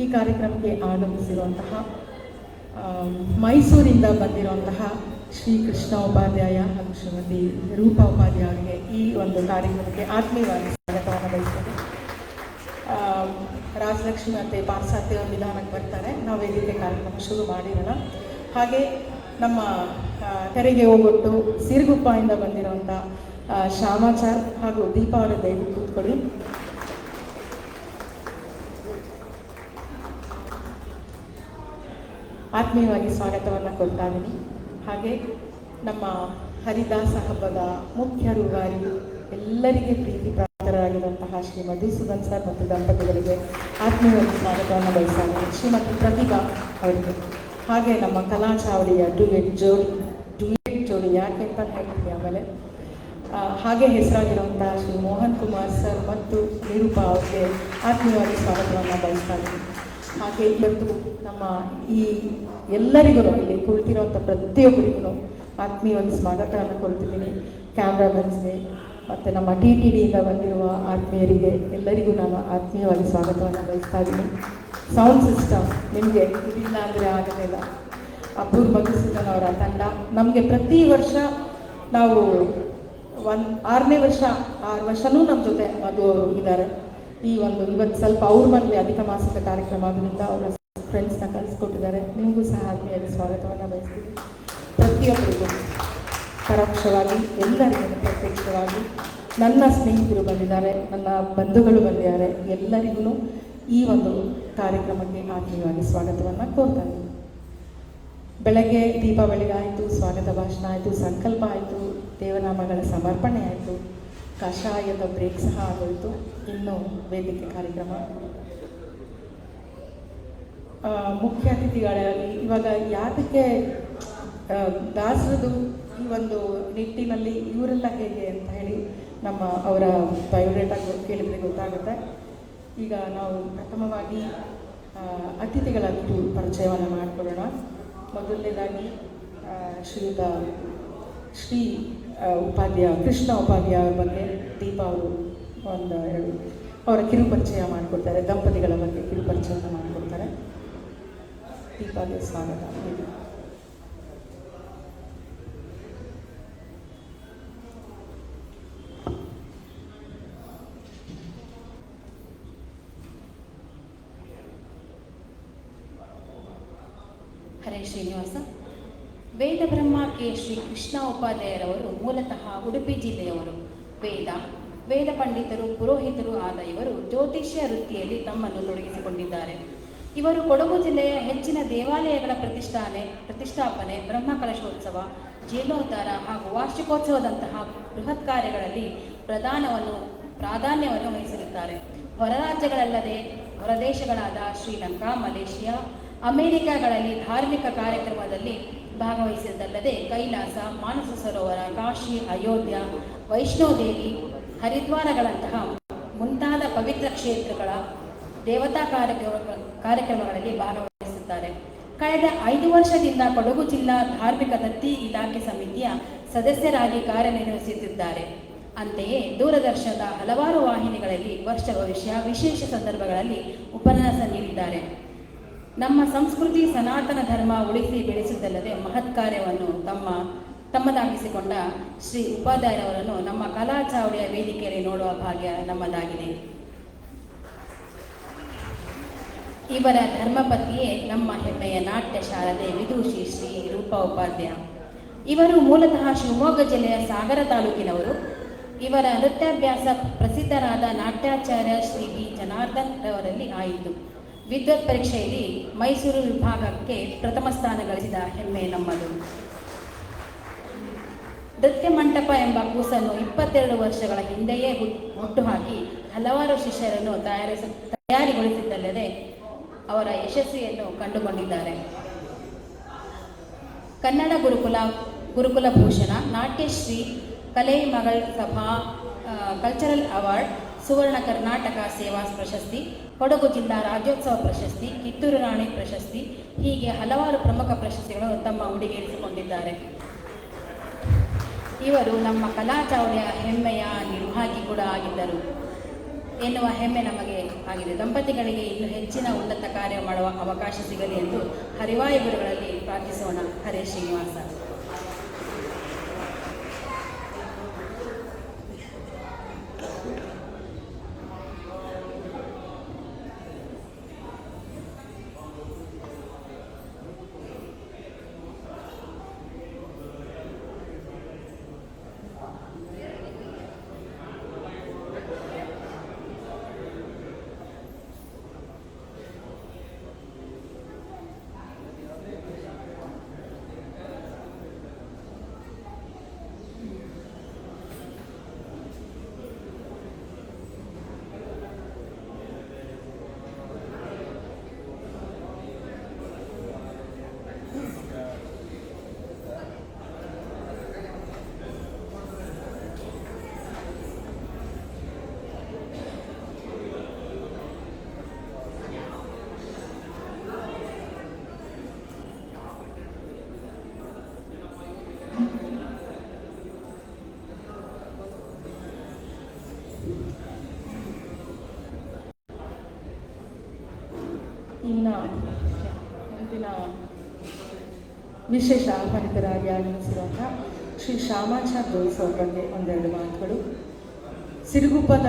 ಈ ಕಾರ್ಯಕ್ರಮಕ್ಕೆ ಆಗಮಿಸಿರುವಂತಹ ಮೈಸೂರಿಂದ ಬಂದಿರುವಂತಹ ಶ್ರೀ ಕೃಷ್ಣ ಉಪಾಧ್ಯಾಯ ಹಾಗೂ ಶ್ರೀಮತಿ ರೂಪಾ ಉಪಾಧ್ಯಾಯರಿಗೆ ಈ ಒಂದು ಕಾರ್ಯಕ್ರಮಕ್ಕೆ ಆತ್ಮೀಯವಾಗಿ ಸ್ವಾಗತವನ್ನು ಬಯಸ್ತೇನೆ. ರಾಜಲಕ್ಷ್ಮಿ ಮತ್ತು ಪಾರ್ಸಾತ್ಯ ನಿಧಾನಕ್ಕೆ ಬರ್ತಾರೆ. ನಾವು ವೇದಿಕೆ ಕಾರ್ಯಕ್ರಮ ಶುರು ಮಾಡಿರೋಣ. ಹಾಗೆ ನಮ್ಮ ತೆರೆಗೆ ಹೋಗೊಟ್ಟು ಸಿರುಗುಪ್ಪದಿಂದ ಬಂದಿರುವಂಥ ಶ್ಯಾಮಾಚಾರ್ ಹಾಗೂ ದೀಪಾವಳಿ ದಯವಿಟ್ಟು ಕೂತ್ಕೊಳ್ಳಿ. ಆತ್ಮೀಯವಾಗಿ ಸ್ವಾಗತವನ್ನು ಕೊಡ್ತಾ ಇದ್ದೀನಿ. ಹಾಗೆ ನಮ್ಮ ಹರಿದಾಸ ಹಬ್ಬದ ಮುಖ್ಯ ರೂವಾರಿ ಎಲ್ಲರಿಗೆ ಪ್ರೀತಿ ಪಾತ್ರರಾಗಿರುವಂತಹ ಶ್ರೀ ಮಧುಸೂದನ್ ಸರ್ ಮತ್ತು ದಂಪತಿಗಳಿಗೆ ಆತ್ಮೀಯವಾಗಿ ಸ್ವಾಗತವನ್ನು ಬಯಸ್ತಾ ಇದ್ದೀನಿ. ಶ್ರೀಮತಿ ಪ್ರತಿಭಾ ಅವರಿಗೆ, ಹಾಗೆ ನಮ್ಮ ಕಲಾ ಚಾವಡಿಯ ಡ್ಯೂಯೆಟ್ ಜೋಡಿ ಯಾಕೆ ಅಂತ ಹೇಳ್ತೀವಿ ಆಮೇಲೆ, ಹಾಗೆ ಹೆಸರಾಗಿರುವಂತಹ ಶ್ರೀ ಮೋಹನ್ ಕುಮಾರ್ ಸರ್ ಮತ್ತು ನಿರೂಪಾ ಅವರಿಗೆ ಆತ್ಮೀಯವಾಗಿ ಸ್ವಾಗತವನ್ನು ಬಯಸ್ತಾ ಇದ್ದೀನಿ. ಹಾಗೆ ಇವತ್ತು ನಮ್ಮ ಈ ಎಲ್ಲರಿಗೂ ಇಲ್ಲಿ ಕುಳಿತಿರುವಂಥ ಪ್ರತಿಯೊಬ್ಬರಿಗೂ ಆತ್ಮೀಯವಾಗಿ ಸ್ವಾಗತವನ್ನು ಕೊಡ್ತಿದ್ದೀನಿ. ಕ್ಯಾಮ್ರಾಮನ್ಸ್ಗೆ ಮತ್ತು ನಮ್ಮ TTDಯಿಂದ ಬಂದಿರುವ ಆತ್ಮೀಯರಿಗೆ ಎಲ್ಲರಿಗೂ ನಾನು ಆತ್ಮೀಯವಾಗಿ ಸ್ವಾಗತವನ್ನು ಬಯಸ್ತಾ ಇದ್ದೀನಿ. ಸೌಂಡ್ ಸಿಸ್ಟಮ್ ನಿಮಗೆ ಇದಿಲ್ಲ ಅಂದರೆ ಆಗಲಿಲ್ಲ. ಅಬ್ಬೂರ್ ಮಧುಸೂದನ್ ಅವರ ತಂಡ ನಮಗೆ ಪ್ರತಿ ವರ್ಷ ನಾವು 6ನೇ ವರ್ಷನೂ ನಮ್ಮ ಜೊತೆ ಮಧು ಅವರು ಇದ್ದಾರೆ. ಇವತ್ತು ಸ್ವಲ್ಪ ಅವ್ರ ಮನೇಲಿ ಅಧಿಕ ಮಾಸಿಕ ಕಾರ್ಯಕ್ರಮ ಆದ್ದರಿಂದ ಅವರ ಫ್ರೆಂಡ್ಸ್ನ ಕಳಿಸ್ಕೊಟ್ಟಿದ್ದಾರೆ. ನಿಮಗೂ ಸಹ ಆತ್ಮೀಯವಾಗಿ ಸ್ವಾಗತವನ್ನು ಬಯಸ್ತೀವಿ. ಪ್ರತಿಯೊಬ್ಬರಿಗೂ ಪರೋಕ್ಷವಾಗಿ ಎಲ್ಲರಿಗೂ ಪ್ರತ್ಯಕ್ಷವಾಗಿ ನನ್ನ ಸ್ನೇಹಿತರು ಬಂದಿದ್ದಾರೆ, ನನ್ನ ಬಂಧುಗಳು ಬಂದಿದ್ದಾರೆ. ಎಲ್ಲರಿಗೂ ಈ ಒಂದು ಕಾರ್ಯಕ್ರಮಕ್ಕೆ ಆತ್ಮೀಯವಾಗಿ ಸ್ವಾಗತವನ್ನು ಕೋರ್ತಾ ಇದ್ದೀನಿ. ಬೆಳಗ್ಗೆ ದೀಪ ಬೆಳಗಾಯಿತು, ಸ್ವಾಗತ ಭಾಷಣ ಆಯಿತು, ಸಂಕಲ್ಪ ಆಯಿತು, ದೇವನಾಮಗಳ ಸಮರ್ಪಣೆ ಆಯಿತು, ಕಷಾಯದ ಬ್ರೇಕ್ ಸಹ ಆಗೋಯಿತು. ಇನ್ನು ವೇದಿಕೆ ಕಾರ್ಯಕ್ರಮ ಮುಖ್ಯ ಅತಿಥಿಗಳಾಗಿ ಇವಾಗ ಯಾತಕ್ಕೆ ದಾಸರದು ಈ ಒಂದು ನಿಟ್ಟಿನಲ್ಲಿ ಇವರೆಲ್ಲ ಹೇಗೆ ಅಂತ ಹೇಳಿ ಅವರ ಬಯೋಡೇಟಾ ಕೇಳಿದರೆ ಗೊತ್ತಾಗುತ್ತೆ. ಈಗ ನಾವು ಪ್ರಥಮವಾಗಿ ಅತಿಥಿಗಳ ಪರಿಚಯವನ್ನು ಮಾಡಿಕೊಳ್ಳೋಣ. ಮೊದಲನೇದಾಗಿ ಶ್ರೀ ಕೃಷ್ಣ ಉಪಾಧ್ಯಾಯ ಅವರ ಬಗ್ಗೆ ದೀಪಾ ಅವರು ಅವರ ಕಿರುಪರಿಚಯ ಮಾಡಿಕೊಡ್ತಾರೆ. ದಂಪತಿಗಳ ಬಗ್ಗೆ ಕಿರುಪರಿಚಯವನ್ನು ಮಾಡಿಕೊಡ್ತಾರೆ. ದೀಪಾಗೆ ಸ್ವಾಗತ. ಹರೇ ಶ್ರೀನಿವಾಸ. ವೇದ ಬ್ರಹ್ಮ ಕೆ ಶ್ರೀ ಕೃಷ್ಣ ಉಪಾಧ್ಯಾಯರವರು ಮೂಲತಃ ಉಡುಪಿ ಜಿಲ್ಲೆಯವರು. ವೇದ ಪಂಡಿತರು, ಪುರೋಹಿತರು ಆದ ಇವರು ಜ್ಯೋತಿಷ್ಯ ವೃತ್ತಿಯಲ್ಲಿ ತಮ್ಮನ್ನು ತೊಡಗಿಸಿಕೊಂಡಿದ್ದಾರೆ. ಇವರು ಕೊಡಗು ಜಿಲ್ಲೆಯ ಹೆಚ್ಚಿನ ದೇವಾಲಯಗಳ ಪ್ರತಿಷ್ಠಾಪನೆ, ಬ್ರಹ್ಮಕಲಶೋತ್ಸವ, ಜೀರ್ಣೋದ್ಧಾರ ಹಾಗೂ ವಾರ್ಷಿಕೋತ್ಸವದಂತಹ ಬೃಹತ್ ಕಾರ್ಯಗಳಲ್ಲಿ ಪ್ರಾಧಾನ್ಯವನ್ನು ವಹಿಸಿರುತ್ತಾರೆ. ಹೊರ ರಾಜ್ಯಗಳಲ್ಲದೆ ಹೊರದೇಶಗಳಾದ ಶ್ರೀಲಂಕಾ, ಮಲೇಷಿಯಾ, ಅಮೆರಿಕಗಳಲ್ಲಿ ಧಾರ್ಮಿಕ ಕಾರ್ಯಕ್ರಮದಲ್ಲಿ ಭಾಗವಹಿಸಿದ್ದಲ್ಲದೆ ಕೈಲಾಸ, ಮಾನಸ ಸರೋವರ, ಕಾಶಿ, ಅಯೋಧ್ಯ, ವೈಷ್ಣೋದೇವಿ, ಹರಿದ್ವಾರಗಳಂತಹ ಮುಂತಾದ ಪವಿತ್ರ ಕ್ಷೇತ್ರಗಳ ದೇವತಾ ಕಾರ್ಯಕ್ರಮಗಳಲ್ಲಿ ಭಾಗವಹಿಸುತ್ತಾರೆ. ಕಳೆದ 5 ವರ್ಷದಿಂದ ಕೊಡಗು ಜಿಲ್ಲಾ ಧಾರ್ಮಿಕ ದತ್ತಿ ಇಲಾಖೆ ಸಮಿತಿಯ ಸದಸ್ಯರಾಗಿ ಕಾರ್ಯನಿರ್ವಹಿಸುತ್ತಿದ್ದಾರೆ. ಅಂತೆಯೇ ದೂರದರ್ಶನದ ಹಲವಾರು ವಾಹಿನಿಗಳಲ್ಲಿ ವರ್ಷ ಭವಿಷ್ಯ ವಿಶೇಷ ಸಂದರ್ಭಗಳಲ್ಲಿ ಉಪನ್ಯಾಸ ನೀಡಿದ್ದಾರೆ. ನಮ್ಮ ಸಂಸ್ಕೃತಿ ಸನಾತನ ಧರ್ಮ ಉಳಿಸಿ ಬೆಳೆಸುವುದಲ್ಲದೆ ಮಹತ್ ಕಾರ್ಯವನ್ನು ತಮ್ಮದಾಗಿಸಿಕೊಂಡ ಶ್ರೀ ಉಪಾಧ್ಯಾಯರವರನ್ನು ನಮ್ಮ ಕಲಾ ಚಾವಡಿಯ ವೇದಿಕೆಯಲ್ಲಿ ನೋಡುವ ಭಾಗ್ಯ ನಮ್ಮದಾಗಿದೆ. ಇವರ ಧರ್ಮಪತ್ನಿಯೇ ನಮ್ಮ ಹೆಮ್ಮೆಯ ನಾಟ್ಯ ಶಾರದೆ ವಿದೂಷಿ ಶ್ರೀ ರೂಪಾ ಉಪಾಧ್ಯಾಯ. ಇವರು ಮೂಲತಃ ಶಿವಮೊಗ್ಗ ಜಿಲ್ಲೆಯ ಸಾಗರ ತಾಲೂಕಿನವರು. ಇವರ ನೃತ್ಯಾಭ್ಯಾಸ ಪ್ರಸಿದ್ಧರಾದ ನಾಟ್ಯಾಚಾರ್ಯ ಶ್ರೀ ಬಿ ಜನಾರ್ದನ್ ರವರಲ್ಲಿ ಆಯಿತು. ವಿದ್ವತ್ ಪರೀಕ್ಷೆಯಲ್ಲಿ ಮೈಸೂರು ವಿಭಾಗಕ್ಕೆ ಪ್ರಥಮ ಸ್ಥಾನ ಗಳಿಸಿದ ಹೆಮ್ಮೆ ನಮ್ಮದು. ನೃತ್ಯ ಮಂಟಪ ಎಂಬ ಕೂಸನ್ನು 22 ವರ್ಷಗಳ ಹಿಂದೆಯೇ ಹುಟ್ಟುಹಾಕಿ ಹಲವಾರು ಶಿಷ್ಯರನ್ನು ತಯಾರಿಗೊಳಿಸಿದ್ದಲ್ಲದೆ ಅವರ ಯಶಸ್ವಿಯನ್ನು ಕಂಡುಕೊಂಡಿದ್ದಾರೆ. ಕನ್ನಡ ಗುರುಕುಲ ಭೂಷಣ, ನಾಟ್ಯಶ್ರೀ, ಕಲೆ ಮಗಳ್ ಸಭಾ, ಕಲ್ಚರಲ್ ಅವಾರ್ಡ್, ಸುವರ್ಣ ಕರ್ನಾಟಕ ಸೇವಾ ಪ್ರಶಸ್ತಿ, ಕೊಡಗು ಜಿಲ್ಲಾ ರಾಜ್ಯೋತ್ಸವ ಪ್ರಶಸ್ತಿ, ಕಿತ್ತೂರು ರಾಣಿ ಪ್ರಶಸ್ತಿ, ಹೀಗೆ ಹಲವಾರು ಪ್ರಮುಖ ಪ್ರಶಸ್ತಿಗಳು ತಮ್ಮ ಉಡುಗೆಯಿರಿಸಿಕೊಂಡಿದ್ದಾರೆ. ಇವರು ನಮ್ಮ ಕಲಾ ಚಾವಡಿಯ ಹೆಮ್ಮೆಯ ನಿರ್ವಾಹಕಿ ಕೂಡ ಆಗಿದ್ದರು. ಎನ್ನುವ ಹೆಮ್ಮೆ ನಮಗೆ ಆಗಿದೆ. ದಂಪತಿಗಳಿಗೆ ಇನ್ನು ಹೆಚ್ಚಿನ ಉನ್ನತ ಕಾರ್ಯ ಮಾಡುವ ಅವಕಾಶ ಸಿಗಲಿ ಎಂದು ಹರಿವಾಯು ಗುರುಗಳಲ್ಲಿ ಪ್ರಾರ್ಥಿಸೋಣ. ಹರೇ ಶ್ರೀನಿವಾಸ. ಇನ್ನು ಮುಂದಿನ ವಿಶೇಷ ಆಹ್ವಾನಿತರಾಗಿ ಆಗಮಿಸಿರುವಂಥ ಶ್ರೀ ಶ್ಯಾಮಾಚಾರ್ ಜೋಯಿಸ್ ಅವರ ಬಗ್ಗೆ ಒಂದೆರಡು ಮಾತುಗಳು. ಸಿರುಗುಪ್ಪದ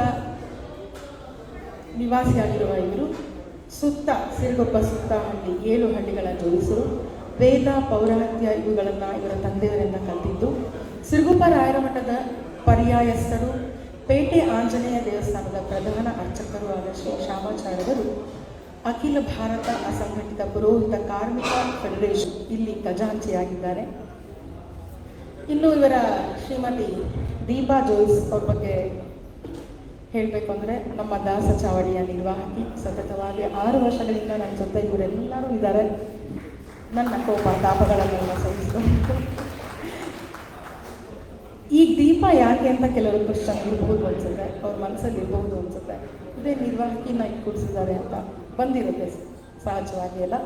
ನಿವಾಸಿಯಾಗಿರುವ ಇವರು ಸಿರುಗುಪ್ಪ ಸುತ್ತ ಹಳ್ಳಿ 7 ಹಳ್ಳಿಗಳ ಜೋಯಿಸರು. ವೇದ ಪೌರಾಣಿತ್ಯ ಇವುಗಳನ್ನು ಇವರ ತಂದೆಯವರಿಂದ ಕಲಿತಿದ್ದು, ಸಿರುಗುಪ್ಪ ರಾಯರ ಮಠದ ಪರ್ಯಾಯಸ್ಥರು, ಪೇಟೆ ಆಂಜನೇಯ ದೇವಸ್ಥಾನದ ಪ್ರಧಾನ ಅರ್ಚಕರು ಆದ ಶ್ರೀ ಶ್ಯಾಮಾಚಾರ್ಯವರು ಅಖಿಲ ಭಾರತ ಅಸಂಘಟಿತ ಪುರೋಹಿತ ಕಾರ್ಮಿಕ ಫೆಡರೇಷನ್ ಇಲ್ಲಿ ಖಜಾಂಚಿಯಾಗಿದ್ದಾರೆ. ಇನ್ನು ಇವರ ಶ್ರೀಮತಿ ದೀಪಾ ಜೋಯಿಸ್ ಅವ್ರ ಬಗ್ಗೆ ಹೇಳಬೇಕು ಅಂದರೆ, ನಮ್ಮ ದಾಸ ಚಾವಡಿಯ ನಿರ್ವಾಹಕಿ. ಸತತವಾಗಿ 6 ವರ್ಷಗಳಿಂದ ನನ್ನ ಜೊತೆ ಇವರೆಲ್ಲರೂ ಇದ್ದಾರೆ. ನನ್ನ ಕೋಪ ತಾಪಗಳನ್ನೆಲ್ಲ ಸಹಿಸಿಕೊಂಡು ಈ ದೀಪ ಯಾಕೆ ಅಂತ ಕೆಲವರು ಕ್ವಶನ್ ಇರ್ಬೋದು ಅನ್ಸುತ್ತೆ, ಅವ್ರ ಮನಸ್ಸಲ್ಲಿ ಇರ್ಬೋದು ಅನ್ಸುತ್ತೆ. ಇದೇ ನಿರ್ವಾಹಕಿನ ಕೂಡಿಸಿದ್ದಾರೆ ಅಂತ ಬಂದಿರುತ್ತೆ ಸಹಜವಾಗಿ ಎಲ್ಲ.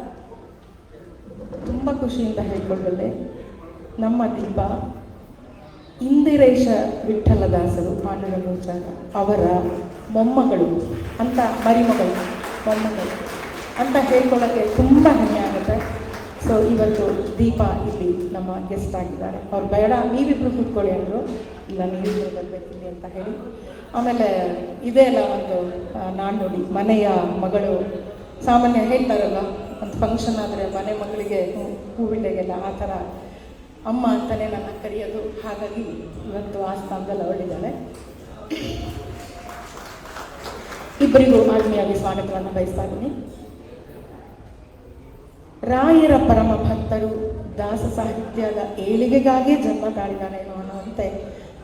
ತುಂಬ ಖುಷಿಯಿಂದ ಹೇಳ್ಕೊಳ್ಳಬಲ್ಲೆ, ನಮ್ಮ ದೀಪ ಇಂದಿರೇಶ ವಿಠ್ಠಲದಾಸರು ಪಾಂಡುರಂಗಾಚಾರ್ಯ ಅವರ ಮೊಮ್ಮಗಳು ಅಂತ, ಮೊಮ್ಮಗಳು ಅಂತ ಹೇಳ್ಕೊಳ್ಳೋಕ್ಕೆ ತುಂಬ ಹೆಮ್ಮೆ ಆಗುತ್ತೆ. ಸೊ ಇವತ್ತು ದೀಪ ಇಲ್ಲಿ ನಮ್ಮ ಗೆಸ್ಟ್ ಆಗಿದ್ದಾರೆ. ಅವ್ರು ಬೇಡ ನೀವಿಬ್ರು ಕೂತ್ಕೊಳ್ಳಿ ಅಂದರು, ಇಲ್ಲ ನೀವಿಬ್ರು ಬರಬೇಕಿಲ್ಲಿ ಅಂತ ಹೇಳಿ. ಆಮೇಲೆ ಇದೇ ಎಲ್ಲ ಒಂದು ನಾಣ್ಣುಡಿ, ಮನೆಯ ಮಗಳು. ಸಾಮಾನ್ಯ ಹೇಳ್ತಾರಲ್ಲ, ಒಂದು ಫಂಕ್ಷನ್ ಆದರೆ ಮನೆ ಮಗಳಿಗೆ ಹೂವಿಳೆಗೆಲ್ಲ ಆ ಥರ ಅಮ್ಮ ಅಂತಲೇ ನನ್ನ ಕರೆಯೋದು. ಹಾಗಾಗಿ ಇವತ್ತು ಆ ಸ್ಥಾನದಲ್ಲಿ ಅವಳಿದ್ದಾಳೆ. ಇಬ್ಬರಿಗೂ ಆತ್ಮೀಯಾಗಿ ಸ್ವಾಗತವನ್ನು ಬಯಸ್ತಾ ಇದ್ದೀನಿ. ರಾಯರ ಪರಮ ಭಕ್ತರು, ದಾಸ ಸಾಹಿತ್ಯದ ಏಳಿಗೆಗಾಗಿ ಜನ್ಮ ತಾಳಿದಾರೇನೋ ಅನ್ನುವಂತೆ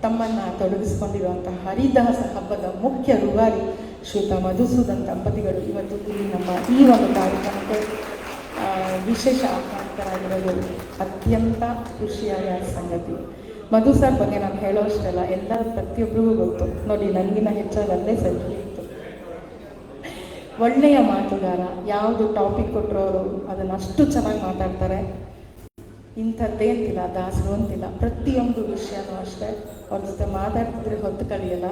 ತಮ್ಮನ್ನು ತೊಡಗಿಸಿಕೊಂಡಿರುವಂತಹ ಹರಿದಾಸ ಹಬ್ಬದ ಮುಖ್ಯ ರೂವಾರಿ ಶ್ರೀಯುತ ಮಧುಸೂದನ್ ದಂಪತಿಗಳು ಇವತ್ತು ಇಲ್ಲಿ ನಮ್ಮ ಈ ಒಂದು ಕಾರ್ಯಕ್ರಮಕ್ಕೆ ವಿಶೇಷ ಆಹ್ವಾನಿತರಾಗಿರೋದು ಅತ್ಯಂತ ಖುಷಿಯಾದ ಸಂಗತಿ. ಮಧು ಸರ್ ಬಗ್ಗೆ ನಾನು ಹೇಳೋಷ್ಟೆಲ್ಲ ಎಲ್ಲರೂ ಪ್ರತಿಯೊಬ್ಬರಿಗೂ ಗೊತ್ತು. ನೋಡಿ, ನನಗಿನ್ನ ಹೆಚ್ಚಾಗಿ ಅಲ್ಲೇ ಸರಿ ಇತ್ತು. ಒಳ್ಳೆಯ ಮಾತುಗಾರ, ಯಾವುದು ಟಾಪಿಕ್ ಕೊಟ್ಟರು ಅವರು ಅದನ್ನು ಅಷ್ಟು ಚೆನ್ನಾಗಿ ಮಾತಾಡ್ತಾರೆ. ಇಂಥದ್ದೇಂತಿಲ್ಲ, ದಾಸರು ಅಂತಿಲ್ಲ, ಪ್ರತಿಯೊಂದು ವಿಷಯನೂ ಅಷ್ಟೇ ಅವ್ರ ಜೊತೆ ಮಾತಾಡ್ತಿದ್ರೆ ಹೊತ್ತು ಕಳೆಯಲ್ಲ.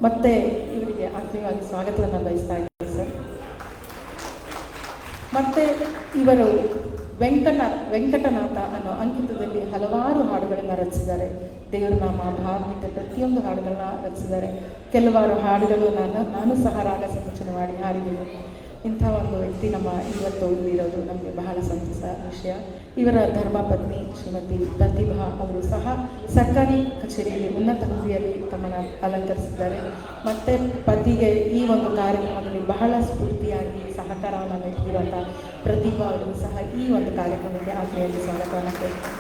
ಮತ್ತೆ ಇವರಿಗೆ ಆತ್ಮೀಯವಾಗಿ ಸ್ವಾಗತವನ್ನು ಬಯಸ್ತಾ ಇದ್ದೀನಿ ಸರ್. ಮತ್ತು ಇವರು ವೆಂಕಟನಾಥ ಅನ್ನೋ ಅಂಕಿತದಲ್ಲಿ ಹಲವಾರು ಹಾಡುಗಳನ್ನು ರಚಿಸಿದ್ದಾರೆ. ದೇವ್ರ ನಾಮ, ಭಾವಗೀತೆ, ಪ್ರತಿಯೊಂದು ಹಾಡುಗಳನ್ನ ರಚಿಸಿದ್ದಾರೆ. ಕೆಲವಾರು ಹಾಡುಗಳು ನಾನು ಸಹ ರಾಗ ಸಂರಚನೆ ಮಾಡಿ ಹಾಡಿದ್ದೀನಿ. ಇಂಥ ಒಂದು ವ್ಯಕ್ತಿ ನಮ್ಮ ಇವತ್ತು ಇಲ್ಲಿರೋದು ನಮಗೆ ಬಹಳ ಸಂತಸ ವಿಷಯ. ಇವರ ಧರ್ಮಪತ್ನಿ ಶ್ರೀಮತಿ ಪ್ರತಿಭಾ ಅವರು ಸಹ ಸರ್ಕಾರಿ ಕಚೇರಿಯಲ್ಲಿ ಉನ್ನತ ಹುದ್ದೆಯಲ್ಲಿ ತಮ್ಮನ್ನು ಅಲಂಕರಿಸಿದ್ದಾರೆ. ಮತ್ತು ಪತಿಗೆ ಈ ಒಂದು ಕಾರ್ಯಕ್ರಮದಲ್ಲಿ ಬಹಳ ಸ್ಫೂರ್ತಿಯಾಗಿ ಸಹಕಾರವನ್ನು ನೀಡಿರುವಂಥ ಪ್ರತಿಭಾ ಅವರು ಸಹ ಈ ಒಂದು ಕಾರ್ಯಕ್ರಮಕ್ಕೆ ಆತ್ಮೀಯವಾಗಿ ಸ್ವಾಗತವನ್ನು ಕೊಡ್ತಾರೆ.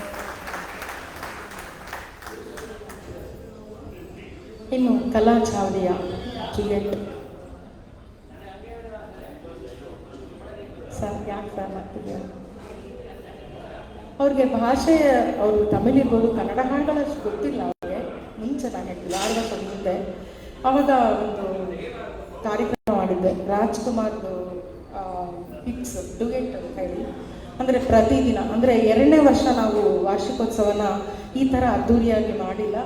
ಇನ್ನು ಕಲಾ ಚಾವಡಿಯ ಜೂಲಿಯಟ್ ಸರ್, ಯಾಕೆ ಸರ್ ಮಾಡ್ತಿದ್ದೀರ? ಅವ್ರಿಗೆ ಭಾಷೆ, ಅವರು ತಮಿಳ್ ಇರ್ಬೋದು, ಕನ್ನಡ ಹಾಡುಗಳಷ್ಟು ಗೊತ್ತಿಲ್ಲ ಅವ್ರಿಗೆ. ಮುಂಚೆ ನಾನು ಹೇಳ್ತಿಲ್ಲ, 6 ವರ್ಷದ ಮುಂದೆ ಆವಾಗ ಒಂದು ಕಾರ್ಯಕ್ರಮ ಮಾಡಿದ್ದೆ, ರಾಜ್ಕುಮಾರ್ದು ಫಿಕ್ಸ್ ಡುಯೆಟ್ ಅಂತ ಹೇಳಿ. ಅಂದರೆ ಪ್ರತಿದಿನ, ಅಂದರೆ 2ನೇ ವರ್ಷ ನಾವು ವಾರ್ಷಿಕೋತ್ಸವನ ಈ ಥರ ಅದ್ದೂರಿಯಾಗಿ ಮಾಡಿಲ್ಲ.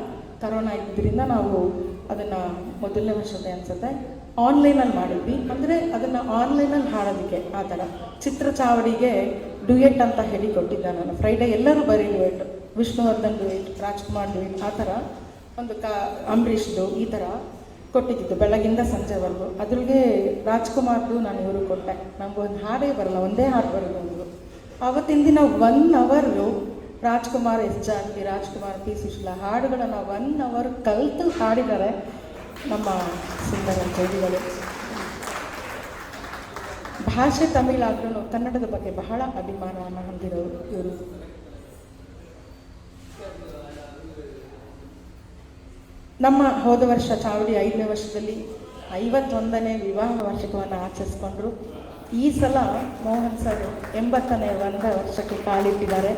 ಕರೋನಾ ಇದ್ದರಿಂದ ನಾವು ಅದನ್ನು ಮೊದಲನೇ ವರ್ಷದ ಅನಿಸುತ್ತೆ ಆನ್ಲೈನಲ್ಲಿ ಮಾಡಿದ್ವಿ. ಅಂದರೆ ಅದನ್ನು ಆನ್ಲೈನಲ್ಲಿ ಹಾಡೋದಕ್ಕೆ ಆ ಥರ ಚಿತ್ರ ಚಾವಡಿಗೆ ಡುಯೆಟ್ ಅಂತ ಹೇಳಿ ಕೊಟ್ಟಿದ್ದೆ ನಾನು. ಫ್ರೈಡೇ ಎಲ್ಲರೂ ಬರೀ duet, Vishnuvardhan duet, Rajkumar duet, ಆ ಥರ ಒಂದು ಅಂಬರೀಷ್ದು ಈ ಥರ ಕೊಟ್ಟಿದ್ದು ಬೆಳಗಿಂದ ಸಂಜೆವರೆಗೂ. ಅದ್ರಿಗೆ ರಾಜ್ಕುಮಾರ್ದು ನಾನು ಇವರು ಕೊಟ್ಟೆ. ನಮಗೊಂದು ಹಾಡೇ ಬರಲ್ಲ, ಒಂದೇ ಹಾಡು ಬರೋದು ಒಂದು. ಆವತ್ತಿನ ದಿನ 1 ಅವರು ರಾಜ್ಕುಮಾರ್, ಎಸ್ ಜಾನಕಿ, ರಾಜ್ಕುಮಾರ್, ಪಿ ಸುಶೀಲಾ ಹಾಡುಗಳನ್ನು 1 ಅವರ್ ಕಲಿತು ಹಾಡಿದ್ದಾರೆ ನಮ್ಮ ಸುಂದರ ಜೋಡಿಗಳು. ಭಾಷೆ ತಮಿಳಾದ್ರೂ ಕನ್ನಡದ ಬಗ್ಗೆ ಬಹಳ ಅಭಿಮಾನವನ್ನು ಹೊಂದಿರೋರು ಇವರು. ನಮ್ಮ ಹೋದ ವರ್ಷ ಚಾವಡಿ 5ನೇ ವರ್ಷದಲ್ಲಿ 51ನೇ ವಿವಾಹ ವಾರ್ಷಿಕವನ್ನು ಆಚರಿಸ್ಕೊಂಡ್ರು. ಈ ಸಲ ಮೋಹನ್ ಸರ್ 80ನೇ ವರ್ಷಕ್ಕೆ ಕಾಲಿಟ್ಟಿದ್ದಾರೆ.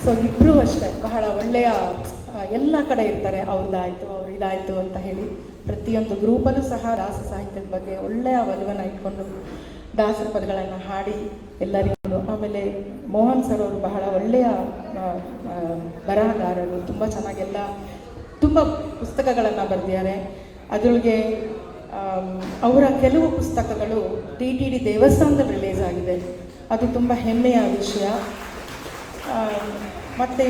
ಸೊ ಇಬ್ಬರೂ ಅಷ್ಟೇ ಬಹಳ ಒಳ್ಳೆಯ, ಎಲ್ಲ ಕಡೆ ಇರ್ತಾರೆ, ಅವ್ರದ್ದಾಯಿತು ಅವ್ರು ಇದಾಯಿತು ಅಂತ ಹೇಳಿ. ಪ್ರತಿಯೊಂದು ಗ್ರೂಪಲ್ಲೂ ಸಹ ದಾಸ ಸಾಹಿತ್ಯದ ಬಗ್ಗೆ ಒಳ್ಳೆಯ ಒಲವನ್ನು ಇಟ್ಕೊಂಡು ದಾಸರ ಪದಗಳನ್ನು ಹಾಡಿ ಎಲ್ಲರಿಗೂ. ಆಮೇಲೆ ಮೋಹನ್ ಸರ್ ಅವರು ಬಹಳ ಒಳ್ಳೆಯ ಬರಹಗಾರರು, ತುಂಬ ಚೆನ್ನಾಗೆಲ್ಲ ತುಂಬ ಪುಸ್ತಕಗಳನ್ನು ಬರೆದಿದ್ದಾರೆ. ಅದರೊಳಗೆ ಅವರ ಕೆಲವು ಪುಸ್ತಕಗಳು TTD ದೇವಸ್ಥಾನದಲ್ಲಿ ರಿಲೀಸ್ ಆಗಿದೆ, ಅದು ತುಂಬ ಹೆಮ್ಮೆಯ ವಿಷಯ. ಮತ್ತು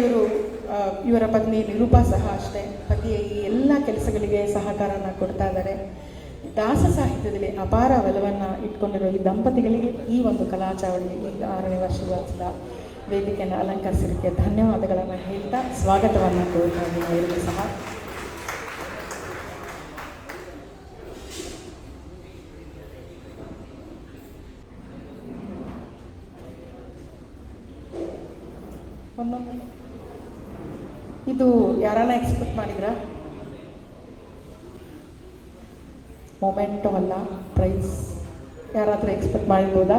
ಇವರ ಪತ್ನಿ ನಿರೂಪಾ ಸಹ ಅಷ್ಟೇ, ಪತಿಯ ಈ ಎಲ್ಲ ಕೆಲಸಗಳಿಗೆ ಸಹಕಾರನ ಕೊಡ್ತಾ ಇದ್ದಾರೆ. ದಾಸ ಸಾಹಿತ್ಯದಲ್ಲಿ ಅಪಾರ ಒಲವನ್ನು ಇಟ್ಕೊಂಡಿರೋ ಈ ದಂಪತಿಗಳಿಗೆ ಈ ಒಂದು ಕಲಾಚಾವಳಿ ಈ 6ನೇ ವರ್ಷದ ವೇದಿಕೆಯನ್ನು ಅಲಂಕರಿಸಲಿಕ್ಕೆ ಧನ್ಯವಾದಗಳನ್ನು ಹೇಳ್ತಾ ಸ್ವಾಗತವನ್ನು ಕೋರ್ತಾ ಇದ್ದೀನಿ ಅವರಿಗೂ ಸಹ. ಇದು ಯಾರನ್ನ ಎಕ್ಸ್ಪೆಕ್ಟ್ ಮಾಡಿದ್ರಾ? ಮೊಮೆಂಟೋ ಅಲ್ಲ, ಪ್ರೈಸ್ ಯಾರಾದರೂ ಎಕ್ಸ್ಪೆಕ್ಟ್ ಮಾಡಿರ್ಬೋದಾ?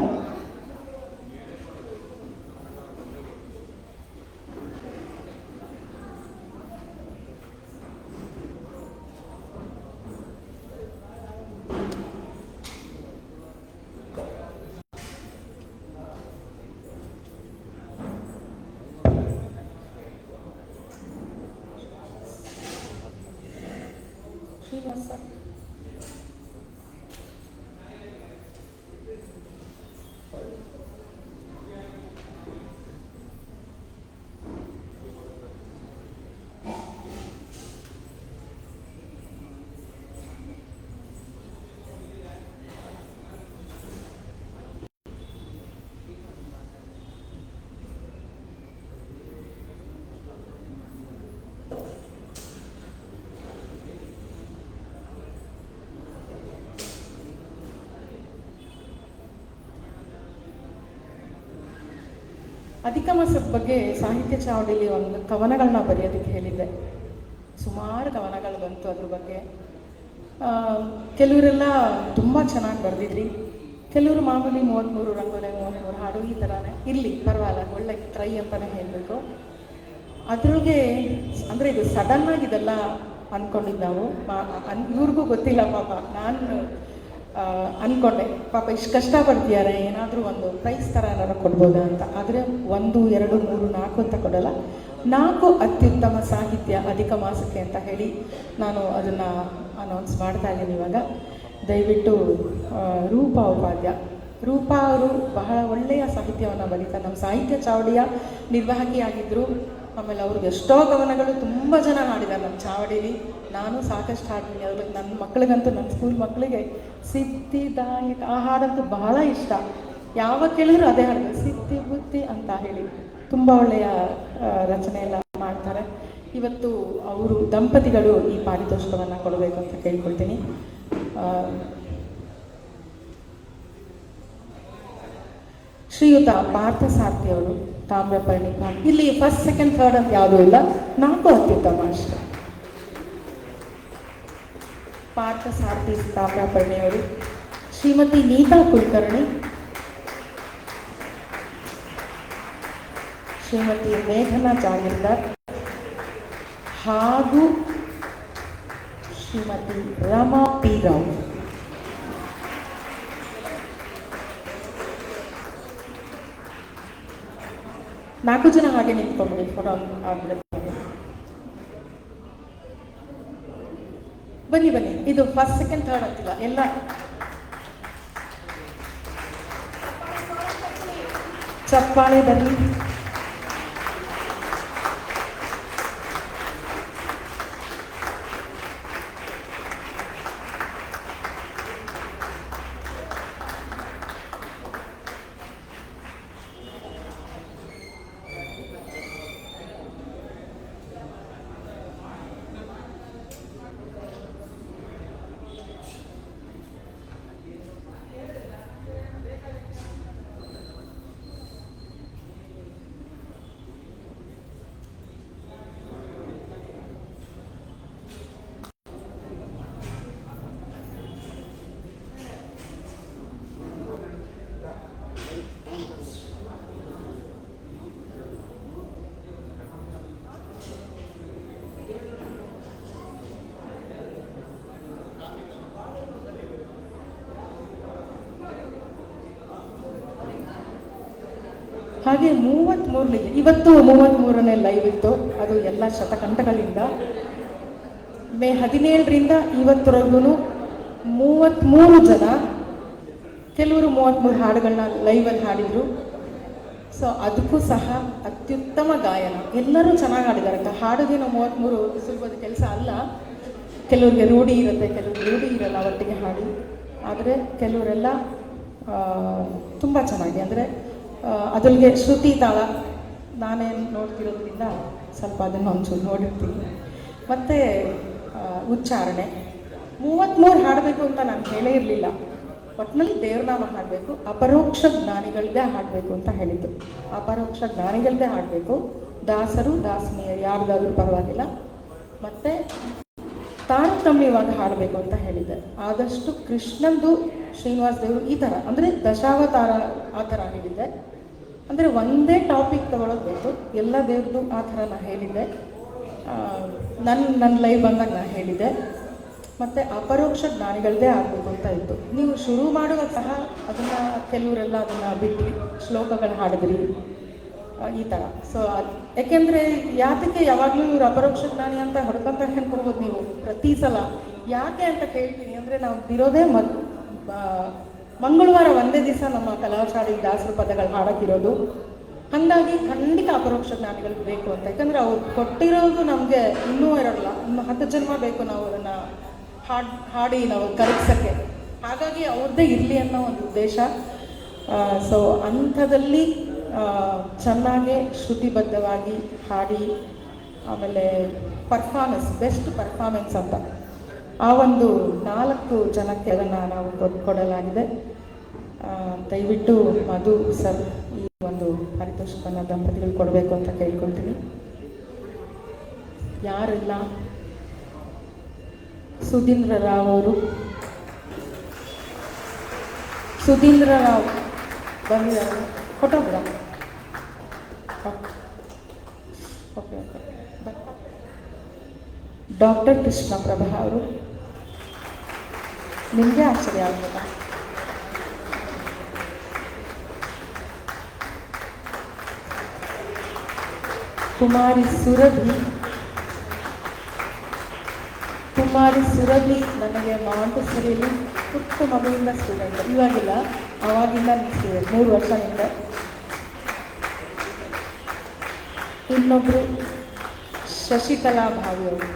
ಶ್ರೀನಿವಾಸ ಅಧಿಕ ಮಾಸದ ಬಗ್ಗೆ ಸಾಹಿತ್ಯ ಚಾವಡಿಯಲ್ಲಿ ಒಂದು ಕವನಗಳನ್ನ ಬರೆಯೋದಕ್ಕೆ ಹೇಳಿದ್ದೆ. ಸುಮಾರು ಕವನಗಳು ಬಂತು ಅದ್ರ ಬಗ್ಗೆ. ಕೆಲವರೆಲ್ಲ ತುಂಬ ಚೆನ್ನಾಗಿ ಬರೆದಿದ್ರಿ, ಕೆಲವರು ಮಾಮೂಲಿ 33 ರಂಗೋಲೆ 33 ಹಾಡು ಈ ಥರನೇ ಇರಲಿ, ಪರವಾಗಿಲ್ಲ, ಒಳ್ಳೆ ಟ್ರೈ ಅಂತಲೇ ಹೇಳಬೇಕು. ಅದ್ರೊಳಗೆ ಅಂದರೆ ಇದು ಸಡನ್ನಾಗಿ ಇದೆಲ್ಲ ಅಂದ್ಕೊಂಡಿದ್ದು ನಾವು, ಇವ್ರಿಗೂ ಗೊತ್ತಿಲ್ಲ ಪಾಪ. ನಾನು ಅಂದ್ಕೊಂಡೆ ಪಾಪ ಇಷ್ಟು ಕಷ್ಟಪಡ್ತಿದ್ದಾರೆ, ಏನಾದರೂ ಒಂದು ಪ್ರೈಸ್ ಥರ ಏನಾದ್ರು ಕೊಡ್ಬೋದಾ ಅಂತ. ಆದರೆ 1, 2, 3, 4 ಅಂತ ಕೊಡಲ್ಲ, 4 ಅತ್ಯುತ್ತಮ ಸಾಹಿತ್ಯ ಅಧಿಕ ಮಾಸಕ್ಕೆ ಅಂತ ಹೇಳಿ ನಾನು ಅದನ್ನು ಅನೌನ್ಸ್ ಮಾಡ್ತಾ ಇದ್ದೀನಿ ಇವಾಗ. ದಯವಿಟ್ಟು ರೂಪಾ ಉಪಾಧ್ಯ, ರೂಪಾ ಅವರು ಬಹಳ ಒಳ್ಳೆಯ ಸಾಹಿತ್ಯವನ್ನು ಬರೀತಾರೆ. ನಮ್ಮ ಸಾಹಿತ್ಯ ಚಾವಡಿಯ ನಿರ್ವಾಹಕಿಯಾಗಿದ್ದರು. ಆಮೇಲೆ ಅವ್ರಿಗೆ ಎಷ್ಟೋ ಕವನಗಳು ತುಂಬ ಜನ ಹಾಡಿದ್ದಾರೆ ನಮ್ಮ ಚಾವಡಿಲಿ. ನಾನು ಸಾಕಷ್ಟು ಹಾಡ್ತೀನಿ. ಅವ್ರಿಗೆ ನನ್ನ ಮಕ್ಕಳಿಗಂತೂ, ನನ್ನ ಸ್ಕೂಲ್ ಮಕ್ಕಳಿಗೆ ಸಿದ್ಧಿದಾಯಕ ಆ ಹಾಡಂತೂ ಬಹಳ ಇಷ್ಟ. ಯಾವಾಗ ಕೇಳಿದ್ರು ಅದೇ ಹಾಡು, ಸಿದ್ಧಿ ಬುದ್ಧಿ ಅಂತ ಹೇಳಿ ತುಂಬ ಒಳ್ಳೆಯ ರಚನೆ ಎಲ್ಲ ಮಾಡ್ತಾರೆ. ಇವತ್ತು ಅವರು ದಂಪತಿಗಳು ಈ ಪಾರಿತೋಷಿಕವನ್ನು ಕೊಡಬೇಕು ಅಂತ ಕೇಳ್ಕೊಳ್ತೀನಿ. ಶ್ರೀಯುತ ಪಾರ್ಥ ಸಾರ್ಥಿ ಅವರು ತಾಮ್ರಪರ್ಣಿ. ಇಲ್ಲಿ 1st, 2nd, 3rd ಅಂತ ಯಾವುದೂ ಇಲ್ಲ, 4 ಅತ್ಯುತ್ತಮ ಅಷ್ಟೇ. ಪಾರ್ಥ ಸಾರ್ಥಿ ತಾಮ್ರಪರ್ಣಿ ಅವರು, ಶ್ರೀಮತಿ ನೀತಾ ಕುಲಕರ್ಣಿ, ಶ್ರೀಮತಿ ಮೇಘನಾ ಜಾಗೀರ್ದಾರ್ ಹಾಗೂ ಶ್ರೀಮತಿ ರಮಾ ಪಿ ರಾವ್. ನಾಲ್ಕು ಜನ ಹಾಗೆ ನಿಂತ್ಕೊಂಡ್ಬಿಡಿ, ಫೋಟೋ ಆಗ್ಬಿಡುತ್ತೆ. ಬನ್ನಿ ಬನ್ನಿ, ಇದು ಫಸ್ಟ್ ಸೆಕೆಂಡ್ ಥರ್ಡ್ ಅಂತಿಲ್ಲ, ಎಲ್ಲ ಚಪ್ಪಾಳೆ ಬರಲಿ. ಹಾಗೆ 33 ಇವತ್ತು 33ನೇ ಲೈವ್ ಇತ್ತು. ಅದು ಎಲ್ಲ ಶತಕಂಠಗಳಿಂದ ಮೇ 17ರಿಂದ ಇವತ್ತರೆಗೂ 33 ಜನ, ಕೆಲವರು 33 ಹಾಡುಗಳನ್ನ ಲೈವಲ್ಲಿ ಹಾಡಿದರು. ಸೊ ಅದಕ್ಕೂ ಸಹ ಅತ್ಯುತ್ತಮ ಗಾಯನ, ಎಲ್ಲರೂ ಚೆನ್ನಾಗಿ ಹಾಡಿದ್ದಾರೆ. ಹಾಡೋದೇನೋ 33 ಸುಲಭದ ಕೆಲಸ ಅಲ್ಲ. ಕೆಲವ್ರಿಗೆ ರೂಢಿ ಇರುತ್ತೆ, ಕೆಲವ್ರಿಗೆ ರೂಢಿ ಇರಲ್ಲ ಒಟ್ಟಿಗೆ ಹಾಡಿ. ಆದರೆ ಕೆಲವರೆಲ್ಲ ತುಂಬ ಚೆನ್ನಾಗಿ, ಅಂದರೆ ಅದರಿಗೆ ಶ್ರುತಿ ತಾಳ ನಾನೇನು ನೋಡ್ತಿರೋದ್ರಿಂದ ಸ್ವಲ್ಪ ಅದನ್ನು ಒಂಚೂರು ನೋಡಿರ್ತೀನಿ. ಮತ್ತು ಉಚ್ಚಾರಣೆ 33 ಹಾಡಬೇಕು ಅಂತ ನಾನು ಹೇಳೇ ಇರಲಿಲ್ಲ. ಒಟ್ಟಿನಲ್ಲಿ ದೇವ್ರನಾಮ ಹಾಡಬೇಕು, ಅಪರೋಕ್ಷ ಜ್ಞಾನಿಗಳದ್ದೇ ಹಾಡಬೇಕು ಅಂತ ಹೇಳಿದ್ದು. ಅಪರೋಕ್ಷ ಜ್ಞಾನಿಗಳದ್ದೇ ಹಾಡಬೇಕು, ದಾಸರು ದಾಸನಿಯರು ಯಾರ್ದಾದ್ರೂ ಪರವಾಗಿಲ್ಲ. ಮತ್ತು ತಾರತಮ್ಯವಾಗಿ ಹಾಡಬೇಕು ಅಂತ ಹೇಳಿದ್ದೆ. ಆದಷ್ಟು ಕೃಷ್ಣಂದು, ಶ್ರೀನಿವಾಸ ದೇವರು ಈ ಥರ, ಅಂದರೆ ದಶಾವತಾರ ಆ ಥರ ಹೇಳಿದ್ದೆ. ಅಂದರೆ ಒಂದೇ ಟಾಪಿಕ್ ತಗೊಳ್ಳೋದು ಬೇಕು, ಎಲ್ಲ ದೇವ್ರದ್ದು ಆ ಥರ ನಾನು ಹೇಳಿದ್ದೆ. ನನ್ನ ಲೈವ್ ಬಂದಾಗ ನಾನು ಹೇಳಿದ್ದೆ. ಮತ್ತು ಅಪರೋಕ್ಷ ಜ್ಞಾನಿಗಳದ್ದೇ ಆಗಬೇಕು ಅಂತ ಇತ್ತು. ನೀವು ಶುರು ಮಾಡುವ ಸಹ ಅದನ್ನು ಕೆಲವರೆಲ್ಲ ಅದನ್ನು ಬಿಟ್ಟು ಶ್ಲೋಕಗಳು ಹಾಡಿದ್ರಿ ಈ ಥರ. ಸೊ ಯಾಕೆಂದರೆ ಯಾತಕ್ಕೆ ಯಾವಾಗಲೂ ಇವರು ಅಪರೋಕ್ಷ ಜ್ಞಾನಿ ಅಂತ ಹೊಡ್ಕೊಂತ ಹೇಳ್ಕೊಡ್ಬೋದು ನೀವು ಪ್ರತಿ ಸಲ. ಯಾಕೆ ಅಂತ ಕೇಳ್ತೀನಿ ಅಂದರೆ, ನಾವು ಇರೋದೇ ಮಂಗಳವಾರ ಒಂದೇ ದಿವಸ ನಮ್ಮ ಕಲಾಶಾಲೆ ದಾಸರ ಪದಗಳು ಹಾಡೋಕ್ಕಿರೋದು. ಹಾಗಾಗಿ ಖಂಡಿತ ಅಪರೋಕ್ಷ ಜ್ಞಾನಿಗಳು ಬೇಕು ಅಂತ. ಯಾಕಂದರೆ ಅವ್ರು ಕೊಟ್ಟಿರೋದು ನಮಗೆ ಇನ್ನೂ ಇರೋಲ್ಲ, ಇನ್ನು 10 ಜನ್ಮ ಬೇಕು ನಾವು ಅದನ್ನು ಹಾಡಿ ನಾವು ಕರಗಿಸೋಕ್ಕೆ. ಹಾಗಾಗಿ ಅವ್ರದ್ದೇ ಇರಲಿ ಅನ್ನೋ ಒಂದು ಉದ್ದೇಶ. ಸೊ ಅಂಥದ್ದಲ್ಲಿ ಚೆನ್ನಾಗಿ ಶ್ರುತಿಬದ್ಧವಾಗಿ ಹಾಡಿ, ಆಮೇಲೆ ಪರ್ಫಾರ್ಮೆನ್ಸ್, ಬೆಸ್ಟ್ ಪರ್ಫಾರ್ಮೆನ್ಸ್ ಅಂತ ಆ ಒಂದು 4 ಜನಕ್ಕೆ ಅದನ್ನು ನಾವು ಕೊಡಲಾಗಿದೆ. ದಯವಿಟ್ಟು ಮಧು ಸರ್ ಈ ಒಂದು ಪಾರಿತೋಷಿಕನ ದಂಪತಿಗಳು ಕೊಡಬೇಕು ಅಂತ ಕೇಳ್ಕೊಳ್ತೀನಿ. ಯಾರೆಲ್ಲ ಸುಧೀಂದ್ರ ರಾವ್ ಅವರು, ಸುಧೀಂದ್ರ ರಾವ್ ಬಂದಿದ್ದಾರೆ, ಕೊಟ್ಟೋಗ್ರ. Okay okay. Doctor Krishna Prabha ಅವರು, ನಿಮಗೆ ಆಶ್ಚರ್ಯ ಆಗ್ಬೋದಾ? ಕುಮಾರಿ ಸುರಭಿ ನನಗೆ ಮಾಂಟೆಸರಿಯಲ್ಲಿ ಪುಟ್ಟ ಮಗುವಿಂದ ಸ್ಟೂಡೆಂಟ್, ಇವಾಗಿಲ್ಲ ಆವಾಗಿಂದ ಸ್ಟೂಡೆಂಟ್, 3 ವರ್ಷ ಹಿಂದೆ. ಇನ್ನೊಬ್ಬರು ಶಶಿಕಲಾ ಭಾವಿ ಅವರು,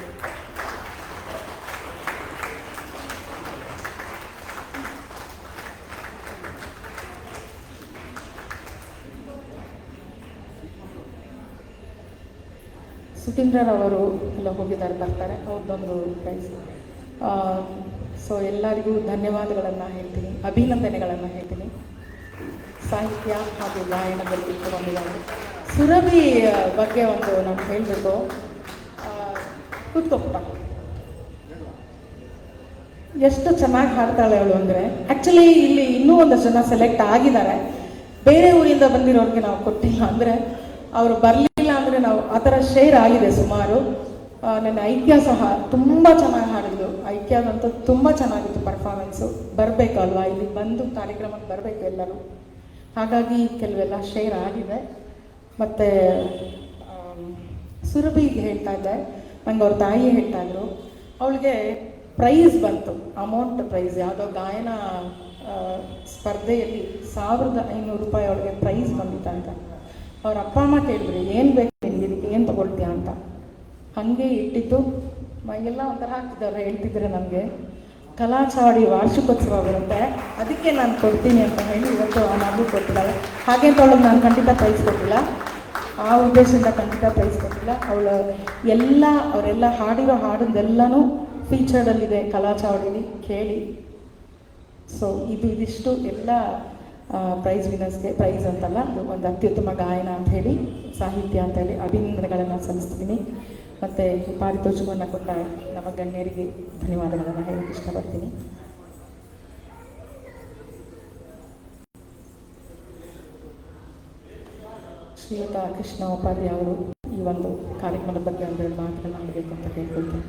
ಸುಧೀಂದ್ರರವರು ಎಲ್ಲ ಹೋಗಿದ್ದಾರೆ, ಬರ್ತಾರೆ, ಅವ್ರದ್ದೊಂದು ಪ್ರೈಸ್. ಸೊ ಎಲ್ಲರಿಗೂ ಧನ್ಯವಾದಗಳನ್ನು ಹೇಳ್ತೀನಿ, ಅಭಿನಂದನೆಗಳನ್ನು ಹೇಳ್ತೀನಿ. ಸಾಹಿತ್ಯ ಹಾಗೂ ಗಾಯನದಲ್ಲಿ ಇಟ್ಟುಕೊಂಡಿದ್ದಾರೆ. ಸುರಭಿ ಬಗ್ಗೆ ಒಂದು ನಾನು ಹೇಳಬೇಕು. ಕೂತ್ಕೊಪ್ಪ, ಎಷ್ಟು ಚೆನ್ನಾಗಿ ಹಾಡ್ತಾಳೆ ಅವಳು ಅಂದರೆ. ಆ್ಯಕ್ಚುಲಿ ಇಲ್ಲಿ ಇನ್ನೂ ಒಂದಷ್ಟು ಜನ ಸೆಲೆಕ್ಟ್ ಆಗಿದ್ದಾರೆ, ಬೇರೆ ಊರಿಂದ ಬಂದಿರೋರಿಗೆ ನಾವು ಕೊಟ್ಟಿಲ್ಲ. ಅಂದರೆ ಅವರು ಬರಲಿಲ್ಲ ಅಂದರೆ ನಾವು ಆ ಥರ ಶೇರ್ ಆಗಿದೆ ಸುಮಾರು. ನನ್ನ ಐಕ್ಯ ಸಹ ತುಂಬ ಚೆನ್ನಾಗಿ ಹಾಡಿದ್ರು. ಐಕ್ಯದಂತೂ ತುಂಬ ಚೆನ್ನಾಗಿತ್ತು ಪರ್ಫಾರ್ಮೆನ್ಸು. ಬರಬೇಕಲ್ವಾ, ಇಲ್ಲಿ ಬಂದು ಕಾರ್ಯಕ್ರಮಕ್ಕೆ ಬರಬೇಕು ಎಲ್ಲರೂ. ಹಾಗಾಗಿ ಕೆಲವೆಲ್ಲ ಶೇರ್ ಆಗಿದೆ. ಮತ್ತು ಸುರಭಿಗೆ ಹೇಳ್ತಾ ಇದ್ದೆ, ನಂಗೆ ಅವ್ರ ತಾಯಿ ಹೇಳ್ತಾಯಿದ್ರು, ಅವಳಿಗೆ ಪ್ರೈಸ್ ಬಂತು, ಅಮೌಂಟ್ ಪ್ರೈಸ್, ಯಾವುದೋ ಗಾಯನ ಸ್ಪರ್ಧೆಯಲ್ಲಿ 1500 ರೂಪಾಯಿ ಅವಳಿಗೆ ಪ್ರೈಸ್ ಬಂದಿತ್ತಂತ. ಅವ್ರ ಅಪ್ಪ ಅಮ್ಮ ಕೇಳಿದ್ರು, ಏನು ಬೇಕು ನಿನಗೆ, ಇದಕ್ಕೆ ಏನು ತೊಗೊಳ್ತೀಯ ಅಂತ. ಹಾಗೆ ಇಟ್ಟಿದ್ದು ಮೈಗೆಲ್ಲ ಒಂಥರ ಆಗ್ತಿದ್ದವ್ರು ಹೇಳ್ತಿದ್ರೆ ನಮಗೆ, ಕಲಾಚಾವಡಿ ವಾರ್ಷಿಕೋತ್ಸವ ಬರುತ್ತೆ, ಅದಕ್ಕೆ ನಾನು ಕೊಡ್ತೀನಿ ಅಂತ ಹೇಳಿ ಇವತ್ತು ಆ ಮಗು ಕೊಟ್ಟಿದ್ದಾಳೆ. ಹಾಗೆ ಅಂತ ಅವಳಿಗೆ ನಾನು ಖಂಡಿತ ಪ್ರೈಸ್ ಕೊಟ್ಟಿಲ್ಲ, ಆ ಉದ್ದೇಶದಿಂದ ಖಂಡಿತ ಪ್ರೈಸ್ ಕೊಟ್ಟಿಲ್ಲ. ಅವರೆಲ್ಲ ಹಾಡಿರೋ ಹಾಡಿದ್ದೆಲ್ಲನೂ ಫೀಚರ್ಡಲ್ಲಿದೆ ಕಲಾಚಾವಡಿಲಿ, ಕೇಳಿ. ಸೊ ಇದಿಷ್ಟು ಎಲ್ಲ ಪ್ರೈಸ್ ವಿನರ್ಸ್ಗೆ, ಪ್ರೈಸ್ ಅಂತಲ್ಲ, ಅದು ಒಂದು ಅತ್ಯುತ್ತಮ ಗಾಯನ ಅಂತ ಹೇಳಿ, ಸಾಹಿತ್ಯ ಅಂತ ಹೇಳಿ ಅಭಿನಂದನೆಗಳನ್ನು ಸಲ್ಲಿಸ್ತೀನಿ. ಮತ್ತು ಪಾರಿತೋಷಕವನ್ನು ಕೊಟ್ಟ ನಮ್ಮ ಗಣ್ಯರಿಗೆ ಧನ್ಯವಾದಗಳನ್ನು ಹೇಳಕ್ಕೆ ಇಷ್ಟಪಡ್ತೀನಿ. ಶ್ರೀಯುತ ಕೃಷ್ಣ ಉಪಾಧ್ಯಾಯ ಅವರು ಈ ಒಂದು ಕಾರ್ಯಕ್ರಮದ ಬಗ್ಗೆ ಒಂದೆರಡು ಮಾತುಗಳನ್ನು ಆಡಬೇಕು ಅಂತ ಕೇಳ್ಕೊಳ್ತೀನಿ.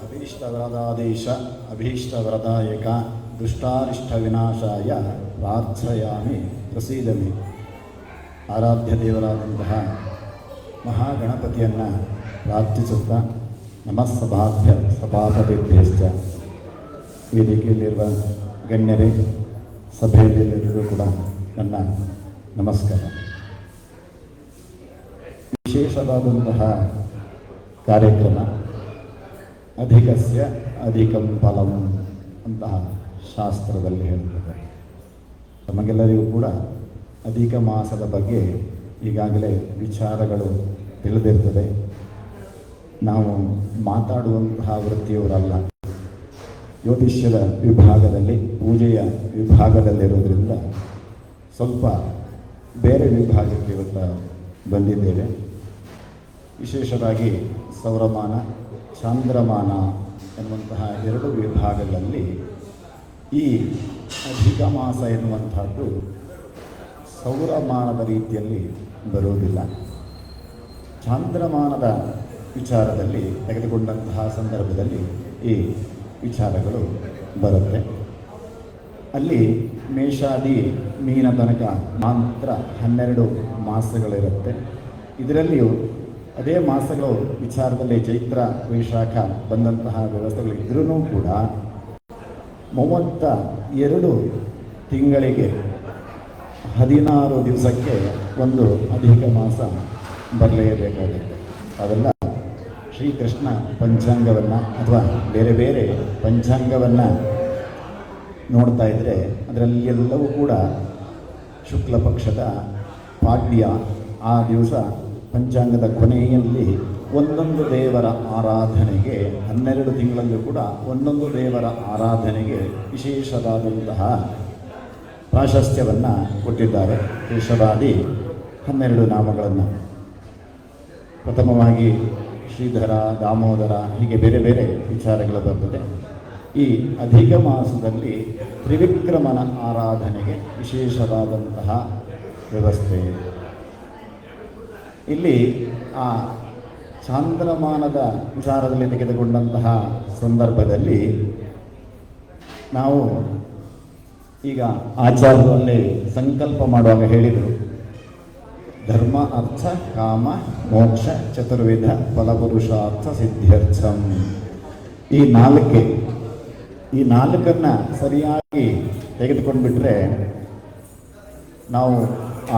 ಅಭೀಷ್ಟವರದಾದೇಶ ಅಭೀಷ್ಟವರದಾಯಕ ದುಷ್ಟಾರಿಷ್ಟ ವಿನಾಶಾಯ ಪ್ರಾರ್ಥಯಾಮಿ ಪ್ರಸೀದಮಿ. ಆರಾಧ್ಯ ದೇವರಾದಂತಹ ಮಹಾಗಣಪತಿಯನ್ನು ಪ್ರಾರ್ಥಿಸುತ್ತಾ ನಮಸ್ಸಭಾಭ್ಯ ಸಭಾಪತಿಭ್ಯಶ್ಚ, ವೇದಿಕೆಯಲ್ಲಿರುವ ಗಣ್ಯರೇ, ಸಭೆಯಲ್ಲಿರುವ ಕೂಡ ನನ್ನ ನಮಸ್ಕಾರ. ವಿಶೇಷವಾದಂತಹ ಕಾರ್ಯಕ್ರಮ, ಅಧಿಕಸ್ಯ ಅಧಿಕಂ ಫಲಂ ಅಂತಹ ಶಾಸ್ತ್ರದಲ್ಲಿ ಹೇಳುತ್ತದೆ. ನಮಗೆಲ್ಲರಿಗೂ ಕೂಡ ಅಧಿಕ ಮಾಸದ ಬಗ್ಗೆ ಈಗಾಗಲೇ ವಿಚಾರಗಳು ತಿಳಿದಿರ್ತದೆ. ನಾವು ಮಾತಾಡುವಂತಹ ವೃತ್ತಿಯವರಲ್ಲ, ಜ್ಯೋತಿಷ್ಯದ ವಿಭಾಗದಲ್ಲಿ, ಪೂಜೆಯ ವಿಭಾಗದಲ್ಲಿರೋದ್ರಿಂದ ಸ್ವಲ್ಪ ಬೇರೆ ವಿಭಾಗಕ್ಕೆ ಇವತ್ತು ಬಂದಿದ್ದೇವೆ. ವಿಶೇಷವಾಗಿ ಸೌರಮಾನ, ಚಾಂದ್ರಮಾನ ಎನ್ನುವಂತಹ ಎರಡು ವಿಭಾಗಗಳಲ್ಲಿ ಈ ಅಧಿಕ ಮಾಸ ಎನ್ನುವಂಥದ್ದು ಸೌರಮಾನದ ರೀತಿಯಲ್ಲಿ ಬರುವುದಿಲ್ಲ. ಚಾಂದ್ರಮಾನದ ವಿಚಾರದಲ್ಲಿ ತೆಗೆದುಕೊಂಡಂತಹ ಸಂದರ್ಭದಲ್ಲಿ ಈ ವಿಚಾರಗಳು ಬರುತ್ತೆ. ಅಲ್ಲಿ ಮೇಷಾದಿ ಮೀನ ತನಕ ಮಾತ್ರ 12 ಮಾಸಗಳಿರುತ್ತೆ. ಇದರಲ್ಲಿಯೂ ಅದೇ ಮಾಸಗಳು ವಿಚಾರದಲ್ಲಿ ಚೈತ್ರ ವೈಶಾಖ ಬಂದಂತಹ ವ್ಯವಸ್ಥೆಗಳಿದ್ರೂ ಕೂಡ 32 ತಿಂಗಳಿಗೆ 16 ದಿವಸಕ್ಕೆ ಒಂದು ಅಧಿಕ ಮಾಸ ಬರಲೇಬೇಕಾಗುತ್ತೆ. ಅವೆಲ್ಲ ಶ್ರೀಕೃಷ್ಣ ಪಂಚಾಂಗವನ್ನು ಅಥವಾ ಬೇರೆ ಬೇರೆ ಪಂಚಾಂಗವನ್ನು ನೋಡ್ತಾ ಇದ್ದರೆ ಅದರಲ್ಲಿ ಎಲ್ಲವೂ ಕೂಡ ಶುಕ್ಲ ಪಕ್ಷದ ಪಾಡ್ಯ ಆ ದಿವಸ ಪಂಚಾಂಗದ ಕೊನೆಯಲ್ಲಿ ಒಂದೊಂದು ದೇವರ ಆರಾಧನೆಗೆ 12 ತಿಂಗಳಲ್ಲೂ ಕೂಡ ಒಂದೊಂದು ದೇವರ ಆರಾಧನೆಗೆ ವಿಶೇಷವಾದಂತಹ ಪ್ರಾಶಸ್ತ್ಯವನ್ನು ಕೊಟ್ಟಿದ್ದಾರೆ. ವಿಶೇಷವಾದಿ 12 ನಾಮಗಳನ್ನು, ಪ್ರಥಮವಾಗಿ ಶ್ರೀಧರ, ದಾಮೋದರ, ಹೀಗೆ ಬೇರೆ ಬೇರೆ ವಿಚಾರಗಳು ಬರ್ತದೆ. ಈ ಅಧಿಕ ಮಾಸದಲ್ಲಿ ತ್ರಿವಿಕ್ರಮನ ಆರಾಧನೆಗೆ ವಿಶೇಷವಾದಂತಹ ವ್ಯವಸ್ಥೆ. ಇಲ್ಲಿ ಆ ಚಾಂದ್ರಮಾನದ ವಿಚಾರದಲ್ಲಿ ತೆಗೆದುಕೊಂಡಂತಹ ಸಂದರ್ಭದಲ್ಲಿ ನಾವು ಈಗ ಆಚಾರ್ಯರಲ್ಲಿ ಸಂಕಲ್ಪ ಮಾಡುವಾಗ ಹೇಳಿದರು, ಧರ್ಮ ಅರ್ಥ ಕಾಮ ಮೋಕ್ಷ ಚತುರ್ವಿಧ ಫಲಪುರುಷಾರ್ಥ ಸಿದ್ಧ್ಯರ್ಥಂ. ಈ ನಾಲ್ಕನ್ನು ಸರಿಯಾಗಿ ತೆಗೆದುಕೊಂಡ್ಬಿಟ್ರೆ ನಾವು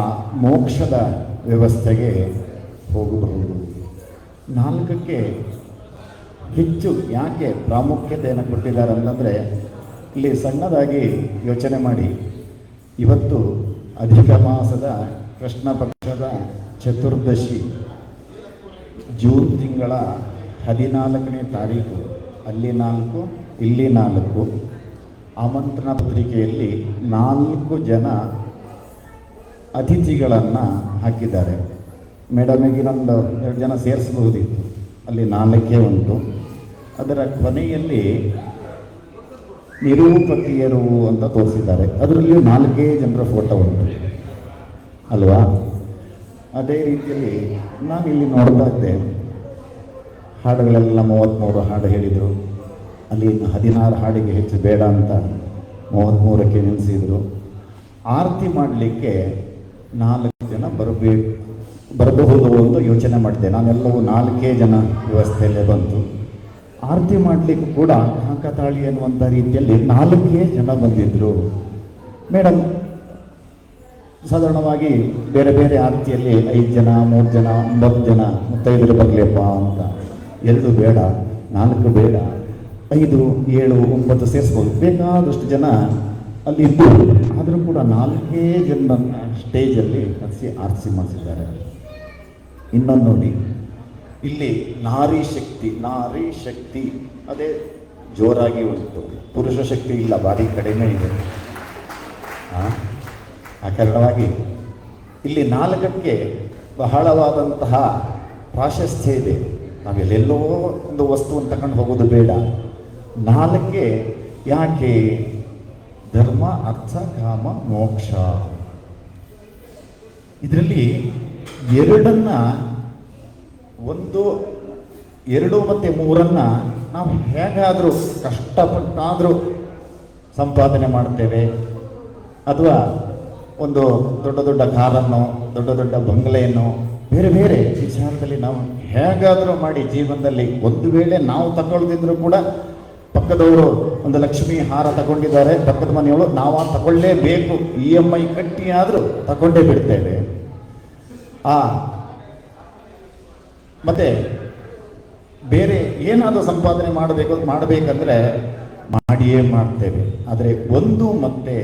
ಆ ಮೋಕ್ಷದ ವ್ಯವಸ್ಥೆಗೆ ಹೋಗಬಹುದು. 4ಕ್ಕೆ ಹೆಚ್ಚು ಯಾಕೆ ಪ್ರಾಮುಖ್ಯತೆಯನ್ನು ಕೊಟ್ಟಿದ್ದಾರೆ ಅಂತಂದರೆ, ಇಲ್ಲಿ ಸಣ್ಣದಾಗಿ ಯೋಚನೆ ಮಾಡಿ, ಇವತ್ತು ಅಧಿಕ ಮಾಸದ ಕೃಷ್ಣ ಪಕ್ಷದ ಚತುರ್ದಶಿ, ಜೂನ್ ತಿಂಗಳ 14ನೇ ತಾರೀಕು, ಅಲ್ಲಿ 4 ಇಲ್ಲಿ 4, ಆಮಂತ್ರಣ ಪತ್ರಿಕೆಯಲ್ಲಿ 4 ಜನ ಅತಿಥಿಗಳನ್ನು ಹಾಕಿದ್ದಾರೆ. ಮೇಡಮಿಗೆ ನಮ್ಮದು 2 ಜನ ಸೇರಿಸಬಹುದಿತ್ತು, ಅಲ್ಲಿ 4 ಉಂಟು. ಅದರ ಕೊನೆಯಲ್ಲಿ ನಿರೂಪಕಿಯರು ಅಂತ ತೋರಿಸಿದ್ದಾರೆ, ಅದರಲ್ಲಿ 4 ಜನರ ಫೋಟೋ ಉಂಟು ಅಲ್ವಾ. ಅದೇ ರೀತಿಯಲ್ಲಿ ನಾನಿಲ್ಲಿ ನೋಡ್ತಾ ಇದ್ದೆ, ಹಾಡುಗಳೆಲ್ಲ 33 ಹಾಡು ಹೇಳಿದರು. ಅಲ್ಲಿ ಇನ್ನು 16 ಹಾಡಿಗೆ ಹೆಚ್ಚು ಬೇಡ ಅಂತ 33ಕ್ಕೆ ನಿಲ್ಲಿಸಿದರು. ಆರತಿ ಮಾಡಲಿಕ್ಕೆ 4 ಜನ ಬರಬಹುದು ಅಂತ ಯೋಚನೆ ಮಾಡಿದೆ. ನಾನೆಲ್ಲವೂ 4 ಜನ ವ್ಯವಸ್ಥೆಯಲ್ಲೇ ಬಂತು. ಆರತಿ ಮಾಡಲಿಕ್ಕೂ ಕೂಡ ಕಾಕತಾಳಿ ಅನ್ನುವಂಥ ರೀತಿಯಲ್ಲಿ 4 ಜನ ಬಂದಿದ್ದರು. ಮೇಡಮ್ ಸಾಧಾರಣವಾಗಿ ಬೇರೆ ಬೇರೆ ಆರತಿಯಲ್ಲಿ 5 ಜನ, 3 ಜನ, 9 ಜನ ಮುತ್ತೈದರು ಬರಲಿಪ್ಪ ಅಂತ. 2 ಬೇಡ, 4 ಬೇಡ, 5, 7, 9 ಸೇರಿಸ್ಬೋದು. ಬೇಕಾದಷ್ಟು ಜನ ಅಲ್ಲಿ ಇದ್ದು, ಆದರೂ ಕೂಡ 4 ಜನ ಸ್ಟೇಜಲ್ಲಿ ಹರಿಸಿ ಆರಿಸಿ ಮಾಡಿಸಿದ್ದಾರೆ. ಇನ್ನೊಂದು ನೋಡಿ, ಇಲ್ಲಿ ನಾರಿ ಶಕ್ತಿ ಅದೇ ಜೋರಾಗಿ ಉಂಟು. ಪುರುಷ ಶಕ್ತಿ ಇಲ್ಲ, ಭಾರಿ ಕಡಿಮೆ ಇದೆ. ಆ ಕಾರಣವಾಗಿ ಇಲ್ಲಿ 4ಕ್ಕೆ ಬಹಳವಾದಂತಹ ಪ್ರಾಶಸ್ತ್ಯ ಇದೆ. ನಾವೆಲ್ಲೆಲ್ಲೋ ಒಂದು ವಸ್ತುವನ್ನು ತಗೊಂಡು ಹೋಗೋದು ಬೇಡ. 4ಕ್ಕೆ ಯಾಕೆ? ಧರ್ಮ, ಅರ್ಥ, ಕಾಮ, ಮೋಕ್ಷ. ಇದರಲ್ಲಿ 2 ಮತ್ತು 3 ನಾವು ಹೇಗಾದರೂ ಕಷ್ಟಪಟ್ಟಾದರೂ ಸಂಪಾದನೆ ಮಾಡ್ತೇವೆ. ಅಥವಾ ಒಂದು ದೊಡ್ಡ ದೊಡ್ಡ ಕಾರನ್ನು, ದೊಡ್ಡ ದೊಡ್ಡ ಬಂಗಲೆಯನ್ನು, ಬೇರೆ ಬೇರೆ ವಿಚಾರದಲ್ಲಿ ನಾವು ಹೇಗಾದರೂ ಮಾಡಿ ಜೀವನದಲ್ಲಿ, ಒಂದು ವೇಳೆ ನಾವು ತಗೊಳ್ದಿದ್ರು ಕೂಡ ಪಕ್ಕದವರು ಒಂದು ಲಕ್ಷ್ಮೀ ಹಾರ ತಗೊಂಡಿದ್ದಾರೆ, ಪಕ್ಕದ ಮನೆಯವರು ನಾವು ತಗೊಳ್ಳೇಬೇಕು, EMI ಕಟ್ಟಿ ಆದರೂ ತಗೊಂಡೇ ಬಿಡ್ತೇವೆ. ಮತ್ತೆ ಬೇರೆ ಏನಾದರೂ ಸಂಪಾದನೆ ಮಾಡಬೇಕಂದ್ರೆ ಮಾಡಿಯೇ ಮಾಡ್ತೇವೆ. ಆದರೆ 1 ಮತ್ತು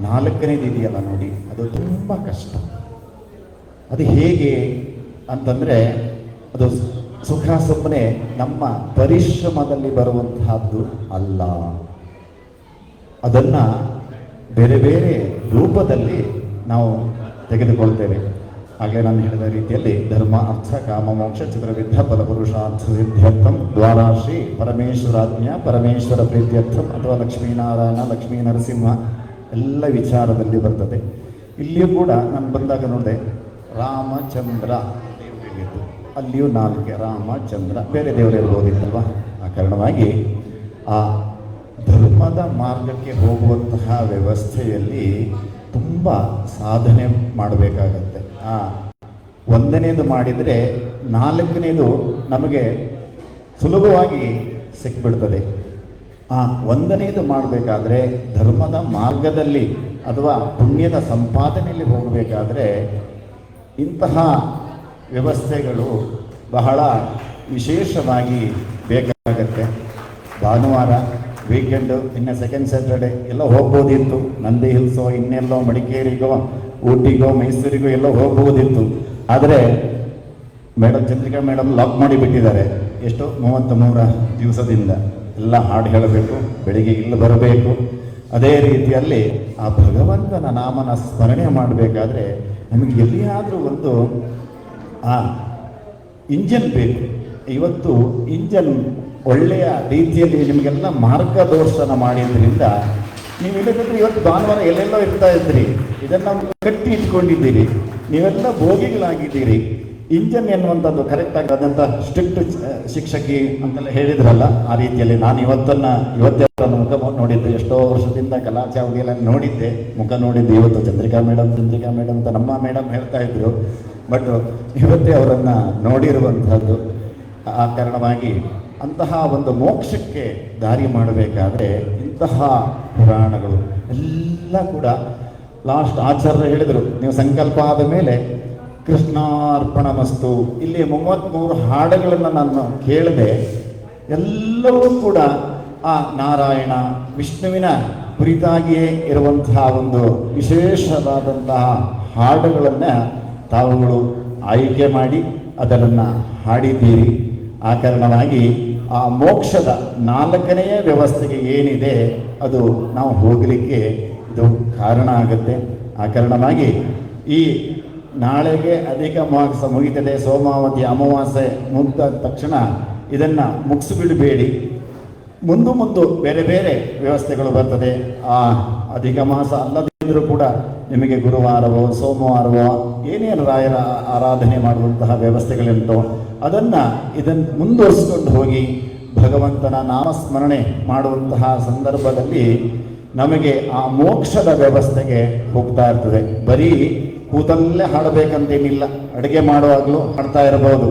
4ನೇದು ಇದೆಯಲ್ಲ ನೋಡಿ, ಅದು ತುಂಬ ಕಷ್ಟ. ಅದು ಹೇಗೆ ಅಂತಂದರೆ, ಅದು ಸುಖ ಸುಮ್ಮನೆ ನಮ್ಮ ಪರಿಶ್ರಮದಲ್ಲಿ ಬರುವಂತಹದ್ದು ಅಲ್ಲ. ಅದನ್ನು ಬೇರೆ ಬೇರೆ ರೂಪದಲ್ಲಿ ನಾವು ತೆಗೆದುಕೊಳ್ತೇವೆ. ಹಾಗೆ ನಾನು ಹೇಳಿದ ರೀತಿಯಲ್ಲಿ ಧರ್ಮ, ಅರ್ಥ, ಕಾಮ, ಮೋಕ್ಷ, ಚಿತ್ರವಿದ್ಯ ಫಲಪುರುಷಾರ್ಥ ಸಿದ್ಧ್ಯರ್ಥಂ ದ್ವಾರಾಶ್ರೀ ಪರಮೇಶ್ವರಾಜ್ಞ ಪರಮೇಶ್ವರ ಪ್ರೀತ್ಯರ್ಥಂ ಅಥವಾ ಲಕ್ಷ್ಮೀನಾರಾಯಣ, ಲಕ್ಷ್ಮೀ ನರಸಿಂಹ ಎಲ್ಲ ವಿಚಾರದಲ್ಲಿ ಬರ್ತದೆ. ಇಲ್ಲಿಯೂ ಕೂಡ ನಾನು ಬಂದಾಗ ನೋಡಿದೆ, ರಾಮಚಂದ್ರ ದೇವರಿದ್ದು, ಅಲ್ಲಿಯೂ 4 ರಾಮಚಂದ್ರ, ಬೇರೆ ದೇವರಿರ್ಬೋದಿತ್ತಲ್ವ. ಆ ಕಾರಣವಾಗಿ ಆ ಧರ್ಮದ ಮಾರ್ಗಕ್ಕೆ ಹೋಗುವಂತಹ ವ್ಯವಸ್ಥೆಯಲ್ಲಿ ತುಂಬ ಸಾಧನೆ ಮಾಡಬೇಕಾಗತ್ತೆ. 1ನೇದು ಮಾಡಿದರೆ 4ನೇದು ನಮಗೆ ಸುಲಭವಾಗಿ ಸಿಕ್ಬಿಡ್ತದೆ. 1ನೇದು ಮಾಡಬೇಕಾದ್ರೆ ಧರ್ಮದ ಮಾರ್ಗದಲ್ಲಿ ಅಥವಾ ಪುಣ್ಯದ ಸಂಪಾದನೆಯಲ್ಲಿ ಹೋಗಬೇಕಾದ್ರೆ ಇಂತಹ ವ್ಯವಸ್ಥೆಗಳು ಬಹಳ ವಿಶೇಷವಾಗಿ ಬೇಕಾಗತ್ತೆ. ಭಾನುವಾರ ವೀಕೆಂಡು, ಇನ್ನು ಸೆಕೆಂಡ್ ಸ್ಯಾಟರ್ಡೆ ಎಲ್ಲ ಹೋಗ್ಬೋದಿತ್ತು. ನಂದಿ ಹಿಲ್ಸೋ, ಇನ್ನೆಲ್ಲೋ ಮಡಿಕೇರಿಗೋ, ಊಟಿಗೋ, ಮೈಸೂರಿಗೋ ಎಲ್ಲೋ ಹೋಗ್ಬೋದಿತ್ತು. ಆದರೆ ಚಂದ್ರಿಕಾ ಮೇಡಮ್ ಲಾಕ್ ಮಾಡಿಬಿಟ್ಟಿದ್ದಾರೆ. ಎಷ್ಟು 33 ದಿವಸದಿಂದ ಎಲ್ಲ ಹಾಡು ಹೇಳಬೇಕು, ಬೆಳಿಗ್ಗೆ ಇಲ್ಲಿ ಬರಬೇಕು. ಅದೇ ರೀತಿಯಲ್ಲಿ ಆ ಭಗವಂತನ ನಾಮನ ಸ್ಮರಣೆ ಮಾಡಬೇಕಾದ್ರೆ ನಮಗೆ ಎಲ್ಲಿಯಾದರೂ ಒಂದು ಇಂಜನ್ ಬೇಕು. ಇವತ್ತು ಇಂಜನ್ ಒಳ್ಳೆಯ ರೀತಿಯಲ್ಲಿ ನಿಮಗೆಲ್ಲ ಮಾರ್ಗದರ್ಶನ ಮಾಡಿದ್ರಿಂದ ನೀವು ಇಲ್ಲದಿದ್ದರೆ ಇವತ್ತು ಭಾನುವಾರ ಎಲ್ಲೆಲ್ಲೋ ಇರ್ತಾ ಇದ್ರಿ. ಇದನ್ನು ಕಟ್ಟಿ ಇಟ್ಕೊಂಡಿದ್ದೀರಿ, ನೀವೆಲ್ಲ ಭೋಗಿಗಳಾಗಿದ್ದೀರಿ. ಇಂಜನ್ ಎನ್ನುವಂಥದ್ದು ಕರೆಕ್ಟಾಗಿ ಆದಂಥ ಸ್ಟ್ರಿಕ್ಟ್ ಶಿಕ್ಷಕಿ ಅಂತೆಲ್ಲ ಹೇಳಿದ್ರಲ್ಲ, ಆ ರೀತಿಯಲ್ಲಿ ನಾನು ಇವತ್ತೇ ಮುಖ ನೋಡಿದ್ದೆ. ಎಷ್ಟೋ ವರ್ಷದಿಂದ ಕಲಾಚಾವಡಿಯೆಲ್ಲ ನೋಡಿದ್ದೆ, ಮುಖ ನೋಡಿದ್ದೆ. ಇವತ್ತು ಚಂದ್ರಿಕಾ ಮೇಡಮ್ ಅಂತ ನಮ್ಮ ಮೇಡಮ್ ಹೇಳ್ತಾ ಇದ್ರು, ಬಟ್ ಇವತ್ತೇ ಅವರನ್ನು ನೋಡಿರುವಂಥದ್ದು. ಆ ಕಾರಣವಾಗಿ ಅಂತಹ ಒಂದು ಮೋಕ್ಷಕ್ಕೆ ದಾರಿ ಮಾಡಬೇಕಾದ್ರೆ ಇಂತಹ ಪುರಾಣಗಳು ಎಲ್ಲ ಕೂಡ ಲಾಸ್ಟ್ ಆಚಾರ್ಯ ಹೇಳಿದರು, ನೀವು ಸಂಕಲ್ಪ ಆದ ಮೇಲೆ ಕೃಷ್ಣಾರ್ಪಣಮಸ್ತು. ಇಲ್ಲಿ 33 ಹಾಡುಗಳನ್ನು ನಾನು ಕೇಳಿದೆ. ಎಲ್ಲವೂ ಕೂಡ ಆ ನಾರಾಯಣ ವಿಷ್ಣುವಿನ ಕುರಿತಾಗಿಯೇ ಇರುವಂತಹ ಒಂದು ವಿಶೇಷವಾದಂತಹ ಹಾಡುಗಳನ್ನು ತಾವುಗಳು ಆಯ್ಕೆ ಮಾಡಿ ಅದನ್ನು ಹಾಡಿದ್ದೀರಿ. ಆ ಕಾರಣವಾಗಿ ಆ ಮೋಕ್ಷದ 4ನೆಯ ವ್ಯವಸ್ಥೆಗೆ ಏನಿದೆ ಅದು ನಾವು ಹೋಗಲಿಕ್ಕೆ ಇದು ಕಾರಣ ಆಗುತ್ತೆ. ಆ ಕಾರಣವಾಗಿ ಈ ನಾಳೆಗೆ ಅಧಿಕ ಮಾಸ ಮುಗಿತದೆ, ಸೋಮಾವತಿ ಅಮಾವಾಸ್ಯೆ ಮುಗಿದ ತಕ್ಷಣ ಇದನ್ನು ಮುಗಿಸಿಬಿಡಬೇಡಿ. ಮುಂದೆ ಬೇರೆ ಬೇರೆ ವ್ಯವಸ್ಥೆಗಳು ಬರ್ತದೆ. ಆ ಅಧಿಕ ಮಾಸ ಅಲ್ಲದ ಇದ್ರೂ ಕೂಡ ನಿಮಗೆ ಗುರುವಾರವೋ ಸೋಮವಾರವೋ ಏನೇನು ರಾಯರ ಆರಾಧನೆ ಮಾಡುವಂತಹ ವ್ಯವಸ್ಥೆಗಳುಂಟು ಇದನ್ನು ಮುಂದುವರಿಸಿಕೊಂಡು ಹೋಗಿ ಭಗವಂತನ ನಾಮಸ್ಮರಣೆ ಮಾಡುವಂತಹ ಸಂದರ್ಭದಲ್ಲಿ ನಮಗೆ ಆ ಮೋಕ್ಷದ ವ್ಯವಸ್ಥೆಗೆ ಹೋಗ್ತಾ ಇರ್ತದೆ. ಬರೀ ಕೂತಲ್ಲೇ ಹಾಡಬೇಕಂತೇನಿಲ್ಲ. ಅಡುಗೆ ಮಾಡುವಾಗಲೂ ಹಾಡ್ತಾ ಇರಬಹುದು.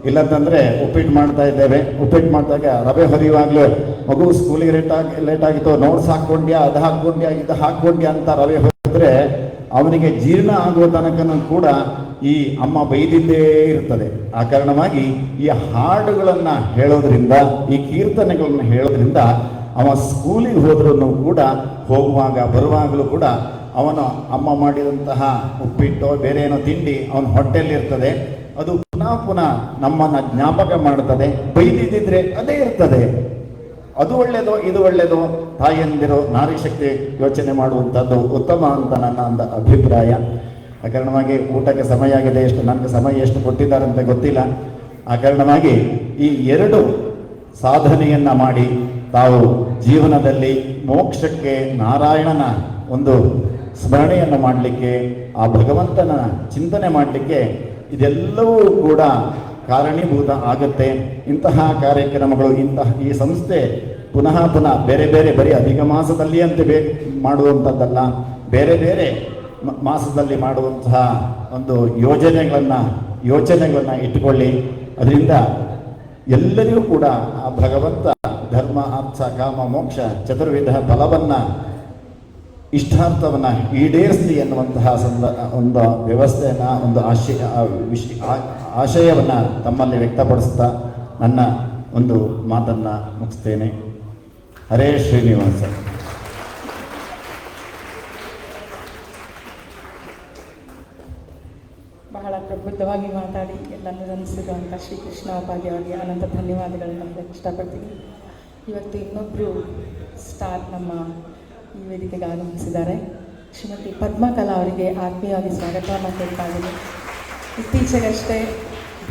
ಇಲ್ಲಂತಂದರೆ ಉಪ್ಪಿಟ್ಟು ಮಾಡ್ತಾ ಇದ್ದೇವೆ, ಉಪ್ಪಿಟ್ಟು ಮಾಡಿದಾಗ ರವೆ ಹೊರೆಯುವಾಗಲೂ ಮಗು ಸ್ಕೂಲಿಗೆ ಲೇಟ್ ಆಗಿತ್ತು, ನೋಟ್ಸ್ ಹಾಕ್ಕೊಂಡ್ಯಾ, ಅದು ಹಾಕ್ಕೊಂಡ್ಯಾ, ಇದು ಹಾಕ್ಕೊಂಡ್ಯಾ ಅಂತ ರವೆ ಹೊರೆದ್ರೆ ಅವನಿಗೆ ಜೀರ್ಣ ಆಗುವ ತನಕನೂ ಕೂಡ ಈ ಅಮ್ಮ ಬೈದಿದ್ದೇ ಇರ್ತದೆ. ಆ ಕಾರಣವಾಗಿ ಈ ಹಾಡುಗಳನ್ನು ಹೇಳೋದ್ರಿಂದ, ಈ ಕೀರ್ತನೆಗಳನ್ನು ಹೇಳೋದ್ರಿಂದ ಅವ ಸ್ಕೂಲಿಗೆ ಹೋದ್ರೂ ಕೂಡ ಹೋಗುವಾಗ ಬರುವಾಗಲೂ ಕೂಡ ಅವನ ಅಮ್ಮ ಮಾಡಿದಂತಹ ಉಪ್ಪಿಟ್ಟು ಬೇರೆ ಏನೋ ತಿಂಡಿ ಅವನ ಹೊಟ್ಟೆಯಲ್ಲಿರ್ತದೆ. ಅದು ಪುನಃ ಪುನಃ ನಮ್ಮನ್ನು ಜ್ಞಾಪಕ ಮಾಡ್ತದೆ. ಬೈದಿದ್ದಿದ್ರೆ ಅದೇ ಇರ್ತದೆ. ಅದು ಒಳ್ಳೆಯದು, ಇದು ಒಳ್ಳೆಯದು. ತಾಯಿಯಂದಿರು ನಾರಿ ಶಕ್ತಿ ಯೋಚನೆ ಮಾಡುವಂಥದ್ದು ಉತ್ತಮ ಅಂತ ನನ್ನ ಅಭಿಪ್ರಾಯ. ಆ ಕಾರಣವಾಗಿ ಊಟಕ್ಕೆ ಸಮಯ ಆಗಿದೆ. ನನಗೆ ಸಮಯ ಎಷ್ಟು ಕೊಟ್ಟಿದ್ದಾರೆ ಅಂತ ಗೊತ್ತಿಲ್ಲ. ಆ ಕಾರಣವಾಗಿ ಈ ಎರಡು ಸಾಧನೆಯನ್ನು ಮಾಡಿ ತಾವು ಜೀವನದಲ್ಲಿ ಮೋಕ್ಷಕ್ಕೆ ನಾರಾಯಣನ ಒಂದು ಸ್ಮರಣೆಯನ್ನು ಮಾಡಲಿಕ್ಕೆ, ಆ ಭಗವಂತನ ಚಿಂತನೆ ಮಾಡಲಿಕ್ಕೆ ಇದೆಲ್ಲವೂ ಕೂಡ ಕಾರಣೀಭೂತ ಆಗುತ್ತೆ. ಇಂತಹ ಕಾರ್ಯಕ್ರಮಗಳು, ಈ ಸಂಸ್ಥೆ ಪುನಃ ಬೇರೆ ಬೇರೆ ಬರೀ ಅಧಿಕ ಮಾಸದಲ್ಲಿ ಅಂತ ಮಾಡುವಂಥದ್ದಲ್ಲ, ಬೇರೆ ಬೇರೆ ಮಾಸದಲ್ಲಿ ಮಾಡುವಂತಹ ಒಂದು ಯೋಚನೆಗಳನ್ನು ಇಟ್ಟುಕೊಳ್ಳಿ. ಅದರಿಂದ ಎಲ್ಲರಿಗೂ ಕೂಡ ಆ ಭಗವಂತ ಧರ್ಮ ಅರ್ಥ ಕಾಮ ಮೋಕ್ಷ ಚತುರ್ವಿಧ ಫಲವನ್ನು, ಇಷ್ಟಾರ್ಥವನ್ನು ಈಡೇರಿಸಲಿ ಎನ್ನುವಂತಹ ಒಂದು ವ್ಯವಸ್ಥೆಯನ್ನು, ಒಂದು ಆಶಯವನ್ನು ತಮ್ಮಲ್ಲಿ ವ್ಯಕ್ತಪಡಿಸ್ತಾ ನನ್ನ ಒಂದು ಮಾತನ್ನು ಮುಗಿಸ್ತೇನೆ. ಹರೇ ಶ್ರೀನಿವಾಸ. ಬಹಳ ಪ್ರಬುದ್ಧವಾಗಿ ಮಾತಾಡಿ ಎಲ್ಲನ್ನು ರಮಿಸಿರುವಂಥ ಶ್ರೀಕೃಷ್ಣ ಉಪಾಧ್ಯಾಯ ಅವರಿಗೆ ಅನಂತ ಧನ್ಯವಾದಗಳನ್ನು ಹೇಳಕ್ಕೆ ಇಷ್ಟಪಡ್ತೀನಿ. ಇವತ್ತು ಇನ್ನೊಬ್ಬರು ಸ್ಟಾರ್ ನಮ್ಮ ಈ ವೇದಿಕೆಗೆ ಆಗಮಿಸಿದ್ದಾರೆ. ಶ್ರೀಮತಿ ಪದ್ಮಕಲಾ ಅವರಿಗೆ ಆತ್ಮೀಯವಾಗಿ ಸ್ವಾಗತವನ್ನು ಕೊಡ್ತಾ ಇದ್ದೀನಿ. ಇತ್ತೀಚೆಗಷ್ಟೇ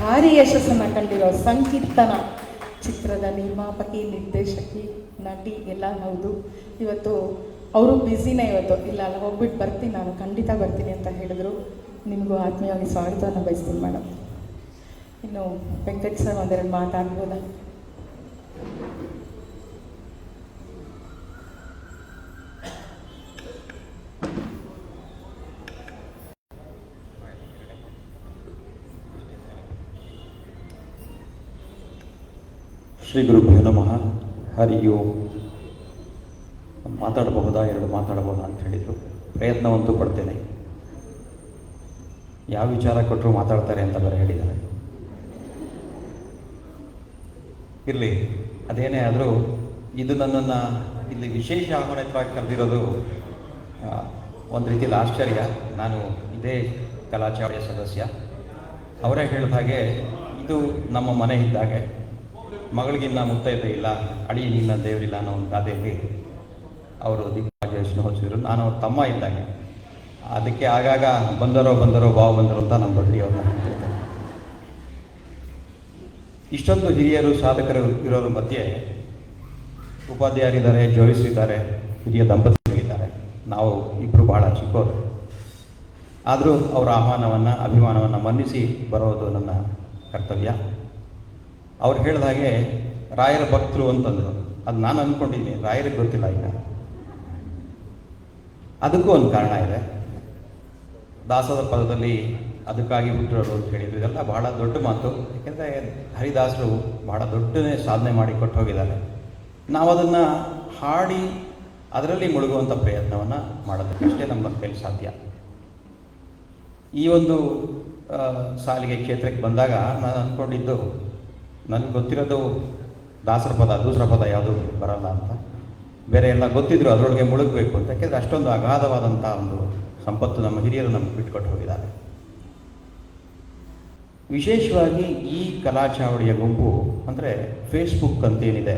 ಭಾರಿ ಯಶಸ್ಸನ್ನು ಕಂಡಿರೋ ಸಂಕೀರ್ತನ ಚಿತ್ರದ ನಿರ್ಮಾಪಕಿ, ನಿರ್ದೇಶಕಿ, ನಟಿ ಎಲ್ಲ ಹೌದು. ಇವತ್ತು ಅವರು ಬ್ಯುಸಿನೇ. ಇವತ್ತು ಇಲ್ಲ ಹೋಗ್ಬಿಟ್ಟು ಬರ್ತೀನಿ, ನಾನು ಖಂಡಿತ ಬರ್ತೀನಿ ಅಂತ ಹೇಳಿದ್ರು. ನಿಮಗೂ ಆತ್ಮೀಯವಾಗಿ ಸ್ವಾಗತವನ್ನು ಬಯಸ್ತೀನಿ ಮೇಡಮ್. ಇನ್ನು ವೆಂಕಟ್ ಸರ್ ಒಂದೆರಡು ಮಾತಾಡ್ಬೋದಾ? ಶ್ರೀ ಗುರುಭ್ಯೋ ನಮಃ. ಹರಿ ಓಂ. ಮಾತಾಡಬಹುದಾ, ಎರಡು ಮಾತಾಡಬಹುದಾ ಅಂತ ಹೇಳಿದರು. ಪ್ರಯತ್ನವಂತೂ ಪಡ್ತೇನೆ. ಯಾವ ವಿಚಾರ ಕೊಟ್ಟರು ಮಾತಾಡ್ತಾರೆ ಅಂತ ಬೇರೆ ಹೇಳಿದ್ದಾರೆ. ಇರಲಿ, ಅದೇನೇ ಆದರೂ ಇದು ನನ್ನನ್ನು ಇಲ್ಲಿ ವಿಶೇಷ ಆಹ್ವಾನಿತವಾಗಿ ಕರೆದಿರೋದು ಒಂದು ರೀತಿಯಲ್ಲಿ ಆಶ್ಚರ್ಯ. ನಾನು ಇದೇ ಕಲಾಚಾರ್ಯ ಸದಸ್ಯ. ಅವರೇ ಹೇಳಿದ ಹಾಗೆ ಇದು ನಮ್ಮ ಮನೆ ಇದ್ದಾಗೆ. ಮಗಳಿಗಿನ್ನ ಮುತ್ತೈದೆ ಇಲ್ಲ, ಅಳಿಯನಿನ್ನ ದೇವರಿಲ್ಲ ಅನ್ನೋ ಒಂದು ಗಾದೆಯಲ್ಲಿ ಅವರು ದೀಪಾವಳಿ ಹೊಚ್ಚಿದ್ರು. ನಾನು ಅವ್ರ ತಮ್ಮ ಇದ್ದಾಗೆ. ಅದಕ್ಕೆ ಆಗಾಗ ಬಂದರೋ ಬಾವು ಬಂದರು ಅಂತ ನಮ್ಮ ದೊಡ್ಡಿಯವ್ರನ್ನ ಹೇಳ್ತಿರ್ತಾರೆ. ಇಷ್ಟೊಂದು ಹಿರಿಯರು ಸಾಧಕರು ಇರೋರ ಮಧ್ಯೆ ಉಪಾಧ್ಯಾಯರಿದ್ದಾರೆ, ಜೋಯಿಸಿದ್ದಾರೆ, ಹಿರಿಯ ದಂಪತಿಗಳಿದ್ದಾರೆ. ನಾವು ಇಬ್ಬರು ಬಹಳ ಚಿಕ್ಕವರು. ಆದರೂ ಅವರ ಆಹ್ವಾನವನ್ನು, ಅಭಿಮಾನವನ್ನು ಮನ್ನಿಸಿ ಬರೋದು ನನ್ನ ಕರ್ತವ್ಯ. ಅವ್ರು ಹೇಳಿದ ಹಾಗೆ ರಾಯರ ಭಕ್ತರು ಅಂತಂದರು. ಅದು ನಾನು ಅಂದ್ಕೊಂಡಿದ್ದೀನಿ, ರಾಯರಿಗೆ ಗೊತ್ತಿಲ್ಲ ಈಗ. ಅದಕ್ಕೂ ಒಂದು ಕಾರಣ ಇದೆ. ದಾಸದ ಪದದಲ್ಲಿ ಅದಕ್ಕಾಗಿ ಹುಟ್ಟಿರೋರು ಅಂತ ಹೇಳಿದ್ರು. ಇದೆಲ್ಲ ಬಹಳ ದೊಡ್ಡ ಮಾತು. ಯಾಕೆಂದರೆ ಹರಿದಾಸರು ಬಹಳ ದೊಡ್ಡನೇ ಸಾಧನೆ ಮಾಡಿ ಕೊಟ್ಟು ಹೋಗಿದ್ದಾರೆ. ನಾವು ಅದನ್ನು ಹಾಡಿ ಅದರಲ್ಲಿ ಮುಳುಗುವಂಥ ಪ್ರಯತ್ನವನ್ನು ಮಾಡೋದಕ್ಕಷ್ಟೇ ನಮ್ಮ ಕೈಲಿ ಸಾಧ್ಯ. ಈ ಒಂದು ಸಾಲಿಗೆ ಕ್ಷೇತ್ರಕ್ಕೆ ಬಂದಾಗ ನಾನು ಅಂದ್ಕೊಂಡಿದ್ದು, ನನಗೆ ಗೊತ್ತಿರೋದು ದಾಸರ ಪದ, ದೂಸರ ಪದ ಯಾವುದೂ ಬರಲ್ಲ ಅಂತ. ಬೇರೆ ಎಲ್ಲ ಗೊತ್ತಿದ್ರು ಅದರೊಳಗೆ ಮುಳುಗಬೇಕು ಅಂತ. ಯಾಕೆಂದರೆ ಅಷ್ಟೊಂದು ಅಗಾಧವಾದಂಥ ಒಂದು ಸಂಪತ್ತು ನಮ್ಮ ಹಿರಿಯರು ನಮಗೆ ಬಿಟ್ಟುಕೊಟ್ಟು ಹೋಗಿದ್ದಾರೆ. ವಿಶೇಷವಾಗಿ ಈ ಕಲಾಚಾವಡಿಯ ಗುಂಪು ಅಂದರೆ ಫೇಸ್ಬುಕ್ ಅಂತೇನಿದೆ,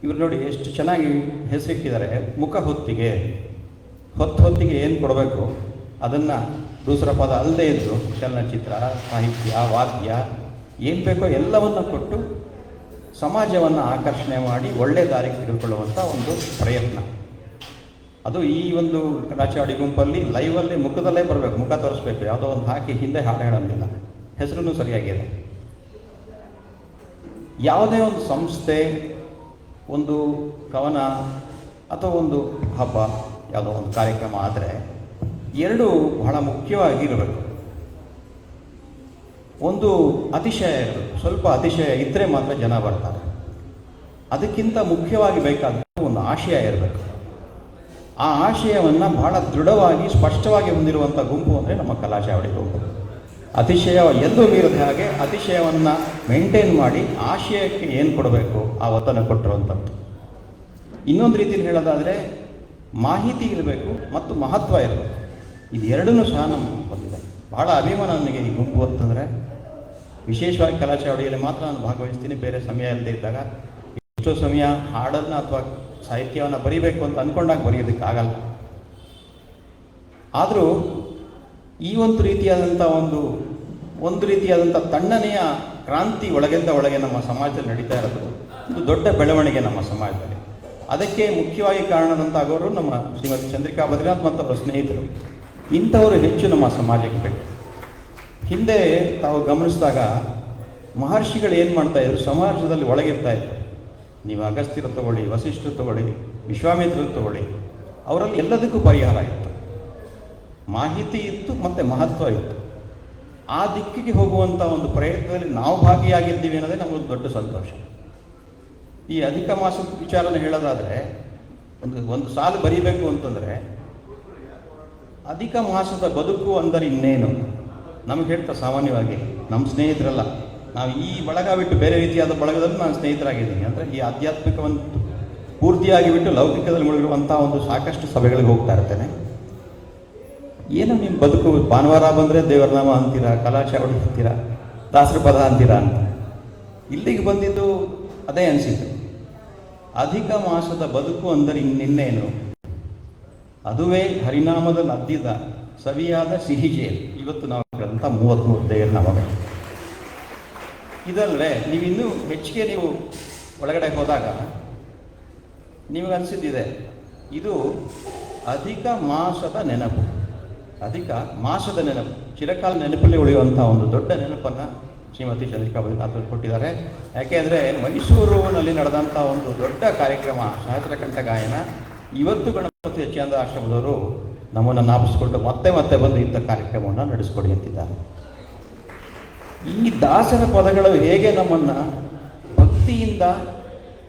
ಇವರು ನೋಡಿ ಎಷ್ಟು ಚೆನ್ನಾಗಿ ಹೆಸರಿಟ್ಟಿದ್ದಾರೆ. ಮುಖ ಹೊತ್ತಿಗೆ ಹೊತ್ತಿಗೆ ಏನು ಕೊಡಬೇಕು ಅದನ್ನು ದೂಸರ ಪದ ಅಲ್ಲದೇ ಇದ್ದರು ಚಲನಚಿತ್ರ, ಸಾಹಿತ್ಯ, ವಾದ್ಯ ಏನು ಬೇಕೋ ಎಲ್ಲವನ್ನು ಕೊಟ್ಟು ಸಮಾಜವನ್ನು ಆಕರ್ಷಣೆ ಮಾಡಿ ಒಳ್ಳೆಯ ದಾರಿಗೆ ತೆಗೆದುಕೊಳ್ಳುವಂಥ ಒಂದು ಪ್ರಯತ್ನ. ಅದು ಈ ಒಂದು ಕಲಾಚಾಡಿ ಗುಂಪಲ್ಲಿ ಲೈವಲ್ಲಿ ಮುಖದಲ್ಲೇ ಬರಬೇಕು, ಮುಖ ತೋರಿಸ್ಬೇಕು, ಯಾವುದೋ ಒಂದು ಹಾಕಿ ಹಿಂದೆ ಹಾಡು ಹೇಳೋಂಗಿಲ್ಲ, ಹೆಸರು ಸರಿಯಾಗಿದೆ. ಯಾವುದೇ ಒಂದು ಸಂಸ್ಥೆ, ಒಂದು ಕವನ ಅಥವಾ ಒಂದು ಹಬ್ಬ, ಯಾವುದೋ ಒಂದು ಕಾರ್ಯಕ್ರಮ ಆದರೆ ಎರಡು ಬಹಳ ಮುಖ್ಯವಾಗಿರಬೇಕು. ಒಂದು ಅತಿಶಯ ಇರಬೇಕು, ಸ್ವಲ್ಪ ಅತಿಶಯ ಇದ್ದರೆ ಮಾತ್ರ ಜನ ಬರ್ತಾರೆ. ಅದಕ್ಕಿಂತ ಮುಖ್ಯವಾಗಿ ಬೇಕಾದ ಒಂದು ಆಶಯ ಇರಬೇಕು. ಆ ಆಶಯವನ್ನು ಬಹಳ ದೃಢವಾಗಿ ಸ್ಪಷ್ಟವಾಗಿ ಹೊಂದಿರುವಂಥ ಗುಂಪು ಅಂದರೆ ನಮ್ಮ ಕಲಾಚಾವಡಿ ಗುಂಪು. ಅತಿಶಯ ಎಲ್ಲೂ ಮೀರದ ಹಾಗೆ ಅತಿಶಯವನ್ನು ಮೇಂಟೈನ್ ಮಾಡಿ ಆಶಯಕ್ಕೆ ಏನು ಕೊಡಬೇಕು ಆ ಒತ್ತನ್ನು ಕೊಟ್ಟಿರುವಂಥದ್ದು. ಇನ್ನೊಂದು ರೀತಿಯಲ್ಲಿ ಹೇಳೋದಾದರೆ ಮಾಹಿತಿ ಇರಬೇಕು ಮತ್ತು ಮಹತ್ವ ಇರಬೇಕು. ಇದು ಎರಡನ್ನೂ ಸಹ ನಮಗೆ ಬಂದಿದೆ. ಬಹಳ ಅಭಿಮಾನ ನನಗೆ ಈ ಗುಂಪು ಅಂತಂದರೆ. ವಿಶೇಷವಾಗಿ ಕಲಾಚಾವಡಿಯಲ್ಲಿ ಮಾತ್ರ ನಾನು ಭಾಗವಹಿಸ್ತೀನಿ, ಬೇರೆ ಸಮಯ ಇಲ್ಲದೆ ಇದ್ದಾಗ. ಎಷ್ಟೋ ಸಮಯ ಹಾಡನ್ನು ಅಥವಾ ಸಾಹಿತ್ಯವನ್ನು ಬರೀಬೇಕು ಅಂತ ಅಂದ್ಕೊಂಡಾಗ ಬರೆಯೋದಕ್ಕಾಗಲ್ಲ. ಆದರೂ ಈ ಒಂದು ರೀತಿಯಾದಂಥ ಒಂದು ರೀತಿಯಾದಂಥ ತಣ್ಣನೆಯ ಕ್ರಾಂತಿ ಒಳಗಿಂದ ಒಳಗೆ ನಮ್ಮ ಸಮಾಜದಲ್ಲಿ ನಡೀತಾ ಇರೋದು ಒಂದು ದೊಡ್ಡ ಬೆಳವಣಿಗೆ ನಮ್ಮ ಸಮಾಜದಲ್ಲಿ. ಅದಕ್ಕೆ ಮುಖ್ಯವಾಗಿ ಕಾರಣದಂತಾಗೋರು ನಮ್ಮ ಶ್ರೀಮತಿ ಚಂದ್ರಿಕಾ ಬದ್ರಿನಾಥ್ ಮತ್ತು ಅವರ ಸ್ನೇಹಿತರು. ಇಂಥವರು ಹೆಚ್ಚು ನಮ್ಮ ಸಮಾಜಕ್ಕೆ ಬೇಕು. ಹಿಂದೆ ತಾವು ಗಮನಿಸಿದಾಗ ಮಹರ್ಷಿಗಳು ಏನು ಮಾಡ್ತಾಯಿದ್ರು, ಸಮಾಜದಲ್ಲಿ ಒಳಗಿರ್ತಾ ಇದ್ರು. ನೀವು ಅಗಸ್ತ್ಯರು ತಗೊಳ್ಳಿ, ವಸಿಷ್ಠರು ತಗೊಳ್ಳಿ, ವಿಶ್ವಾಮಿತ್ರರು ತಗೊಳ್ಳಿ, ಅವರಲ್ಲಿ ಎಲ್ಲದಕ್ಕೂ ಪರಿಹಾರ ಇತ್ತು, ಮಾಹಿತಿ ಇತ್ತು ಮತ್ತು ಮಹತ್ವ ಇತ್ತು. ಆ ದಿಕ್ಕಿಗೆ ಹೋಗುವಂಥ ಒಂದು ಪ್ರಯತ್ನದಲ್ಲಿ ನಾವು ಭಾಗಿಯಾಗಿದ್ದೀವಿ ಅನ್ನೋದೇ ನಮಗೊಂದು ದೊಡ್ಡ ಸಂತೋಷ. ಈ ಅಧಿಕ ಮಾಸದ ವಿಚಾರನ ಹೇಳೋದಾದರೆ ಒಂದು ಸಾಲು ಬರೀಬೇಕು ಅಂತಂದರೆ, ಅಧಿಕ ಮಾಸದ ಬದುಕು ಅಂದರೆ ಇನ್ನೇನು ನಮಗೆ ಹೇಳ್ತಾ ಸಾಮಾನ್ಯವಾಗಿ ನಮ್ಮ ಸ್ನೇಹಿತರಲ್ಲ, ನಾವು ಈ ಬಳಗ ಬಿಟ್ಟು ಬೇರೆ ರೀತಿಯಾದ ಬಳಗದಲ್ಲಿ ನಾನು ಸ್ನೇಹಿತರಾಗಿದ್ದೀನಿ. ಅಂದರೆ ಈ ಆಧ್ಯಾತ್ಮಿಕವನ್ನು ಪೂರ್ತಿಯಾಗಿ ಬಿಟ್ಟು ಲೌಕಿಕದಲ್ಲಿ ಮುಳುಗಿರುವಂಥ ಒಂದು ಸಾಕಷ್ಟು ಸಭೆಗಳಿಗೆ ಹೋಗ್ತಾ ಇರ್ತೇನೆ. ಏನು ನಿಮ್ಮ ಬದುಕು, ಭಾನುವಾರ ಬಂದರೆ ದೇವರನಾಮ ಅಂತೀರಾ, ಕಲಾಚಾವಡಿ ಅಂತೀರಾ, ದಾಸರ ಪದ ಅಂತೀರಾ ಅಂತ. ಇಲ್ಲಿಗೆ ಬಂದಿದ್ದು ಅದೇ ಅನಿಸಿತು. ಅಧಿಕ ಮಾಸದ ಬದುಕು ಅಂದರೆ ಇನ್ನೇನು, ಅದುವೇ ಹರಿನಾಮದಲ್ಲಿ ಅದ್ದಿದ ಸವಿಯಾದ ಸಿಹಿಜೇನು. ಇವತ್ತು ನಾವು ಅಂತ 33 ದೇವರು ನಮಗೆ ಇದಲ್ವೇ. ನೀವಿನ್ನೂ ಹೆಚ್ಚಿಗೆ ನೀವು ಒಳಗಡೆ ಹೋದಾಗ ನಿಮಗನ್ಸಿದ್ದಿದೆ, ಇದು ಅಧಿಕ ಮಾಸದ ನೆನಪು. ಅಧಿಕ ಮಾಸದ ನೆನಪು, ಚಿರಕಾಲ ನೆನಪಲ್ಲಿ ಉಳಿಯುವಂಥ ಒಂದು ದೊಡ್ಡ ನೆನಪನ್ನು ಶ್ರೀಮತಿ ಚಂದ್ರಿಕಾ ಬದ್ರಿನಾಥ್ ಕೊಟ್ಟಿದ್ದಾರೆ. ಯಾಕೆಂದರೆ ಮೈಸೂರಿನಲ್ಲಿ ನಡೆದಂಥ ಒಂದು ದೊಡ್ಡ ಕಾರ್ಯಕ್ರಮ ಸಹಸ್ರಕಂಠ ಗಾಯನ ಇವತ್ತು ಗಣಪತಿ ಹೆಚ್ಚಾನಂದ ಆಶ್ರಮದವರು ನಮ್ಮನ್ನು ನಾಪಿಸಿಕೊಂಡು ಮತ್ತೆ ಮತ್ತೆ ಬಂದು ಇಂಥ ಕಾರ್ಯಕ್ರಮವನ್ನು ನಡೆಸಿಕೊಡಿ ಅಂತಿದ್ದಾರೆ. ಈ ದಾಸರ ಪದಗಳು ಹೇಗೆ ನಮ್ಮನ್ನು ಭಕ್ತಿಯಿಂದ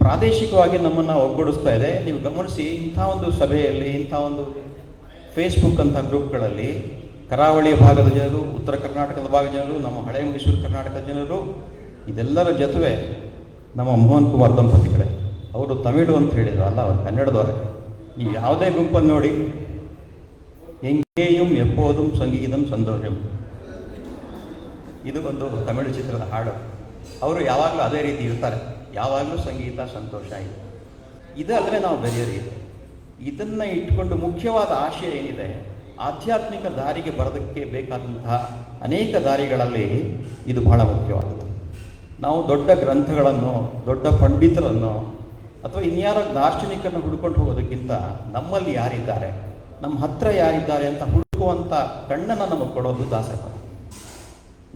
ಪ್ರಾದೇಶಿಕವಾಗಿ ನಮ್ಮನ್ನು ಒಗ್ಗೂಡಿಸ್ತಾ ಇದೆ ನೀವು ಗಮನಿಸಿ. ಇಂಥ ಒಂದು ಸಭೆಯಲ್ಲಿ, ಇಂಥ ಒಂದು ಫೇಸ್ಬುಕ್ ಅಂತ ಗ್ರೂಪ್ಗಳಲ್ಲಿ ಕರಾವಳಿಯ ಭಾಗದ ಜನರು, ಉತ್ತರ ಕರ್ನಾಟಕದ ಭಾಗದ ಜನರು, ನಮ್ಮ ಹಳೆ ಮೈಸೂರು ಕರ್ನಾಟಕದ ಜನರು, ಇದೆಲ್ಲರ ಜೊತೆ ನಮ್ಮ ಮೋಹನ್ ಕುಮಾರ್ ದಂಪತಿಗಳೇ, ಅವರು ತಮಿಳು ಅಂತ ಹೇಳಿದ್ರು, ಅಲ್ಲ ಅವರು ಕನ್ನಡದವರೇ. ನೀವು ಯಾವುದೇ ಗುಂಪನ್ನು ನೋಡಿ, ಎಂಗೇಯುಂ ಎಪ್ಪೋದುಂ ಸಂಗೀತಂ ಸಂತೋಷಂ, ಇದು ಒಂದು ತಮಿಳು ಚಿತ್ರದ ಹಾಡು. ಅವರು ಯಾವಾಗಲೂ ಅದೇ ರೀತಿ ಇರ್ತಾರೆ, ಯಾವಾಗಲೂ ಸಂಗೀತ ಸಂತೋಷ ಇದೆ. ಇದಲ್ಲದೆ ನಾವು ಬೆರೆಯೋದು ಇದನ್ನು ಇಟ್ಕೊಂಡು ಮುಖ್ಯವಾದ ಆಶಯ ಏನಿದೆ, ಆಧ್ಯಾತ್ಮಿಕ ದಾರಿಗೆ ಬರೋದಕ್ಕೆ ಬೇಕಾದಂತಹ ಅನೇಕ ದಾರಿಗಳಲ್ಲಿ ಇದು ಬಹಳ ಮುಖ್ಯವಾದದ್ದು. ನಾವು ದೊಡ್ಡ ಗ್ರಂಥಗಳನ್ನು, ದೊಡ್ಡ ಪಂಡಿತರನ್ನು ಅಥವಾ ಇನ್ಯಾರೋ ದಾರ್ಶನಿಕರನ್ನು ಹುಡ್ಕೊಂಡು ಹೋಗೋದಕ್ಕಿಂತ ನಮ್ಮಲ್ಲಿ ಯಾರಿದ್ದಾರೆ, ನಮ್ಮ ಹತ್ರ ಯಾರಿದ್ದಾರೆ ಅಂತ ಹುಡುಕುವಂಥ ಕಣ್ಣನ್ನು ನಮಗೆ ಕೊಡೋದು ದಾಸರ.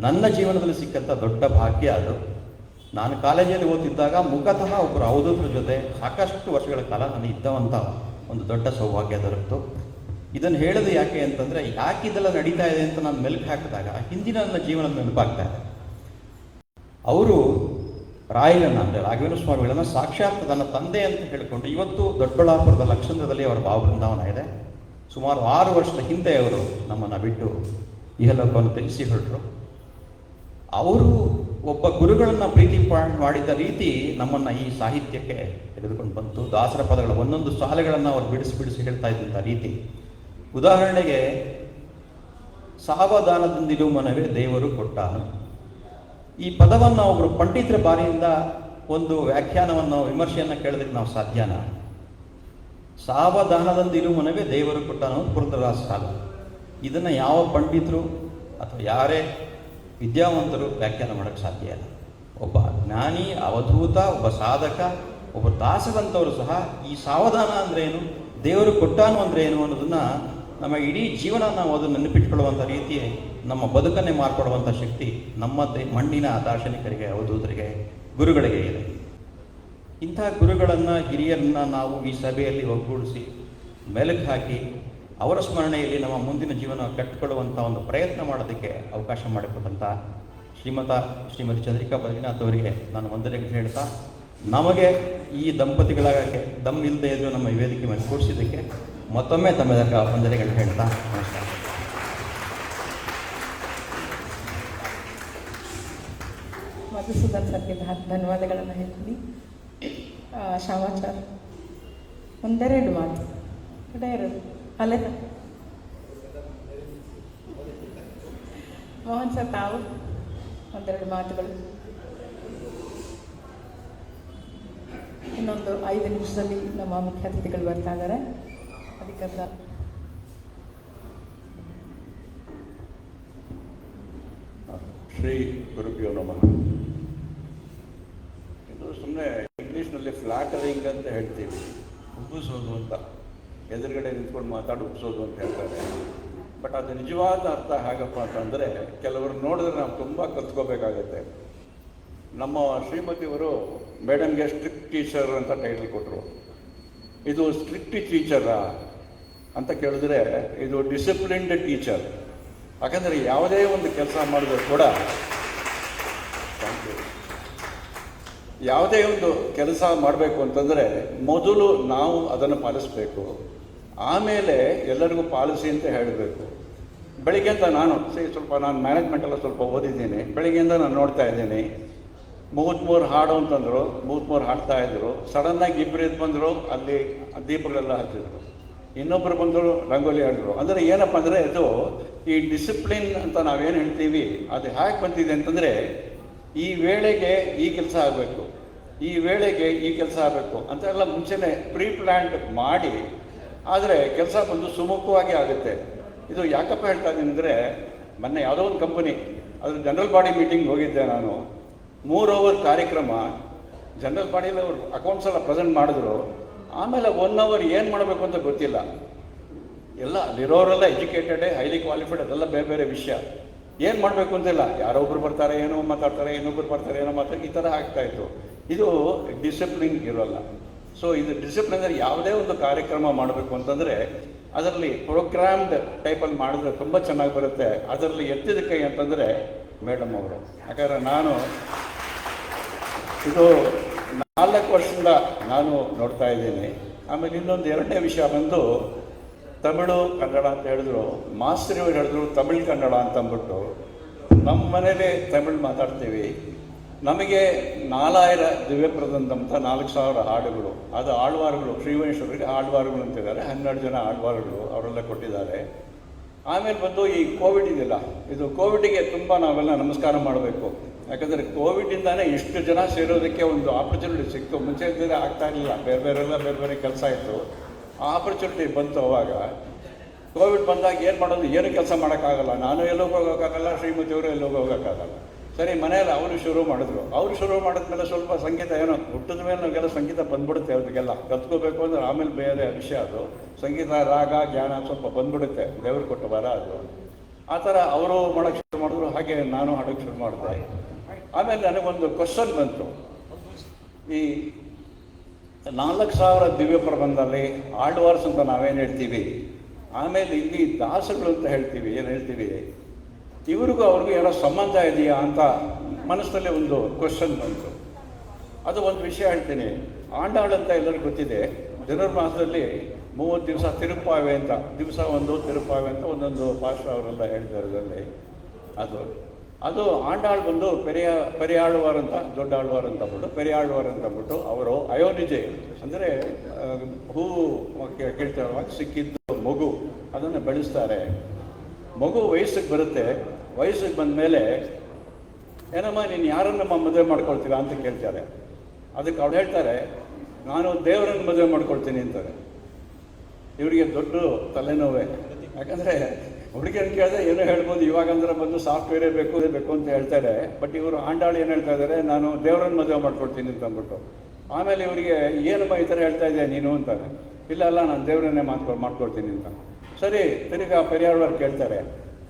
ನನ್ನ ಜೀವನದಲ್ಲಿ ಸಿಕ್ಕಂಥ ದೊಡ್ಡ ಭಾಗ್ಯ ಅದು. ನಾನು ಕಾಲೇಜಲ್ಲಿ ಓದ್ತಿದ್ದಾಗ ಮುಖತಃ ಒಬ್ಬರು ಅವಧೂತರ ಜೊತೆ ಸಾಕಷ್ಟು ವರ್ಷಗಳ ಕಾಲ ನಾನು ಇದ್ದವಂಥ ಒಂದು ದೊಡ್ಡ ಸೌಭಾಗ್ಯ ದೊರಕಿತು. ಇದನ್ನು ಹೇಳೋದು ಯಾಕೆ ಅಂತಂದರೆ, ಯಾಕೆ ಇದೆಲ್ಲ ನಡೀತಾ ಇದೆ ಅಂತ ನಾನು ಮೆಲುಕು ಹಾಕಿದಾಗ ಹಿಂದಿನ ನನ್ನ ಜೀವನದ ನೆನಪಾಗ್ತಾ ಇದೆ. ಅವರು ರಾಯರನ್ನ ಅಂದರೆ ರಾಘವೇಂದ್ರ ಸ್ವಾಮಿಗಳನ್ನು ಸಾಕ್ಷಾತ್ ನನ್ನ ತಂದೆ ಅಂತ ಹೇಳಿಕೊಂಡು ಇವತ್ತು ದೊಡ್ಡಬಳ್ಳಾಪುರದ ಲಕ್ಷಂದ್ರದಲ್ಲಿ ಅವರ ಭಾವಬೃಂದಾವನ ಇದೆ. ಸುಮಾರು 6 ವರ್ಷದ ಹಿಂದೆ ಅವರು ನಮ್ಮನ್ನು ಬಿಟ್ಟು ಇಹಲೋಕವನ್ನು ತಿಳಿಸಿ ಹೊರಟರು. ಅವರು ಒಬ್ಬ ಗುರುಗಳನ್ನು ಪ್ರೀತಿ ಮಾಡಿದ ರೀತಿ ನಮ್ಮನ್ನು ಈ ಸಾಹಿತ್ಯಕ್ಕೆ ತೆಗೆದುಕೊಂಡು ಬಂತು. ದಾಸರ ಪದಗಳ ಒಂದೊಂದು ಸಾಲುಗಳನ್ನು ಅವರು ಬಿಡಿಸಿ ಹೇಳ್ತಾ ಇದ್ದಂಥ ರೀತಿ. ಉದಾಹರಣೆಗೆ, ಸಾವಧಾನದಿಂದಿರು ಮನವೇ ದೇವರು ಕೊಟ್ಟಾನು. ಈ ಪದವನ್ನು ಒಬ್ಬರು ಪಂಡಿತರ ಬಾರಿಯಿಂದ ಒಂದು ವ್ಯಾಖ್ಯಾನವನ್ನು, ವಿಮರ್ಶೆಯನ್ನು ಕೇಳೋದಕ್ಕೆ ನಾವು ಸಾಧ್ಯನಾ? ಸಾವಧಾನದಿಂದಿರು ಮನವೇ ದೇವರು ಕೊಟ್ಟಾನು ಪುರಂದರದಾಸ ಸಾಲು. ಇದನ್ನು ಯಾವ ಪಂಡಿತರು ಅಥವಾ ಯಾರೇ ವಿದ್ಯಾವಂತರು ವ್ಯಾಖ್ಯಾನ ಮಾಡೋಕ್ಕೆ ಸಾಧ್ಯ ಇಲ್ಲ. ಒಬ್ಬ ಜ್ಞಾನಿ, ಅವಧೂತ, ಒಬ್ಬ ಸಾಧಕ, ಒಬ್ಬ ದಾಸವಂತವರು ಸಹ ಈ ಸಾವಧಾನ ಅಂದ್ರೆ ಏನು, ದೇವರು ಕೊಟ್ಟಾನು ಅಂದ್ರೆ ಏನು ಅನ್ನೋದನ್ನ ನಮ್ಮ ಇಡೀ ಜೀವನ ನಾವು ಅದನ್ನು ನೆನಪಿಟ್ಕೊಳ್ಳುವಂಥ ರೀತಿ ನಮ್ಮ ಬದುಕನ್ನೇ ಮಾರ್ಪಡುವಂಥ ಶಕ್ತಿ ನಮ್ಮ ಮಣ್ಣಿನ ದಾರ್ಶನಿಕರಿಗೆ, ಅವಧೂತರಿಗೆ, ಗುರುಗಳಿಗೆ ಇದೆ. ಇಂಥ ಗುರುಗಳನ್ನು, ಹಿರಿಯರನ್ನ ನಾವು ಈ ಸಭೆಯಲ್ಲಿ ಒಗ್ಗೂಡಿಸಿ ಮೆಲುಕು ಹಾಕಿ ಅವರ ಸ್ಮರಣೆಯಲ್ಲಿ ನಮ್ಮ ಮುಂದಿನ ಜೀವನ ಕಟ್ಟಿಕೊಳ್ಳುವಂಥ ಒಂದು ಪ್ರಯತ್ನ ಮಾಡೋದಕ್ಕೆ ಅವಕಾಶ ಮಾಡಿಕೊಟ್ಟಂಥ ಶ್ರೀಮತಿ ಚಂದ್ರಿಕಾ ಬದ್ರಿನಾಥ್ ಅವರಿಗೆ ನಾನು ವಂದನೆಗಳು ಹೇಳ್ತಾ, ನಮಗೆ ಈ ದಂಪತಿಗಳಾಗಕ್ಕೆ ದಮ್ ಇಲ್ಲದೆ ಇದ್ದರೂ ನಮ್ಮ ವೇದಿಕೆ ಮೇಲೆ ಕೂರಿಸಿದ್ದಕ್ಕೆ ಮತ್ತೊಮ್ಮೆ ತಮ್ಮೆಲ್ಲರ ವಂದನೆಗಳು ಹೇಳ್ತಾ ನಮಸ್ಕಾರ. ಮಧುಸೂದನ್ ಸರ್ಗೆ ಧನ್ಯವಾದಗಳನ್ನು ಹೇಳ್ತೀನಿ. ಶಾಮಾಚಾರ್ ಒಂದೆರಡು ಮಾತು ಎರಡು ಅಲೆದ ಮೋಹನ್ ಸರ್, ತಾವು ಒಂದೆರಡು ಮಾತುಗಳು. ಇನ್ನೊಂದು 5 ನಿಮಿಷದಲ್ಲಿ ನಮ್ಮ ಮುಖ್ಯ ಅತಿಥಿಗಳು ಬರ್ತಾ ಇದ್ದಾರೆ. ಅದಕ್ಕೆಲ್ಲ ಶ್ರೀ ಗುರುಭ್ಯೋ ನಮಃ. ಇದು ಸುಮ್ಮನೆ ಇಂಗ್ಲೀಷ್ನಲ್ಲಿ ಫ್ಲಾಟರಿಂಗ್ ಅಂತ ಹೇಳ್ತೀವಿ, ಉಬ್ಬಿಸೋದು ಅಂತ, ಎದುರುಗಡೆ ನಿಂತ್ಕೊಂಡು ಮಾತಾಡಿ ಉಬ್ಬಿಸೋದು ಅಂತ ಹೇಳ್ತಾರೆ. ಬಟ್ ಅದು ನಿಜವಾದ ಅರ್ಥ ಹೇಗಪ್ಪ ಅಂತಂದರೆ, ಕೆಲವರು ನೋಡಿದ್ರೆ ನಾವು ತುಂಬ ಕಲ್ತ್ಕೋಬೇಕಾಗತ್ತೆ. ನಮ್ಮ ಶ್ರೀಮತಿಯವರು ಮೇಡಮ್ಗೆ ಸ್ಟ್ರಿಕ್ಟ್ ಟೀಚರ್ ಅಂತ ಟೈಟಲ್ ಕೊಟ್ಟರು. ಇದು ಸ್ಟ್ರಿಕ್ಟ್ ಟೀಚರಾ ಅಂತ ಕೇಳಿದ್ರೆ ಇದು ಡಿಸಿಪ್ಲಿನ್ಡ್ ಟೀಚರ್. ಯಾಕಂದರೆ ಯಾವುದೇ ಒಂದು ಕೆಲಸ ಮಾಡಿದ್ರು ಕೂಡ, ಯಾವುದೇ ಒಂದು ಕೆಲಸ ಮಾಡಬೇಕು ಅಂತಂದರೆ ಮೊದಲು ನಾವು ಅದನ್ನು ಪಾಲಿಸಬೇಕು, ಆಮೇಲೆ ಎಲ್ಲರಿಗೂ ಪಾಲಿಸಿ ಅಂತ ಹೇಳಬೇಕು. ಬೆಳಿಗ್ಗೆಯಿಂದ ನಾನು ನಾನು ಮ್ಯಾನೇಜ್ಮೆಂಟೆಲ್ಲ ಸ್ವಲ್ಪ ಓದಿದ್ದೀನಿ. ಬೆಳಿಗ್ಗೆಯಿಂದ ನಾನು ನೋಡ್ತಾ ಇದ್ದೀನಿ, 33 ಹಾಡು ಅಂತಂದರು, 33 ಹಾಡ್ತಾ ಇದ್ರು. ಸಡನ್ನಾಗಿ ಇಬ್ಬರು ಎದ್ದು ಬಂದರು, ಅಲ್ಲಿ ದೀಪಗಳೆಲ್ಲ ಹಚ್ಚಿದ್ರು. ಇನ್ನೊಬ್ಬರು ಬಂದರು, ರಂಗೋಲಿ ಆಡಿದ್ರು. ಅಂದರೆ ಏನಪ್ಪ ಅಂದರೆ, ಇದು ಈ ಡಿಸಿಪ್ಲಿನ್ ಅಂತ ನಾವೇನು ಹೇಳ್ತೀವಿ ಅದು ಹೇಗೆ ಬಂದಿದೆ ಅಂತಂದರೆ, ಈ ವೇಳೆಗೆ ಈ ಕೆಲಸ ಆಗಬೇಕು, ಈ ವೇಳೆಗೆ ಈ ಕೆಲಸ ಆಗಬೇಕು ಅಂತೆಲ್ಲ ಮುಂಚೆನೇ ಪ್ರೀ ಪ್ಲ್ಯಾನ್ಡ್ ಮಾಡಿ, ಆದರೆ ಕೆಲಸ ಬಂದು ಸುಮುಖವಾಗಿ ಆಗುತ್ತೆ. ಇದು ಯಾಕಪ್ಪ ಹೇಳ್ತಾ ಇದ್ದೀನಿ ಅಂದರೆ, ಮೊನ್ನೆ ಯಾವುದೋ ಒಂದು ಕಂಪನಿ ಅದ್ರ ಜನರಲ್ ಬಾಡಿ ಮೀಟಿಂಗ್ ಹೋಗಿದ್ದೆ ನಾನು. 3 ಅವರ್ ಕಾರ್ಯಕ್ರಮ. ಜನರಲ್ ಬಾಡಿಯಲ್ಲಿ ಅವರು ಅಕೌಂಟ್ಸ್ ಎಲ್ಲ ಪ್ರೆಸೆಂಟ್ ಮಾಡಿದ್ರು. ಆಮೇಲೆ 1 ಅವರ್ ಏನು ಮಾಡಬೇಕು ಅಂತ ಗೊತ್ತಿಲ್ಲ. ಎಲ್ಲ ಅಲ್ಲಿರೋರೆಲ್ಲ ಎಜುಕೇಟೆಡೇ, ಹೈಲಿ ಕ್ವಾಲಿಫೈಡ್, ಅದೆಲ್ಲ ಬೇರೆ ಬೇರೆ ವಿಷಯ. ಏನು ಮಾಡಬೇಕು ಅಂತಿಲ್ಲ, ಯಾರೋ ಒಬ್ರು ಬರ್ತಾರೆ ಏನೋ ಮಾತಾಡ್ತಾರೆ, ಇನ್ನೊಬ್ರು ಬರ್ತಾರೆ ಏನೋ ಮಾತಾಡ್ತಾರೆ, ಈ ಥರ ಆಗ್ತಾಯಿತ್ತು. ಇದು ಡಿಸಿಪ್ಲಿನ್ ಇರೋಲ್ಲ. ಸೊ ಇದು ಡಿಸಿಪ್ಲಿನ್ ಅಂದರೆ ಯಾವುದೇ ಒಂದು ಕಾರ್ಯಕ್ರಮ ಮಾಡಬೇಕು ಅಂತಂದರೆ ಅದರಲ್ಲಿ ಪ್ರೋಗ್ರಾಮ್ಡ್ ಟೈಪಲ್ಲಿ ಮಾಡಿದ್ರೆ ತುಂಬ ಚೆನ್ನಾಗಿ ಬರುತ್ತೆ. ಅದರಲ್ಲಿ ಎತ್ತಿದ ಕೈ ಅಂತಂದರೆ ಮೇಡಮ್ ಅವರು. ಯಾಕಂದರೆ ನಾನು ಇದು 4 ವರ್ಷದಿಂದ ನಾನು ನೋಡ್ತಾ ಇದ್ದೀನಿ. ಆಮೇಲೆ ಇನ್ನೊಂದು 2ನೇ ವಿಷಯ ಬಂದು, ತಮಿಳು ಕನ್ನಡ ಅಂತ ಹೇಳಿದ್ರು, ಮಾಸ್ತ್ರಿಯವರು ಹೇಳಿದ್ರು ತಮಿಳು ಕನ್ನಡ ಅಂತಂದ್ಬಿಟ್ಟು. ನಮ್ಮ ಮನೇಲಿ ತಮಿಳು ಮಾತಾಡ್ತೀವಿ. ನಮಗೆ 4000 ದಿವ್ಯಪ್ರಬಂಧಂತ 4000 ಹಾಡುಗಳು, ಅದು ಆಳ್ವಾರುಗಳು, ಶ್ರೀವೇಶ್ವರಿಗೆ ಆಳ್ವಾರುಗಳು ಅಂತಿದ್ದಾರೆ. 12 ಜನ ಆಳ್ವಾರುಗಳು ಅವರೆಲ್ಲ ಕೊಟ್ಟಿದ್ದಾರೆ. ಆಮೇಲೆ ಬಂದು ಈ ಕೋವಿಡ್ ಇದೆಯಲ್ಲ, ಇದು ಕೋವಿಡಿಗೆ ತುಂಬ ನಾವೆಲ್ಲ ನಮಸ್ಕಾರ ಮಾಡಬೇಕು. ಯಾಕಂದರೆ ಕೋವಿಡಿಂದಾನೇ ಇಷ್ಟು ಜನ ಸೇರೋದಕ್ಕೆ ಒಂದು ಆಪರ್ಚುನಿಟಿ ಸಿಕ್ತು. ಮುಂಚೆ ಇದ್ದರೆ ಆಗ್ತಾ ಇರಲಿಲ್ಲ, ಬೇರೆ ಬೇರೆ ಕೆಲಸ ಇತ್ತು. ಆ ಆಪರ್ಚುನಿಟಿ ಬಂತು. ಅವಾಗ ಕೋವಿಡ್ ಬಂದಾಗ ಏನು ಮಾಡೋದು, ಏನು ಕೆಲಸ ಮಾಡೋಕ್ಕಾಗಲ್ಲ. ನಾನು ಎಲ್ಲೋಗಿ ಹೋಗೋಕ್ಕಾಗಲ್ಲ, ಶ್ರೀಮತಿಯವರು ಎಲ್ಲೋಗಿ ಹೋಗೋಕ್ಕಾಗಲ್ಲ. ಸರಿ, ಮನೆಯಲ್ಲಿ ಅವರು ಶುರು ಮಾಡಿದ್ರು. ಅವರು ಶುರು ಮಾಡಿದ್ಮೇಲೆ ಸ್ವಲ್ಪ ಸಂಗೀತ ಏನೋ ಹುಟ್ಟಿದ ಮೇಲೆ ನಮಗೆಲ್ಲ ಸಂಗೀತ ಬಂದ್ಬಿಡುತ್ತೆ. ಅವ್ರಿಗೆಲ್ಲ ಕಲ್ತ್ಕೋಬೇಕು ಅಂದರೆ ಆಮೇಲೆ ಬೇರೆ ವಿಷಯ ಅದು. ಸಂಗೀತ, ರಾಗ, ಜ್ಞಾನ ಸ್ವಲ್ಪ ಬಂದ್ಬಿಡುತ್ತೆ, ದೇವ್ರು ಕೊಟ್ಟ ವರ ಅದು. ಆ ಥರ ಅವರು ಮಾಡೋಕ್ಕೆ ಶುರು ಮಾಡಿದ್ರು, ಹಾಗೆ ನಾನು ಹಾಡೋಕ್ಕೆ ಶುರು ಮಾಡಿದೆ. ಆಮೇಲೆ ನನಗೊಂದು ಕ್ವಶನ್ ಬಂತು. ಈ 4000 ದಿವ್ಯ ಪ್ರಬಂಧದಲ್ಲಿ ಆಳ್ವಾರ್ಸ್ ಅಂತ ನಾವೇನು ಹೇಳ್ತೀವಿ, ಆಮೇಲೆ ಇಲ್ಲಿ ದಾಸಗಳು ಅಂತ ಹೇಳ್ತೀವಿ, ಏನು ಹೇಳ್ತೀವಿ, ಇವ್ರಿಗೂ ಅವ್ರಿಗೂ ಏನೋ ಸಂಬಂಧ ಇದೆಯಾ ಅಂತ ಮನಸ್ಸಿನಲ್ಲಿ ಒಂದು ಕ್ವಶನ್ ಬಂತು. ಅದು ಒಂದು ವಿಷಯ ಹೇಳ್ತೀನಿ. ಆಂಡಾಳು ಅಂತ ಎಲ್ಲರಿಗೂ ಗೊತ್ತಿದೆ. ಧನುರ್ಮಾಸದಲ್ಲಿ 30 ದಿವಸ ತಿರುಪಾವೆ ಅಂತ, ದಿವಸ ಒಂದು ತಿರುಪಾವೆ ಅಂತ ಒಂದೊಂದು ಭಾಷೆ ಅವರೆಲ್ಲ ಹೇಳ್ತಾರೆ ಅದರಲ್ಲಿ. ಅದು ಆಂಡಾಳು ಬಂದು ಪೆರಿಯಾಳ್ವಾರ್ ಅಂತ, ದೊಡ್ಡ ಆಳ್ವಾರ್ ಅಂತ ಅಂದ್ಬಿಟ್ಟು, ಪೆರಿಯಾಳ್ವಾರ್ ಅಂತ ಅಂದ್ಬಿಟ್ಟು ಅವರು ಅಯೋನಿಜೆ ಅಂದರೆ ಹೂವು ಕೇಳ್ತಾರವಾಗ ಸಿಕ್ಕಿದ್ದು ಮಗು, ಅದನ್ನು ಬೆಳೆಸ್ತಾರೆ. ಮಗು ವಯಸ್ಸಿಗೆ ಬರುತ್ತೆ. ವಯಸ್ಸಿಗೆ ಬಂದ ಮೇಲೆ, ಏನಮ್ಮ ನೀನು ಯಾರನ್ನಮ್ಮ ಮದುವೆ ಮಾಡ್ಕೊಳ್ತೀರಾ ಅಂತ ಕೇಳ್ತಾರೆ. ಅದಕ್ಕೆ ಅವ್ರು ಹೇಳ್ತಾರೆ, ನಾನು ದೇವರನ್ನು ಮದುವೆ ಮಾಡ್ಕೊಳ್ತೀನಿ ಅಂತಾರೆ. ಇವರಿಗೆ ದೊಡ್ಡ ತಲೆನೋವೆ. ಯಾಕಂದರೆ ಹುಡುಗಿಯನ್ನು ಕೇಳಿದ್ರೆ ಏನೋ ಹೇಳ್ಬೋದು, ಇವಾಗಂದ್ರೆ ಬಂದು ಸಾಫ್ಟ್ವೇರೇ ಬೇಕು ಅಂತ ಹೇಳ್ತಾರೆ. ಬಟ್ ಇವರು ಆಂಡಾಳು ಏನು ಹೇಳ್ತಾ ಇದ್ದಾರೆ, ನಾನು ದೇವರನ್ನು ಮದುವೆ ಮಾಡ್ಕೊಳ್ತೀನಿ ಅಂತ ಅಂದ್ಬಿಟ್ಟು. ಆಮೇಲೆ ಇವರಿಗೆ ಏನಮ್ಮ ಈ ಥರ ಹೇಳ್ತಾ ಇದೆಯಾ ನೀನು ಅಂತಾರೆ. ಇಲ್ಲ ಅಲ್ಲ, ನಾನು ದೇವರನ್ನೇ ಮಾಡ್ಕೊಳ್ತೀನಿ ಅಂತ. ಸರಿ, ತಿರುಗಾ ಪರಿಹಾರವ್ರು ಕೇಳ್ತಾರೆ,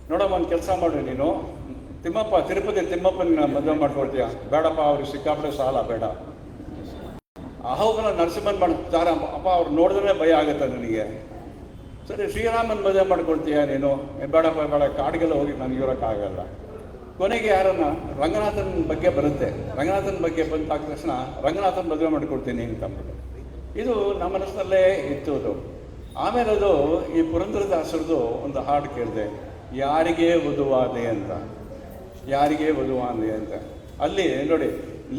ನೋಡಮ್ಮ ಒಂದು ಕೆಲಸ ಮಾಡ್ರಿ, ನೀನು ತಿರುಪತಿ ತಿಮ್ಮಪ್ಪನ ಮದುವೆ ಮಾಡ್ಕೊಳ್ತೀಯ? ಬೇಡಪ್ಪ, ಅವ್ರಿಗೆ ಸಿಕ್ಕಾಪಟ್ಟೆ ಸಾಲ ಬೇಡ. ಅಹೋಗನ ನರಸಿಂಹನ್ ಮಾಡ್ತಾರ ಅಪ್ಪ, ಅವ್ರು ನೋಡಿದ್ರೆ ಭಯ ಆಗುತ್ತೆ ನನಗೆ. ಸರಿ, ಶ್ರೀರಾಮನ ಮದುವೆ ಮಾಡ್ಕೊಳ್ತೀಯ ನೀನು? ಬೇಡಪ್ಪ ಬೇಡ, ಕಾಡಿಗೆಲ್ಲ ಹೋಗಿ ನನಗೆ ಇರೋಕ್ಕಾಗಲ್ಲ. ಕೊನೆಗೆ ಯಾರನ್ನ ರಂಗನಾಥನ ಬಗ್ಗೆ ಬರುತ್ತೆ. ರಂಗನಾಥನ ಬಗ್ಗೆ ಬಂದ ತಕ್ಷಣ ರಂಗನಾಥನ ಮದುವೆ ಮಾಡ್ಕೊಳ್ತೀನಿ ಅಂತ ಅಂದ್ಬಿಟ್ಟು ಇದು ನಮ್ಮ ಮನಸ್ಸಿನಲ್ಲೇ ಇತ್ತು ಅದು. ಆಮೇಲೆ ಅದು ಈ ಪುರಂದರದಾಸರದು ಒಂದು ಹಾಡು ಕೇಳಿದೆ, ಯಾರಿಗೆ ವಧುವಾದೆ ಅಂತ. ಯಾರಿಗೆ ವಧುವಾದೆ ಅಂತ ಅಲ್ಲಿ ನೋಡಿ,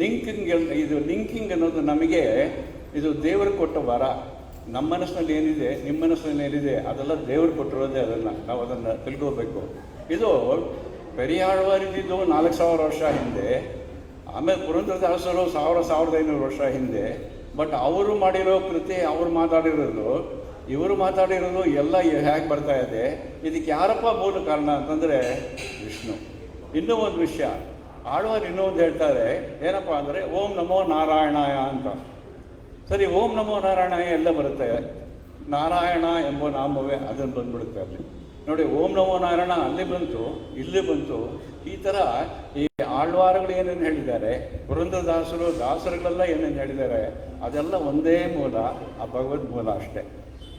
ಲಿಂಕಿಂಗ್ ಅನ್ನೋದು ನಮಗೆ ಇದು ದೇವರು ಕೊಟ್ಟ ವರ. ನಮ್ಮ ಮನಸ್ಸಿನಲ್ಲಿ ಏನಿದೆ, ನಿಮ್ಮ ಮನಸ್ಸಿನಲ್ಲಿ ಏನಿದೆ, ಅದೆಲ್ಲ ದೇವರು ಕೊಟ್ಟಿರೋದೇ. ನಾವು ಅದನ್ನು ತಿಳ್ಕೋಬೇಕು. ಇದು ಪೆರಿಯಾಳ್ವಾರಿದ್ದು 4000 ವರ್ಷ ಹಿಂದೆ, ಆಮೇಲೆ ಪುರಂದರದಾಸರು 1500 ವರ್ಷ ಹಿಂದೆ. ಬಟ್ ಅವರು ಮಾಡಿರೋ ಕೃತಿ, ಅವರು ಮಾತಾಡಿರೋದು, ಇವರು ಮಾತಾಡಿರೋದು ಎಲ್ಲ ಹೇಗೆ ಬರ್ತಾ ಇದೆ? ಇದಕ್ಕೆ ಯಾರಪ್ಪ ಮೂಲ ಕಾರಣ ಅಂತಂದರೆ ವಿಷ್ಣು. ಇನ್ನೂ ಒಂದು ವಿಷಯ, ಆಳ್ವಾರು ಇನ್ನೂ ಒಂದು ಹೇಳ್ತಾರೆ, ಏನಪ್ಪ ಅಂದರೆ ಓಂ ನಮೋ ನಾರಾಯಣಾಯ ಅಂತ. ಸರಿ, ಓಂ ನಮೋ ನಾರಾಯಣಾಯ ಎಲ್ಲ ಬರುತ್ತೆ, ನಾರಾಯಣ ಎಂಬ ನಾಮವೇ ಅದನ್ನು ಬಂದ್ಬಿಡುತ್ತೆ ಅಲ್ಲಿ. ನೋಡಿ, ಓಂ ನಮೋ ನಾರಾಯಣ ಅಲ್ಲಿ ಬಂತು, ಇಲ್ಲಿ ಬಂತು. ಈ ಥರ ಈ ಆಳ್ವಾರಗಳು ಏನೇನು ಹೇಳಿದ್ದಾರೆ, ಪುರಂದರದಾಸರು ದಾಸರುಗಳೆಲ್ಲ ಏನೇನು ಹೇಳಿದ್ದಾರೆ, ಅದೆಲ್ಲ ಒಂದೇ ಮೂಲ, ಆ ಭಗವದ್ ಮೂಲ ಅಷ್ಟೇ.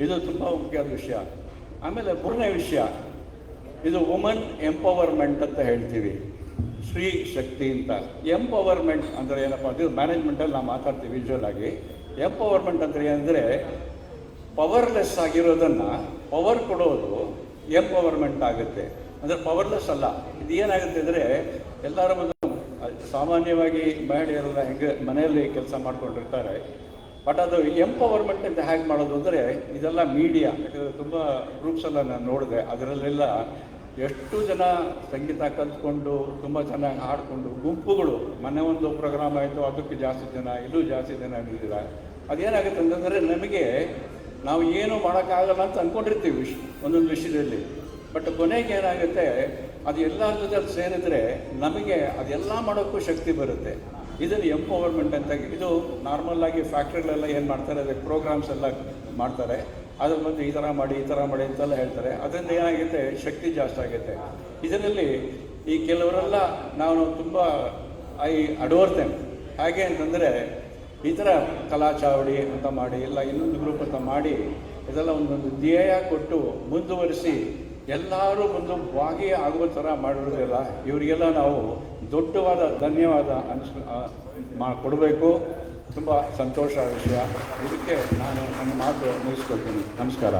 ಇದು ತುಂಬ ಮುಖ್ಯವಾದ ವಿಷಯ. ಆಮೇಲೆ ಮೂರನೇ ವಿಷಯ, ಇದು ವುಮನ್ ಎಂಪವರ್ಮೆಂಟ್ ಅಂತ ಹೇಳ್ತೀವಿ, ಸ್ತ್ರೀ ಶಕ್ತಿ ಅಂತ. ಎಂಪವರ್ಮೆಂಟ್ ಅಂದರೆ ಏನಪ್ಪ, ಅದು ಮ್ಯಾನೇಜ್ಮೆಂಟಲ್ಲಿ ನಾವು ಮಾತಾಡ್ತೀವಿ ವಿಜುವಲ್ ಆಗಿ. ಎಂಪವರ್ಮೆಂಟ್ ಅಂದರೆ ಏನಂದರೆ, ಪವರ್ಲೆಸ್ ಆಗಿರೋದನ್ನು ಪವರ್ ಕೊಡೋದು ಎಂಪವರ್ಮೆಂಟ್ ಆಗುತ್ತೆ. ಅಂದರೆ ಪವರ್ಲೆಸ್ ಅಲ್ಲ. ಇದು ಏನಾಗುತ್ತೆ ಅಂದರೆ, ಎಲ್ಲರ ಒಂದು ಸಾಮಾನ್ಯವಾಗಿ ಮಹಿಳೆಯರೆಲ್ಲ ಹೆಂಗೆ ಮನೆಯಲ್ಲಿ ಕೆಲಸ ಮಾಡ್ಕೊಂಡಿರ್ತಾರೆ. ಬಟ್ ಅದು ಎಂಪವರ್ಮೆಂಟ್ ಅಂತ ಹೇಗೆ ಮಾಡೋದು ಅಂದರೆ, ಇದೆಲ್ಲ ಮೀಡಿಯಾ. ಯಾಕಂದರೆ ತುಂಬ ಗ್ರೂಪ್ಸ್ ಎಲ್ಲ ನಾನು ನೋಡಿದೆ, ಅದರಲ್ಲೆಲ್ಲ ಎಷ್ಟು ಜನ ಸಂಗೀತ ಕಲ್ತ್ಕೊಂಡು ತುಂಬ ಚೆನ್ನಾಗಿ ಹಾಡಿಕೊಂಡು ಗುಂಪುಗಳು, ಮೊನ್ನೆ ಒಂದು ಪ್ರೋಗ್ರಾಮ್ ಆಯಿತು, ಅದಕ್ಕೆ ಜಾಸ್ತಿ ಜನ, ಇಲ್ಲೂ ಜಾಸ್ತಿ ಜನ ಇದ್ದೀರ. ಅದೇನಾಗುತ್ತೆ ಅಂತಂದರೆ, ನಮಗೆ ನಾವು ಏನು ಮಾಡೋಕ್ಕಾಗಲ್ಲ ಅಂತ ಅಂದ್ಕೊಂಡಿರ್ತೀವಿ ಒಂದೊಂದು ವಿಷಯದಲ್ಲಿ. ಬಟ್ ಕೊನೆಗೆ ಏನಾಗುತ್ತೆ, ಅದು ಎಲ್ಲರ ಜೊತೆ ಸೇರಿದ್ರೆ ನಮಗೆ ಅದೆಲ್ಲ ಮಾಡೋಕ್ಕೂ ಶಕ್ತಿ ಬರುತ್ತೆ. ಇದನ್ನು ಎಂಪವರ್ಮೆಂಟ್ ಅಂತ. ಇದು ನಾರ್ಮಲ್ ಆಗಿ ಫ್ಯಾಕ್ಟ್ರಿಗಳೆಲ್ಲ ಏನು ಮಾಡ್ತಾರೆ, ಅದಕ್ಕೆ ಪ್ರೋಗ್ರಾಮ್ಸ್ ಎಲ್ಲ ಮಾಡ್ತಾರೆ, ಅದ್ರ ಬಂದು ಈ ಥರ ಮಾಡಿ ಈ ಥರ ಮಾಡಿ ಅಂತೆಲ್ಲ ಹೇಳ್ತಾರೆ. ಅದರಿಂದ ಏನಾಗುತ್ತೆ, ಶಕ್ತಿ ಜಾಸ್ತಿ ಆಗುತ್ತೆ. ಇದರಲ್ಲಿ ಈ ಕೆಲವರೆಲ್ಲ ನಾವು ತುಂಬ ಅಡೋರ್ತೇನೆ. ಹಾಗೆ ಅಂತಂದರೆ, ಈ ಥರ ಕಲಾಚಾವಡಿ ಅಂತ ಮಾಡಿ, ಇಲ್ಲ ಇನ್ನೊಂದು ಗ್ರೂಪ್ ಅಂತ ಮಾಡಿ, ಇದೆಲ್ಲ ಒಂದೊಂದು ಧ್ಯೇಯ ಕೊಟ್ಟು ಮುಂದುವರಿಸಿ ಎಲ್ಲರೂ ಒಂದು ಭಾಗಿಯಾಗುವ ಥರ ಮಾಡಿರೋದಿಲ್ಲ. ಇವರಿಗೆಲ್ಲ ನಾವು ದೊಡ್ಡವಾದ ಧನ್ಯವಾದ ಕೊಡಬೇಕು. ತುಂಬ ಸಂತೋಷ ವಿಷಯ. ಇದಕ್ಕೆ ನಾನು ನನ್ನ ಮಾತು ಮುಗಿಸ್ಕೊಳ್ತೀನಿ. ನಮಸ್ಕಾರ.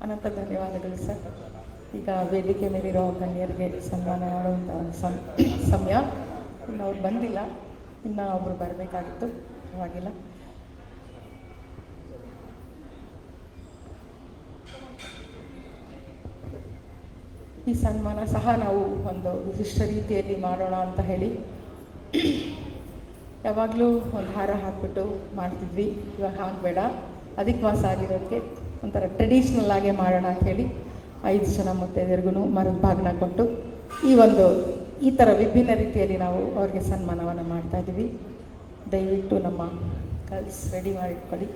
ಅನಂತ ಧನ್ಯವಾದಗಳು ಸರ್. ಈಗ ವೇದಿಕೆ ಮೇಲಿರೋ ಗಣ್ಯರಿಗೆ ಸನ್ಮಾನ ಮಾಡುವಂಥ ಸಮಯ. ಇನ್ನು ಅವ್ರು ಬಂದಿಲ್ಲ, ಇನ್ನು ಒಬ್ಬರು ಬರಬೇಕಾಗಿತ್ತು, ಪರವಾಗಿಲ್ಲ. ಈ ಸನ್ಮಾನ ಸಹ ನಾವು ಒಂದು ವಿಶಿಷ್ಟ ರೀತಿಯಲ್ಲಿ ಮಾಡೋಣ ಅಂತ ಹೇಳಿ ಯಾವಾಗಲೂ ಒಂದು ಹಾರ ಹಾಕ್ಬಿಟ್ಟು ಮಾಡ್ತಿದ್ವಿ. ಇವಾಗ ಹಾಕಬೇಡ, ಅಧಿಕ ಮಾಸ ಆಗಿರೋದಕ್ಕೆ ಒಂಥರ ಟ್ರೆಡಿಷ್ನಲ್ ಆಗೇ ಮಾಡೋಣ ಅಂತ ಹೇಳಿ 5 ಜನ ಮುತ್ತೈದೆಯರಿಗೂ ಮರದ ಭಾಗನ ಕೊಟ್ಟು ಈ ಥರ ವಿಭಿನ್ನ ರೀತಿಯಲ್ಲಿ ನಾವು ಅವ್ರಿಗೆ ಸನ್ಮಾನವನ್ನು ಮಾಡ್ತಾ ಇದ್ದೀವಿ. ದಯವಿಟ್ಟು ನಮ್ಮ ಗರ್ಲ್ಸ್ ರೆಡಿ ಮಾಡಿಟ್ಕೊಳ್ಳಿ.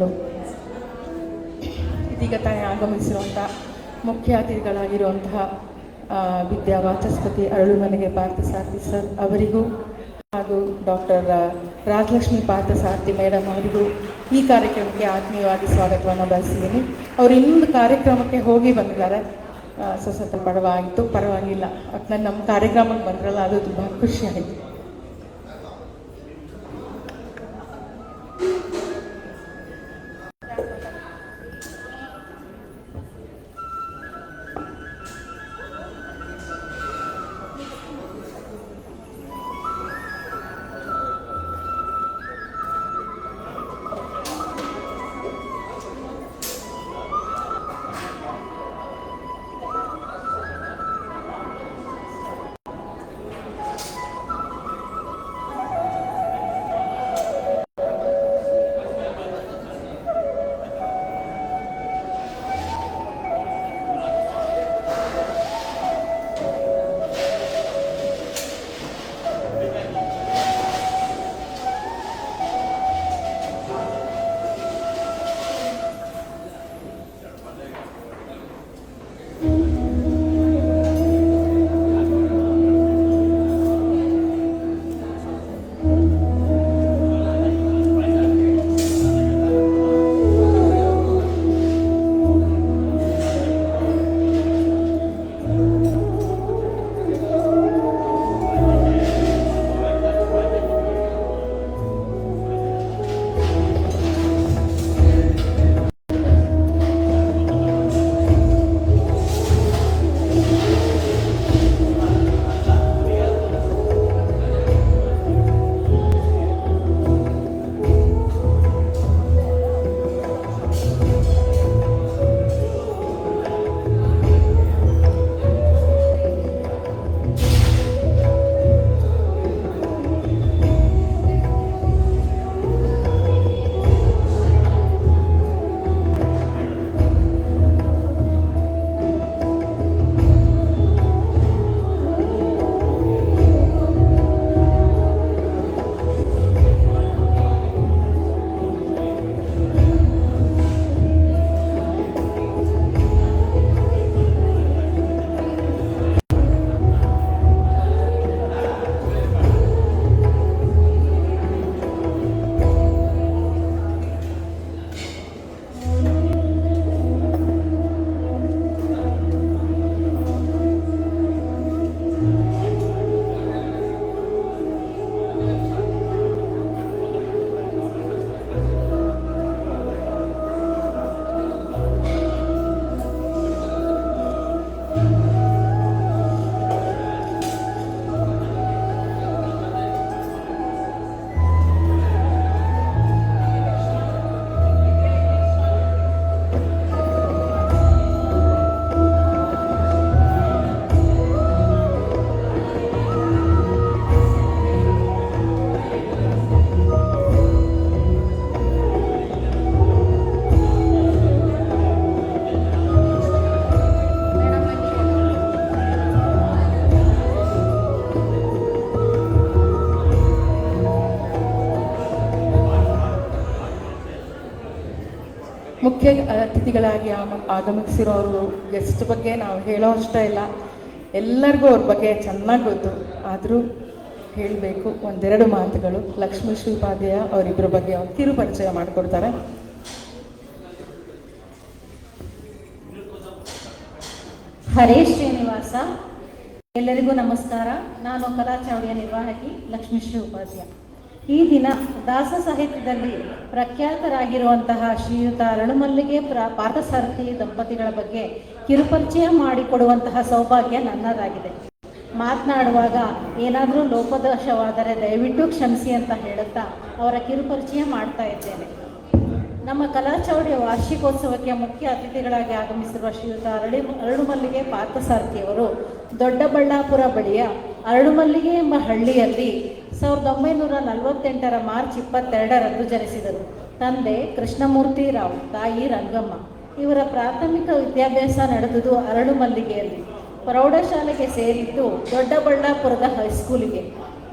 ಮಾಡಿಕೊಂಡು ಇದೀಗ ತಾನೇ ಆಗಮಿಸಿರುವಂಥ ಮುಖ್ಯ ಅತಿಥಿಗಳಾಗಿರುವಂತಹ ವಿದ್ಯಾ ವಾಚಸ್ಪತಿ ಅರಳುಮನೆಗೆ ಪಾರ್ಥಸಾರಥಿ ಸರ್ ಅವರಿಗೂ ಹಾಗೂ ಡಾಕ್ಟರ್ ರಾಜಲಕ್ಷ್ಮಿ ಪಾರ್ಥಸಾರಥಿ ಮೇಡಮ್ ಅವರಿಗೂ ಈ ಕಾರ್ಯಕ್ರಮಕ್ಕೆ ಆತ್ಮೀಯವಾಗಿ ಸ್ವಾಗತವನ್ನು ಬಯಸಿದ್ದೀನಿ. ಅವರು ಇನ್ನೊಂದು ಕಾರ್ಯಕ್ರಮಕ್ಕೆ ಹೋಗಿ ಬಂದಿದ್ದಾರೆ, ಸ್ವಲ್ಪ ಪರವಾಗಿತ್ತು, ಪರವಾಗಿಲ್ಲ. ಒಟ್ಟಿನಲ್ಲಿ ನಮ್ಮ ಕಾರ್ಯಕ್ರಮಕ್ಕೆ ಬಂದ್ರಲ್ಲ, ಅದು ತುಂಬ ಖುಷಿ ಆಯಿತು. ಮುಖ್ಯ ಅತಿಥಿಗಳಾಗಿ ಆಗಮಿಸಿರೋರು ಗೆಸ್ಟ್ ಬಗ್ಗೆ ನಾವು ಹೇಳೋ ಅಷ್ಟೇ ಇಲ್ಲ, ಎಲ್ಲರಿಗೂ ಅವ್ರ ಬಗ್ಗೆ ಚೆನ್ನಾಗಿ ಗೊತ್ತು. ಆದರೂ ಹೇಳಬೇಕು ಒಂದೆರಡು ಮಾತುಗಳು. ಲಕ್ಷ್ಮೀ ಶ್ರೀಪಾದಯ್ಯ ಅವರಿಬ್ಬರ ಬಗ್ಗೆ ಒಂದು ಕಿರು ಪರಿಚಯ ಮಾಡಿಕೊಡ್ತಾರೆ. ಹರೇ ಶ್ರೀನಿವಾಸ. ಎಲ್ಲರಿಗೂ ನಮಸ್ಕಾರ. ನಾನು ಕಲಾಚಾವಡಿಯ ನಿರ್ವಾಹಕಿ ಲಕ್ಷ್ಮೀಶ್ರೀ ಉಪಾಧ್ಯಾಯ. ಈ ದಿನ ದಾಸ ಸಾಹಿತ್ಯದಲ್ಲಿ ಪ್ರಖ್ಯಾತರಾಗಿರುವಂತಹ ಶ್ರೀಯುತ ಅರಳುಮಲ್ಲಿಗೆ ಪಾರ್ಥಸಾರಥಿ ದಂಪತಿಗಳ ಬಗ್ಗೆ ಕಿರುಪರಿಚಯ ಮಾಡಿಕೊಡುವಂತಹ ಸೌಭಾಗ್ಯ ನನ್ನದಾಗಿದೆ. ಮಾತನಾಡುವಾಗ ಏನಾದರೂ ಲೋಪದೋಷವಾದರೆ ದಯವಿಟ್ಟು ಕ್ಷಮಿಸಿ ಅಂತ ಹೇಳುತ್ತಾ ಅವರ ಕಿರುಪರಿಚಯ ಮಾಡ್ತಾ ಇದ್ದೇನೆ. ನಮ್ಮ ಕಲಾಚಾವಡಿಯ ವಾರ್ಷಿಕೋತ್ಸವಕ್ಕೆ ಮುಖ್ಯ ಅತಿಥಿಗಳಾಗಿ ಆಗಮಿಸಿರುವ ಶ್ರೀಯುತ ಅರಳುಮಲ್ಲಿಗೆ ಪಾರ್ಥಸಾರಥಿಯವರು ದೊಡ್ಡಬಳ್ಳಾಪುರ ಬಳಿಯ ಅರಳುಮಲ್ಲಿಗೆ ಎಂಬ ಹಳ್ಳಿಯಲ್ಲಿ 1948 ಮಾರ್ಚ್ 22ರಂದು ಜನಿಸಿದರು. ತಂದೆ ಕೃಷ್ಣಮೂರ್ತಿ ರಾವ್, ತಾಯಿ ರಂಗಮ್ಮ. ಇವರ ಪ್ರಾಥಮಿಕ ವಿದ್ಯಾಭ್ಯಾಸ ನಡೆದುದು ಅರಳುಮಲ್ಲಿಗೆಯಲ್ಲಿ. ಪ್ರೌಢಶಾಲೆಗೆ ಸೇರಿದ್ದು ದೊಡ್ಡಬಳ್ಳಾಪುರದ ಹೈಸ್ಕೂಲಿಗೆ.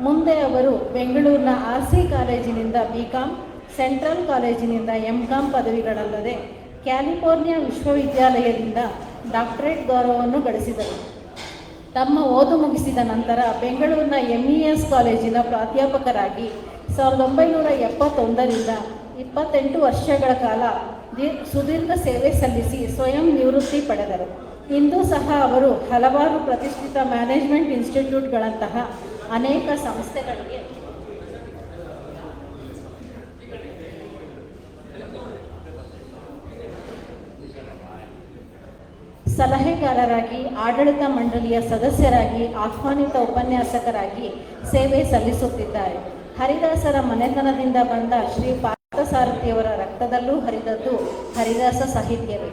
ಮುಂದೆ ಅವರು ಬೆಂಗಳೂರಿನ RC ಕಾಲೇಜಿನಿಂದ BCom, ಸೆಂಟ್ರಲ್ ಕಾಲೇಜಿನಿಂದ MCom ಪದವಿಗಳಲ್ಲದೆ ಕ್ಯಾಲಿಫೋರ್ನಿಯಾ ವಿಶ್ವವಿದ್ಯಾಲಯದಿಂದ ಡಾಕ್ಟರೇಟ್ ಗೌರವವನ್ನು ಗಳಿಸಿದರು. ತಮ್ಮ ಓದು ಮುಗಿಸಿದ ನಂತರ ಬೆಂಗಳೂರಿನ MES ಕಾಲೇಜಿನ ಪ್ರಾಧ್ಯಾಪಕರಾಗಿ 1971ರಿಂದ 28 ವರ್ಷಗಳ ಕಾಲ ಸುದೀರ್ಘ ಸೇವೆ ಸಲ್ಲಿಸಿ ಸ್ವಯಂ ನಿವೃತ್ತಿ ಪಡೆದರು. ಇಂದು ಸಹ ಅವರು ಹಲವಾರು ಪ್ರತಿಷ್ಠಿತ ಮ್ಯಾನೇಜ್ಮೆಂಟ್ ಇನ್ಸ್ಟಿಟ್ಯೂಟ್ಗಳಂತಹ ಅನೇಕ ಸಂಸ್ಥೆಗಳಿಗೆ ಸಲಹೆಗಾರರಾಗಿ, ಆಡಳಿತ ಮಂಡಳಿಯ ಸದಸ್ಯರಾಗಿ, ಆಹ್ವಾನಿತ ಉಪನ್ಯಾಸಕರಾಗಿ ಸೇವೆ ಸಲ್ಲಿಸುತ್ತಿದ್ದಾರೆ. ಹರಿದಾಸರ ಮನೆತನದಿಂದ ಬಂದ ಶ್ರೀ ಪಾರ್ಥಸಾರಥಿಯವರ ರಕ್ತದಲ್ಲೂ ಹರಿದದ್ದು ಹರಿದಾಸ ಸಾಹಿತ್ಯವೇ.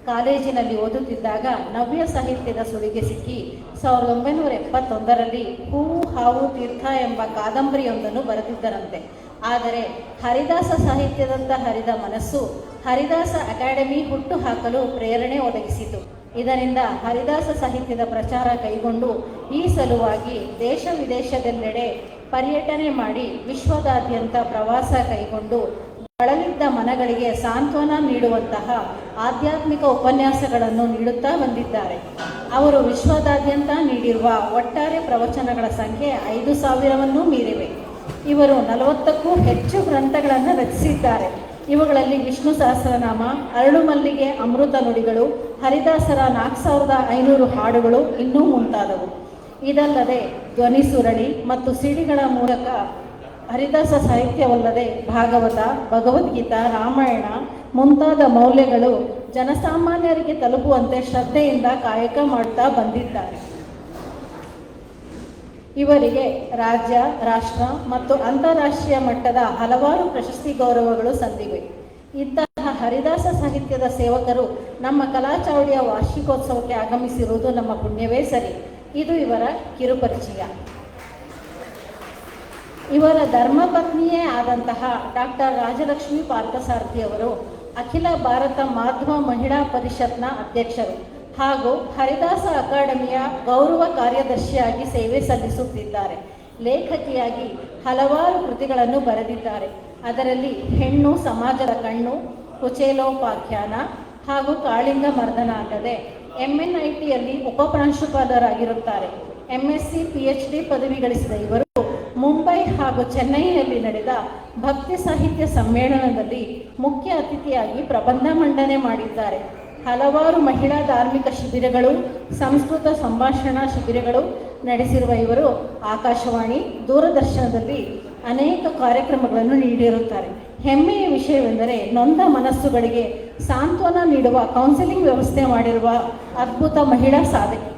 ಕಾಲೇಜಿನಲ್ಲಿ ಓದುತ್ತಿದ್ದಾಗ ನವ್ಯ ಸಾಹಿತ್ಯದ ಸುಳಿಗೆ ಸಿಕ್ಕಿ 1971ರಲ್ಲಿ ಹೂವು ಹಾವು ತೀರ್ಥ ಎಂಬ ಕಾದಂಬರಿಯೊಂದನ್ನು ಬರೆದಿದ್ದರಂತೆ. ಆದರೆ ಹರಿದಾಸ ಸಾಹಿತ್ಯದತ್ತ ಹರಿದ ಮನಸ್ಸು ಹರಿದಾಸ ಅಕಾಡೆಮಿ ಹುಟ್ಟು ಹಾಕಲು ಪ್ರೇರಣೆ ಒದಗಿಸಿತು. ಇದರಿಂದ ಹರಿದಾಸ ಸಾಹಿತ್ಯದ ಪ್ರಚಾರ ಕೈಗೊಂಡು ಈ ಸಲುವಾಗಿ ದೇಶ ವಿದೇಶದೆಲ್ಲೆಡೆ ಪರ್ಯಟನೆ ಮಾಡಿ ವಿಶ್ವದಾದ್ಯಂತ ಪ್ರವಾಸ ಕೈಗೊಂಡು ಬಳಲಿದ್ದ ಮನಗಳಿಗೆ ಸಾಂತ್ವನ ನೀಡುವಂತಹ ಆಧ್ಯಾತ್ಮಿಕ ಉಪನ್ಯಾಸಗಳನ್ನು ನೀಡುತ್ತಾ ಬಂದಿದ್ದಾರೆ. ಅವರು ವಿಶ್ವದಾದ್ಯಂತ ನೀಡಿರುವ ಒಟ್ಟಾರೆ ಪ್ರವಚನಗಳ ಸಂಖ್ಯೆ 5,000ವನ್ನೂ ಮೀರಿವೆ. ಇವರು 40ಕ್ಕೂ ಹೆಚ್ಚು ಗ್ರಂಥಗಳನ್ನು ರಚಿಸಿದ್ದಾರೆ. ಇವುಗಳಲ್ಲಿ ವಿಷ್ಣು ಸಹಸ್ರನಾಮ, ಅರಳು ಮಲ್ಲಿಗೆ ಅಮೃತ ನುಡಿಗಳು, ಹರಿದಾಸರ 4,500 ಹಾಡುಗಳು ಇನ್ನೂ ಮುಂತಾದವು. ಇದಲ್ಲದೆ ಧ್ವನಿಸುರಳಿ ಮತ್ತು ಸಿಡಿಗಳ ಮೂಲಕ ಹರಿದಾಸ ಸಾಹಿತ್ಯವಲ್ಲದೆ ಭಾಗವತ, ಭಗವದ್ಗೀತಾ, ರಾಮಾಯಣ ಮುಂತಾದ ಮೌಲ್ಯಗಳು ಜನಸಾಮಾನ್ಯರಿಗೆ ತಲುಪುವಂತೆ ಶ್ರದ್ಧೆಯಿಂದ ಕಾಯಕ ಮಾಡುತ್ತಾ ಬಂದಿದ್ದಾರೆ. ಇವರಿಗೆ ರಾಜ್ಯ, ರಾಷ್ಟ್ರ ಮತ್ತು ಅಂತಾರಾಷ್ಟ್ರೀಯ ಮಟ್ಟದ ಹಲವಾರು ಪ್ರಶಸ್ತಿ ಗೌರವಗಳು ಸಂದಿವೆ. ಇಂತಹ ಹರಿದಾಸ ಸಾಹಿತ್ಯದ ಸೇವಕರು ನಮ್ಮ ಕಲಾಚಾವಡಿಯ ವಾರ್ಷಿಕೋತ್ಸವಕ್ಕೆ ಆಗಮಿಸಿರುವುದು ನಮ್ಮ ಪುಣ್ಯವೇ ಸರಿ. ಇದು ಇವರ ಕಿರುಪರಿಚಯ. ಇವರ ಧರ್ಮಪತ್ನಿಯೇ ಆದಂತಹ ಡಾಕ್ಟರ್ ರಾಜಲಕ್ಷ್ಮಿ ಪಾರ್ಥಸಾರಥಿಯವರು ಅಖಿಲ ಭಾರತ ಮಾಧ್ಯಮ ಮಹಿಳಾ ಪರಿಷತ್ನ ಅಧ್ಯಕ್ಷರು ಹಾಗೂ ಹರಿದಾಸ ಅಕಾಡೆಮಿಯ ಗೌರವ ಕಾರ್ಯದರ್ಶಿಯಾಗಿ ಸೇವೆ ಸಲ್ಲಿಸುತ್ತಿದ್ದಾರೆ. ಲೇಖಕಿಯಾಗಿ ಹಲವಾರು ಕೃತಿಗಳನ್ನು ಬರೆದಿದ್ದಾರೆ. ಅದರಲ್ಲಿ ಹೆಣ್ಣು ಸಮಾಜದ ಕಣ್ಣು, ಕುಚೇಲೋಪಾಖ್ಯಾನ ಹಾಗೂ ಕಾಳಿಂಗ ಮರ್ದನ ಅಲ್ಲದೆ MNITಯಲ್ಲಿ ಉಪಪ್ರಾಂಶುಪಾಲರಾಗಿರುತ್ತಾರೆ. MSc PhD ಪದವಿ ಗಳಿಸಿದ ಇವರು ಮುಂಬೈ ಹಾಗೂ ಚೆನ್ನೈನಲ್ಲಿ ನಡೆದ ಭಕ್ತಿ ಸಾಹಿತ್ಯ ಸಮ್ಮೇಳನದಲ್ಲಿ ಮುಖ್ಯ ಅತಿಥಿಯಾಗಿ ಪ್ರಬಂಧ ಮಂಡನೆ ಮಾಡಿದ್ದಾರೆ. ಹಲವಾರು ಮಹಿಳಾ ಧಾರ್ಮಿಕ ಶಿಬಿರಗಳು, ಸಂಸ್ಕೃತ ಸಂಭಾಷಣಾ ಶಿಬಿರಗಳು ನಡೆಸಿರುವ ಇವರು ಆಕಾಶವಾಣಿ, ದೂರದರ್ಶನದಲ್ಲಿ ಅನೇಕ ಕಾರ್ಯಕ್ರಮಗಳನ್ನು ನೀಡಿರುತ್ತಾರೆ. ಹೆಮ್ಮೆಯ ವಿಷಯವೆಂದರೆ ನೊಂದ ಮನಸ್ಸುಗಳಿಗೆ ಸಾಂತ್ವನ ನೀಡುವ ಕೌನ್ಸಿಲಿಂಗ್ ವ್ಯವಸ್ಥೆ ಮಾಡಿರುವ ಅದ್ಭುತ ಮಹಿಳಾ ಸಾಧಕಿ.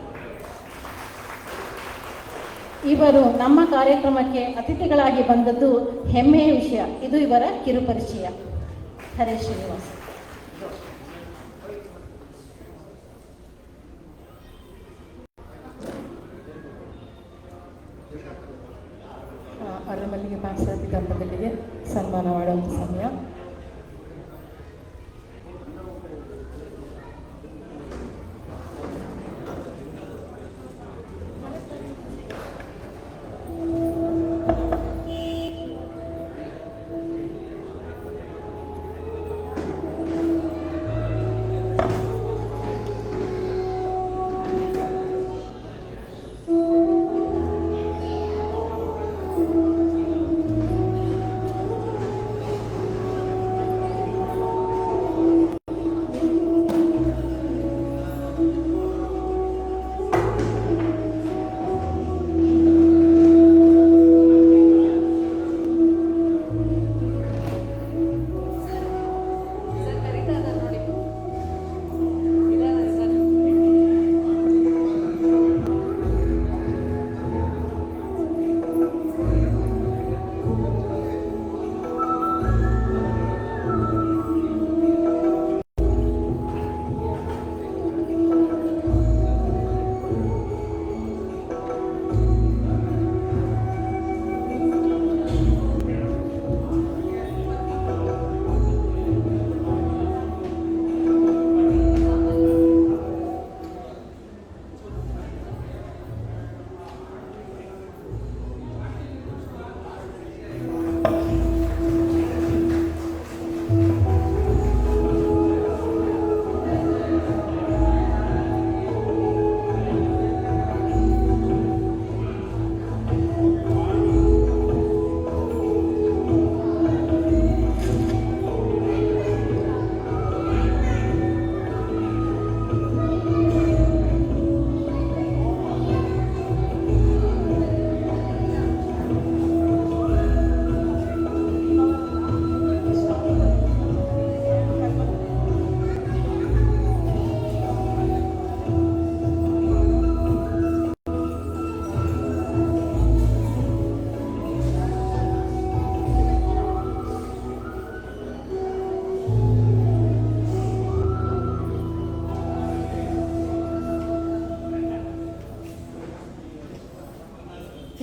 ಇವರು ನಮ್ಮ ಕಾರ್ಯಕ್ರಮಕ್ಕೆ ಅತಿಥಿಗಳಾಗಿ ಬಂದದ್ದು ಹೆಮ್ಮೆಯ ವಿಷಯ. ಇದು ಇವರ ಕಿರುಪರಿಚಯ. ಹರೇ ಶ್ರೀನಿವಾಸ. ಅರಮಲ್ಲಿಗೆ ಪಾರ್ಥಸಾರಥಿ ದಂಪತಿಗಳಿಗೆ ಸನ್ಮಾನ ಮಾಡುವಂಥ ಸಮಯ.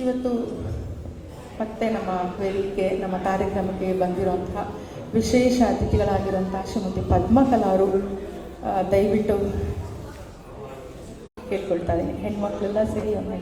ಇವತ್ತು ಮತ್ತೆ ನಮ್ಮ ವೇದಿಕೆ ನಮ್ಮ ಕಾರ್ಯಕ್ರಮಕ್ಕೆ ಬಂದಿರುವಂತಹ ವಿಶೇಷ ಅತಿಥಿಗಳಾಗಿರುವಂತಹ ಶ್ರೀಮತಿ ಪದ್ಮಕಲಾ ಅವರು ದಯವಿಟ್ಟು ಕೇಳ್ಕೊಳ್ತಾ ಇದ್ದೀನಿ. ಹೆಣ್ಮಕ್ಳೆಲ್ಲ ಸೇರಿ ಒಮ್ಮೆ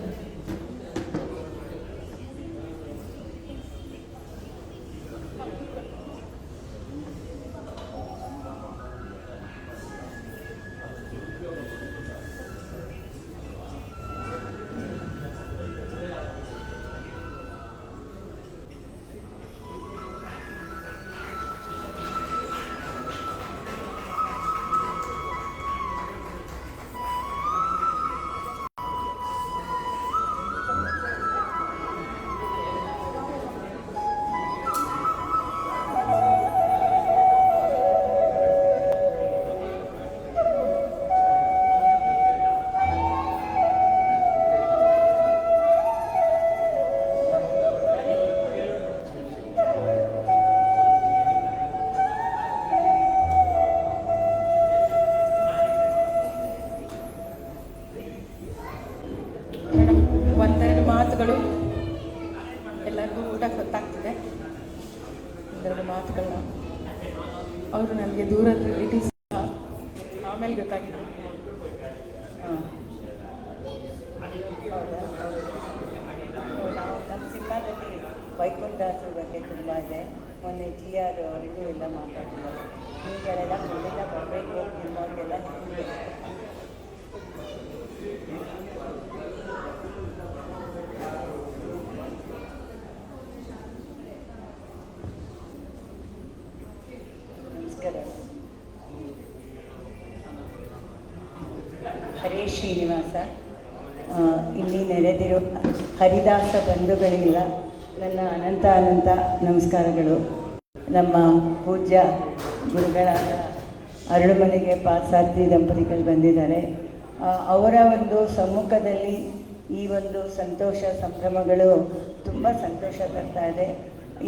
ಒಂದೆರಡು ಮಾತುಗಳು ಎಲ್ಲರಿಗೂ ಊಟ ಗೊತ್ತಾಗ್ತಿದೆ. ಒಂದೆರಡು ಮಾತುಗಳನ್ನ ಅವರು ನನಗೆ ದೂರದ ರಿಲೇಟಿವ್ಸ್ ಆಮೇಲೆ ಗೊತ್ತಾಗಿದೆ. ನಾವು ನಮ್ಮ ಸಿನಿಮಾದಲ್ಲಿ ವೈಕುಂಠಾಸರ ಬಗ್ಗೆ ತುಂಬ ಇದೆ. ಮೊನ್ನೆ GR ಅವರಿಗೂ ಎಲ್ಲ ಮಾತಾಡಿದ್ದಾರೆ. ನೀವುಗಳೆಲ್ಲ ಮುಂದೆಲ್ಲ ಬರಬೇಕು, ನಿಮ್ಮವ್ರಿಗೆಲ್ಲ ನಮಸ್ಕಾರ. ಹರೇ ಶ್ರೀನಿವಾಸ. ಇಲ್ಲಿ ನೆರೆದಿರೋ ಹರಿದಾಸ ಬಂಧುಗಳಿಲ್ಲ ನನ್ನ ಅನಂತ ಅನಂತ ನಮಸ್ಕಾರಗಳು. ನಮ್ಮ ಪೂಜ್ಯ ಗುರುಗಳಾದ ಅರಳುಮನೆಗೆ ಪಾಸಾರ್ಥಿ ದಂಪತಿಗಳು ಬಂದಿದ್ದಾರೆ. ಅವರ ಒಂದು ಸಮ್ಮುಖದಲ್ಲಿ ಈ ಒಂದು ಸಂತೋಷ ಸಂಭ್ರಮಗಳು ತುಂಬ ಸಂತೋಷ ತರ್ತಾ ಇದೆ.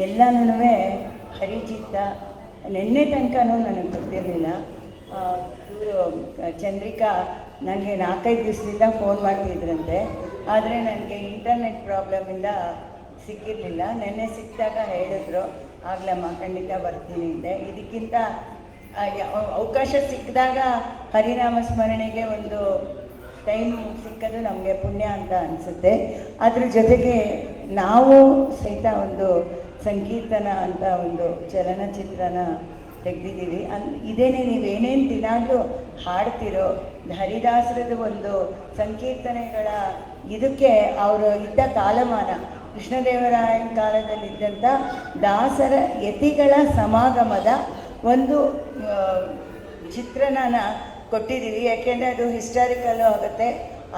ಎಲ್ಲನೂ ಹರಿಚಿತ್ತ. ನಿನ್ನೆ ತನಕನೂ ನನಗೆ ಗೊತ್ತಿರಲಿಲ್ಲ. ಇವರು ಚಂದ್ರಿಕಾ ನನಗೆ 4-5 ದಿವಸದಿಂದ ಫೋನ್ ಮಾಡ್ತಿದ್ರಂತೆ. ಆದರೆ ನನಗೆ ಇಂಟರ್ನೆಟ್ ಪ್ರಾಬ್ಲಮಿಂದ ಸಿಕ್ಕಿರಲಿಲ್ಲ. ನೆನ್ನೆ ಸಿಕ್ಕಿದಾಗ ಹೇಳಿದ್ರು, ಆಗ್ಲಮ್ಮ ಖಂಡಿತ ಬರ್ತೀನಿ ಅಂದೆ. ಇದಕ್ಕಿಂತ ಅವಕಾಶ ಸಿಕ್ಕಿದಾಗ ಹರಿನಾಮ ಸ್ಮರಣೆಗೆ ಒಂದು ಟೈಮ್ ಸಿಕ್ಕದು ನಮಗೆ ಪುಣ್ಯ ಅಂತ ಅನಿಸುತ್ತೆ. ಅದ್ರ ಜೊತೆಗೆ ನಾವು ಸಹಿತ ಒಂದು ಸಂಕೀರ್ತನ ಅಂತ ಒಂದು ಚಲನಚಿತ್ರನ ತೆಗೆದಿದ್ದೀವಿ. ಇದೇನೇ ನೀವೇನೇನು ದಿನಾಗಲೂ ಹಾಡ್ತಿರೋ ಹರಿದಾಸರದ ಒಂದು ಸಂಕೀರ್ತನೆಗಳ ಇದಕ್ಕೆ ಅವರು ಇದ್ದ ಕಾಲಮಾನ ಕೃಷ್ಣದೇವರಾಯನ ಕಾಲದಲ್ಲಿದ್ದಂಥ ದಾಸರ ಯತಿಗಳ ಸಮಾಗಮದ ಒಂದು ಚಿತ್ರಣನ ಕೊಟ್ಟಿದ್ದೀವಿ. ಯಾಕೆಂದರೆ ಅದು ಹಿಸ್ಟಾರಿಕಲ್ಲೂ ಆಗುತ್ತೆ,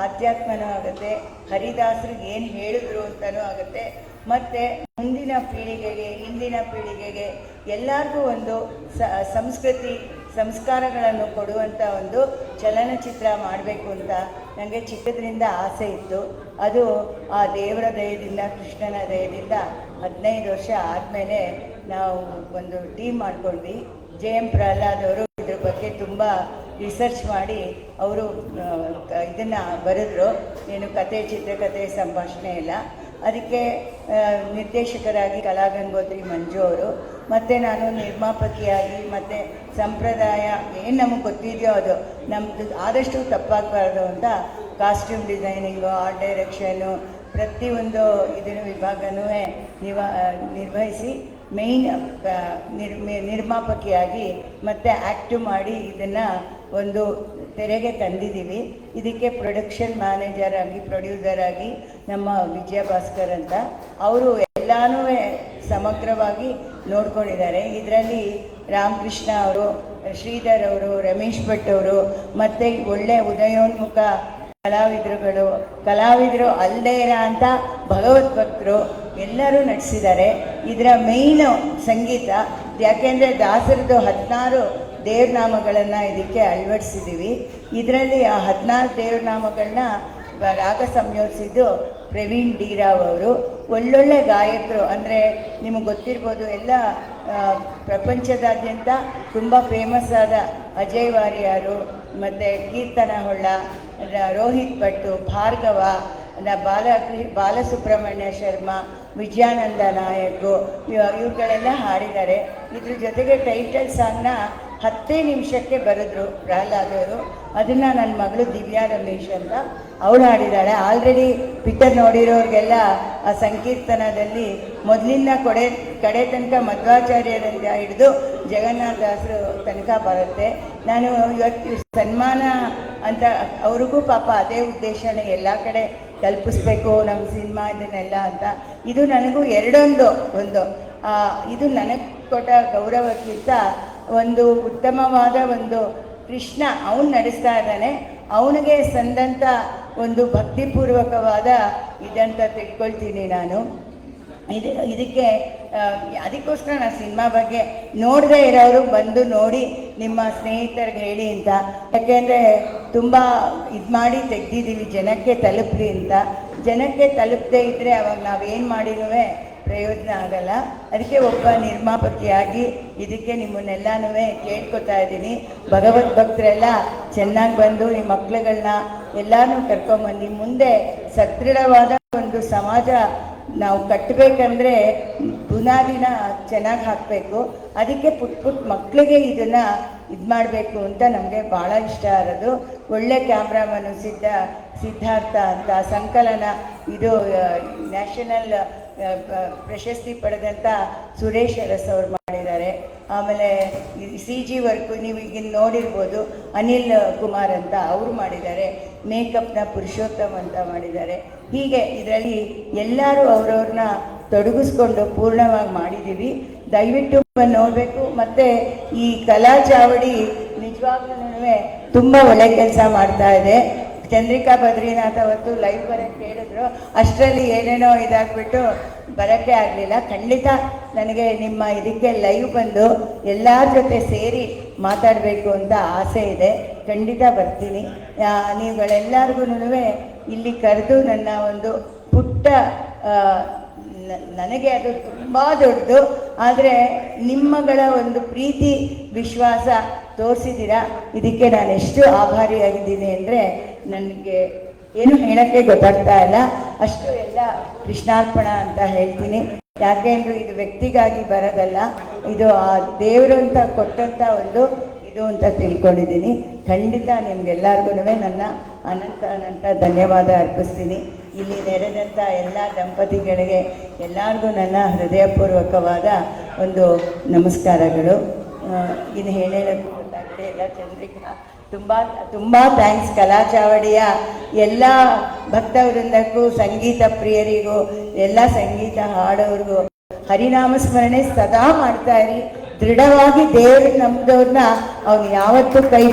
ಆಧ್ಯಾತ್ಮನೂ ಆಗುತ್ತೆ, ಹರಿದಾಸರಿಗೆ ಏನು ಹೇಳಿದ್ರು ಅಂತಲೂ ಆಗುತ್ತೆ, ಮತ್ತು ಮುಂದಿನ ಪೀಳಿಗೆಗೆ ಇಂದಿನ ಪೀಳಿಗೆಗೆ ಎಲ್ಲರಿಗೂ ಒಂದು ಸಂಸ್ಕೃತಿ ಸಂಸ್ಕಾರಗಳನ್ನು ಕೊಡುವಂಥ ಒಂದು ಚಲನಚಿತ್ರ ಮಾಡಬೇಕು ಅಂತ ನನಗೆ ಚಿಕ್ಕದ್ರಿಂದ ಆಸೆ ಇತ್ತು. ಅದು ಆ ದೇವರ ದಯದಿಂದ ಕೃಷ್ಣನ ದಯದಿಂದ 15 ವರ್ಷ ಆದಮೇಲೆ ನಾವು ಒಂದು ಟೀಮ್ ಮಾಡ್ಕೊಂಡ್ವಿ. JM ಪ್ರಹ್ಲಾದ್ ಅವರು ಇದ್ರ ಬಗ್ಗೆ ತುಂಬ ರಿಸರ್ಚ್ ಮಾಡಿ ಅವರು ಇದನ್ನು ಬರೆದ್ರು. ಏನು ಕತೆ, ಚಿತ್ರಕಥೆ, ಸಂಭಾಷಣೆ ಎಲ್ಲ. ಅದಕ್ಕೆ ನಿರ್ದೇಶಕರಾಗಿ ಕಲಾಗಂಗೋತ್ರಿ ಮಂಜು ಅವರು, ಮತ್ತು ನಾನು ನಿರ್ಮಾಪಕಿಯಾಗಿ, ಮತ್ತು ಸಂಪ್ರದಾಯ ಏನು ನಮಗೆ ಗೊತ್ತಿದೆಯೋ ಅದು ನಮ್ಮದು ಆದಷ್ಟು ತಪ್ಪಾಗಬಾರ್ದು ಅಂತ ಕಾಸ್ಟ್ಯೂಮ್ ಡಿಸೈನಿಂಗು, ಆರ್ಟ್ ಡೈರೆಕ್ಷನು, ಪ್ರತಿಯೊಂದು ಇದನ್ನು ವಿಭಾಗನೂ ನಿರ್ವಹಿಸಿ ಮೇಯ್ನ್ ನಿರ್ಮಾಪಕಿಯಾಗಿ ಮತ್ತು ಆ್ಯಕ್ಟಿವ್ ಮಾಡಿ ಇದನ್ನು ಒಂದು ತೆರೆಗೆ ತಂದಿದ್ದೀವಿ. ಇದಕ್ಕೆ ಪ್ರೊಡಕ್ಷನ್ ಮ್ಯಾನೇಜರ್ ಆಗಿ, ಪ್ರೊಡ್ಯೂಸರ್ ಆಗಿ ನಮ್ಮ ವಿಜಯ ಭಾಸ್ಕರ್ ಅಂತ ಅವರು ಎಲ್ಲನೂ ಸಮಗ್ರವಾಗಿ ನೋಡ್ಕೊಂಡಿದ್ದಾರೆ. ಇದರಲ್ಲಿ ರಾಮಕೃಷ್ಣ ಅವರು, ಶ್ರೀಧರ್ ಅವರು, ರಮೇಶ್ ಭಟ್ ಅವರು, ಮತ್ತು ಒಳ್ಳೆ ಉದಯೋನ್ಮುಖ ಕಲಾವಿದರು ಅಲ್ಲದೇ ಇರೋ ಅಂಥ ಭಗವದ್ಭಕ್ತರು ಎಲ್ಲರೂ ನಟಿಸಿದ್ದಾರೆ. ಇದರ ಮೇಯ್ನು ಸಂಗೀತ. ಯಾಕೆಂದರೆ ದಾಸರದ್ದು 16 ದೇವ್ರನಾಮಗಳನ್ನು ಇದಕ್ಕೆ ಅಳವಡಿಸಿದ್ದೀವಿ. ಇದರಲ್ಲಿ ಆ 14 ದೇವ್ರನಾಮಗಳನ್ನ ರಾಗ ಸಂಯೋಜಿಸಿದ್ದು ಪ್ರವೀಣ್ ಡಿ ರಾವ್ ಅವರು. ಒಳ್ಳೊಳ್ಳೆ ಗಾಯಕರು, ಅಂದರೆ ನಿಮಗೆ ಗೊತ್ತಿರ್ಬೋದು, ಎಲ್ಲ ಪ್ರಪಂಚದಾದ್ಯಂತ ತುಂಬ ಫೇಮಸ್ ಆದ ಅಜಯ್ ವಾರಿಯಾರು, ಮತ್ತು ಕೀರ್ತನ ಹೊಳ್ಳ, ರೋಹಿತ್ ಭಟ್ಟು, ಭಾರ್ಗವ, ಬಾಲಸುಬ್ರಹ್ಮಣ್ಯ ಶರ್ಮಾ, ವಿಜಯಾನಂದ ನಾಯಕ್ ಇವುಗಳೆಲ್ಲ ಹಾಡಿದ್ದಾರೆ. ಇದ್ರ ಜೊತೆಗೆ ಟೈಟಲ್ ಸಾಂಗ್ನ 10 ನಿಮಿಷಕ್ಕೆ ಬರೆದ್ರು ಪ್ರಹ್ಲಾದ್ ಅವರು. ಅದನ್ನು ನನ್ನ ಮಗಳು ದಿವ್ಯಾ ರಮೇಶ್ ಅಂತ ಅವಳು ಹಾಡಿದ್ದಾಳೆ. ಆಲ್ರೆಡಿ ಪಿಕ್ಚರ್ ನೋಡಿರೋರಿಗೆಲ್ಲ ಆ ಸಂಕೀರ್ತನದಲ್ಲಿ ಮೊದಲಿಂದ ಕಡೆ ತನಕ ಮಧ್ವಾಚಾರ್ಯರಿಂದ ಹಿಡಿದು ಜಗನ್ನಾಥ ದಾಸರು ತನಕ ಬರುತ್ತೆ. ನಾನು ಇವತ್ತು ಸನ್ಮಾನ ಅಂತ ಅವ್ರಿಗೂ ಪಾಪ ಅದೇ ಉದ್ದೇಶನೇ, ಎಲ್ಲ ಕಡೆ ತಲುಪಿಸ್ಬೇಕು ನಮ್ಮ ಸಿನಿಮಾ ಇದನ್ನೆಲ್ಲ ಅಂತ. ಇದು ನನಗೂ ಒಂದು ಇದು ನನಗೆ ಕೊಟ್ಟ ಗೌರವಕ್ಕಿಂತ ಒಂದು ಉತ್ತಮವಾದ ಒಂದು ಕೃಷ್ಣ ಅವನು ನಡೆಸ್ತಾ ಇದ್ದಾನೆ, ಅವನಿಗೆ ಸಂದಂಥ ಒಂದು ಭಕ್ತಿಪೂರ್ವಕವಾದ ಇದಂತ ತಿಳ್ಕೊಳ್ತೀನಿ ನಾನು. ಇದಕ್ಕೆ ಅದಕ್ಕೋಸ್ಕರ ನಾನು ಸಿನಿಮಾ ಬಗ್ಗೆ ನೋಡದೇ ಇರೋರು ಬಂದು ನೋಡಿ ನಿಮ್ಮ ಸ್ನೇಹಿತರಿಗೆ ಹೇಳಿ ಅಂತ. ಯಾಕೆಂದರೆ ತುಂಬ ಇದು ಮಾಡಿ ತೆಗ್ದಿದ್ದೀವಿ ಜನಕ್ಕೆ ತಲುಪಲಿ ಅಂತ. ಜನಕ್ಕೆ ತಲುಪದೇ ಇದ್ದರೆ ಅವಾಗ ನಾವೇನು ಮಾಡಿನೂ ಪ್ರಯೋಜನ ಆಗಲ್ಲ. ಅದಕ್ಕೆ ಒಬ್ಬ ನಿರ್ಮಾಪಕಿಯಾಗಿ ಇದಕ್ಕೆ ನಿಮ್ಮನ್ನೆಲ್ಲನೂ ಕೇಳ್ಕೊತಾ ಇದ್ದೀನಿ. ಭಗವದ್ ಭಕ್ತರೆಲ್ಲ ಚೆನ್ನಾಗಿ ಬಂದು ನಿಮ್ಮ ಮಕ್ಳುಗಳನ್ನ ಎಲ್ಲನೂ ಕರ್ಕೊಂಬಂದು ಮುಂದೆ ಸದೃಢವಾದ ಒಂದು ಸಮಾಜ ನಾವು ಕಟ್ಟಬೇಕಂದ್ರೆ ಬುನಾದಿನ ಚೆನ್ನಾಗಿ ಹಾಕಬೇಕು. ಅದಕ್ಕೆ ಪುಟ್ಟ ಮಕ್ಕಳಿಗೆ ಇದನ್ನು ಇದು ಮಾಡಬೇಕು ಅಂತ ನಮಗೆ ಭಾಳ ಇಷ್ಟ ಇರೋದು. ಒಳ್ಳೆ ಕ್ಯಾಮ್ರಾಮನು ಸಿದ್ಧಾರ್ಥ ಅಂತ ಸಂಕಲನ, ಇದು ನ್ಯಾಷನಲ್ ಪ್ರಶಸ್ತಿ ಪಡೆದಂಥ ಸುರೇಶ್ ಅರಸ್ ಅವರು ಮಾಡಿದ್ದಾರೆ. ಆಮೇಲೆ CG ವರ್ಕು ನೀವು ಈಗ ನೋಡಿರ್ಬೋದು, ಅನಿಲ್ ಕುಮಾರ್ ಅಂತ ಅವರು ಮಾಡಿದ್ದಾರೆ. ಮೇಕಪ್ನ ಪುರುಷೋತ್ತಮ್ ಅಂತ ಮಾಡಿದ್ದಾರೆ. ಹೀಗೆ ಇದರಲ್ಲಿ ಎಲ್ಲರೂ ಅವ್ರವ್ರನ್ನ ತೊಡಗಿಸ್ಕೊಂಡು ಪೂರ್ಣವಾಗಿ ಮಾಡಿದ್ದೀವಿ. ದಯವಿಟ್ಟು ನೋಡಬೇಕು. ಮತ್ತು ಈ ಕಲಾ ಚಾವಡಿ ನಿಜವಾಗ್ಲೂ ತುಂಬ ಒಳ್ಳೆ ಕೆಲಸ ಮಾಡ್ತಾ ಇದೆ. ಚಂದ್ರಿಕಾ ಬದ್ರಿನಾಥ್ ಅವತ್ತು ಲೈವ್ ಬರೋಕ್ಕೆ ಹೇಳಿದ್ರು, ಅಷ್ಟರಲ್ಲಿ ಏನೇನೋ ಇದಾಗ್ಬಿಟ್ಟು ಬರೋಕ್ಕೆ ಆಗಲಿಲ್ಲ. ಖಂಡಿತ ನನಗೆ ನಿಮ್ಮ ಇದಕ್ಕೆ ಲೈವ್ ಬಂದು ಎಲ್ಲರ ಜೊತೆ ಸೇರಿ ಮಾತಾಡಬೇಕು ಅಂತ ಆಸೆ ಇದೆ. ಖಂಡಿತ ಬರ್ತೀನಿ. ನೀವುಗಳೆಲ್ಲರಿಗೂ ಇಲ್ಲಿ ಕರೆದು ನನ್ನ ಒಂದು ಪುಟ್ಟ, ನನಗೆ ಅದು ತುಂಬ ದೊಡ್ಡದು, ಆದರೆ ನಿಮ್ಮಗಳ ಒಂದು ಪ್ರೀತಿ ವಿಶ್ವಾಸ ತೋರಿಸಿದ್ದೀರಾ. ಇದಕ್ಕೆ ನಾನು ಎಷ್ಟು ಆಭಾರಿಯಾಗಿದ್ದೀನಿ ಅಂದರೆ ನನಗೆ ಏನು ಹೇಳೋಕ್ಕೆ ಗೊತ್ತಾಗ್ತಾ ಇಲ್ಲ. ಅಷ್ಟು ಎಲ್ಲ ಕೃಷ್ಣಾರ್ಪಣ ಅಂತ ಹೇಳ್ತೀನಿ. ಯಾಕೆಂದ್ರೆ ಇದು ವ್ಯಕ್ತಿಗಾಗಿ ಬರೋದಲ್ಲ, ಇದು ಆ ದೇವರು ಅಂತ ಕೊಟ್ಟಂಥ ಒಂದು ಇದು ಅಂತ ತಿಳ್ಕೊಂಡಿದ್ದೀನಿ. ಖಂಡಿತ ನಿಮ್ಗೆಲ್ಲರಿಗೂ ನನ್ನ ಅನಂತ ಧನ್ಯವಾದ ಅರ್ಪಿಸ್ತೀನಿ. ಇಲ್ಲಿ ನೆರೆದಂಥ ಎಲ್ಲ ದಂಪತಿಗಳಿಗೆ ಎಲ್ಲರಿಗೂ ನನ್ನ ಹೃದಯಪೂರ್ವಕವಾದ ಒಂದು ನಮಸ್ಕಾರಗಳು. ಇನ್ನು ಹೇಳೋಕ್ಕೆ ಗೊತ್ತಾಗದೆ ಎಲ್ಲ ಚಂದ್ರಿಕಾ ತುಂಬ ಥ್ಯಾಂಕ್ಸ್. ಕಲಾ ಚಾವಡಿಯ ಎಲ್ಲ ಭಕ್ತವೃಂದಕ್ಕೂ, ಸಂಗೀತ ಪ್ರಿಯರಿಗೂ, ಎಲ್ಲ ಸಂಗೀತ ಹಾಡೋರಿಗೂ ಹರಿನಾಮ ಸ್ಮರಣೆ ಸದಾ ಮಾಡ್ತಾ ಇರಿ. ದೃಢವಾಗಿ ದೇವ್ರಿಗೆ ನಂಬಿದವ್ರನ್ನ ಅವ್ನು ಯಾವತ್ತೂ ಕೈ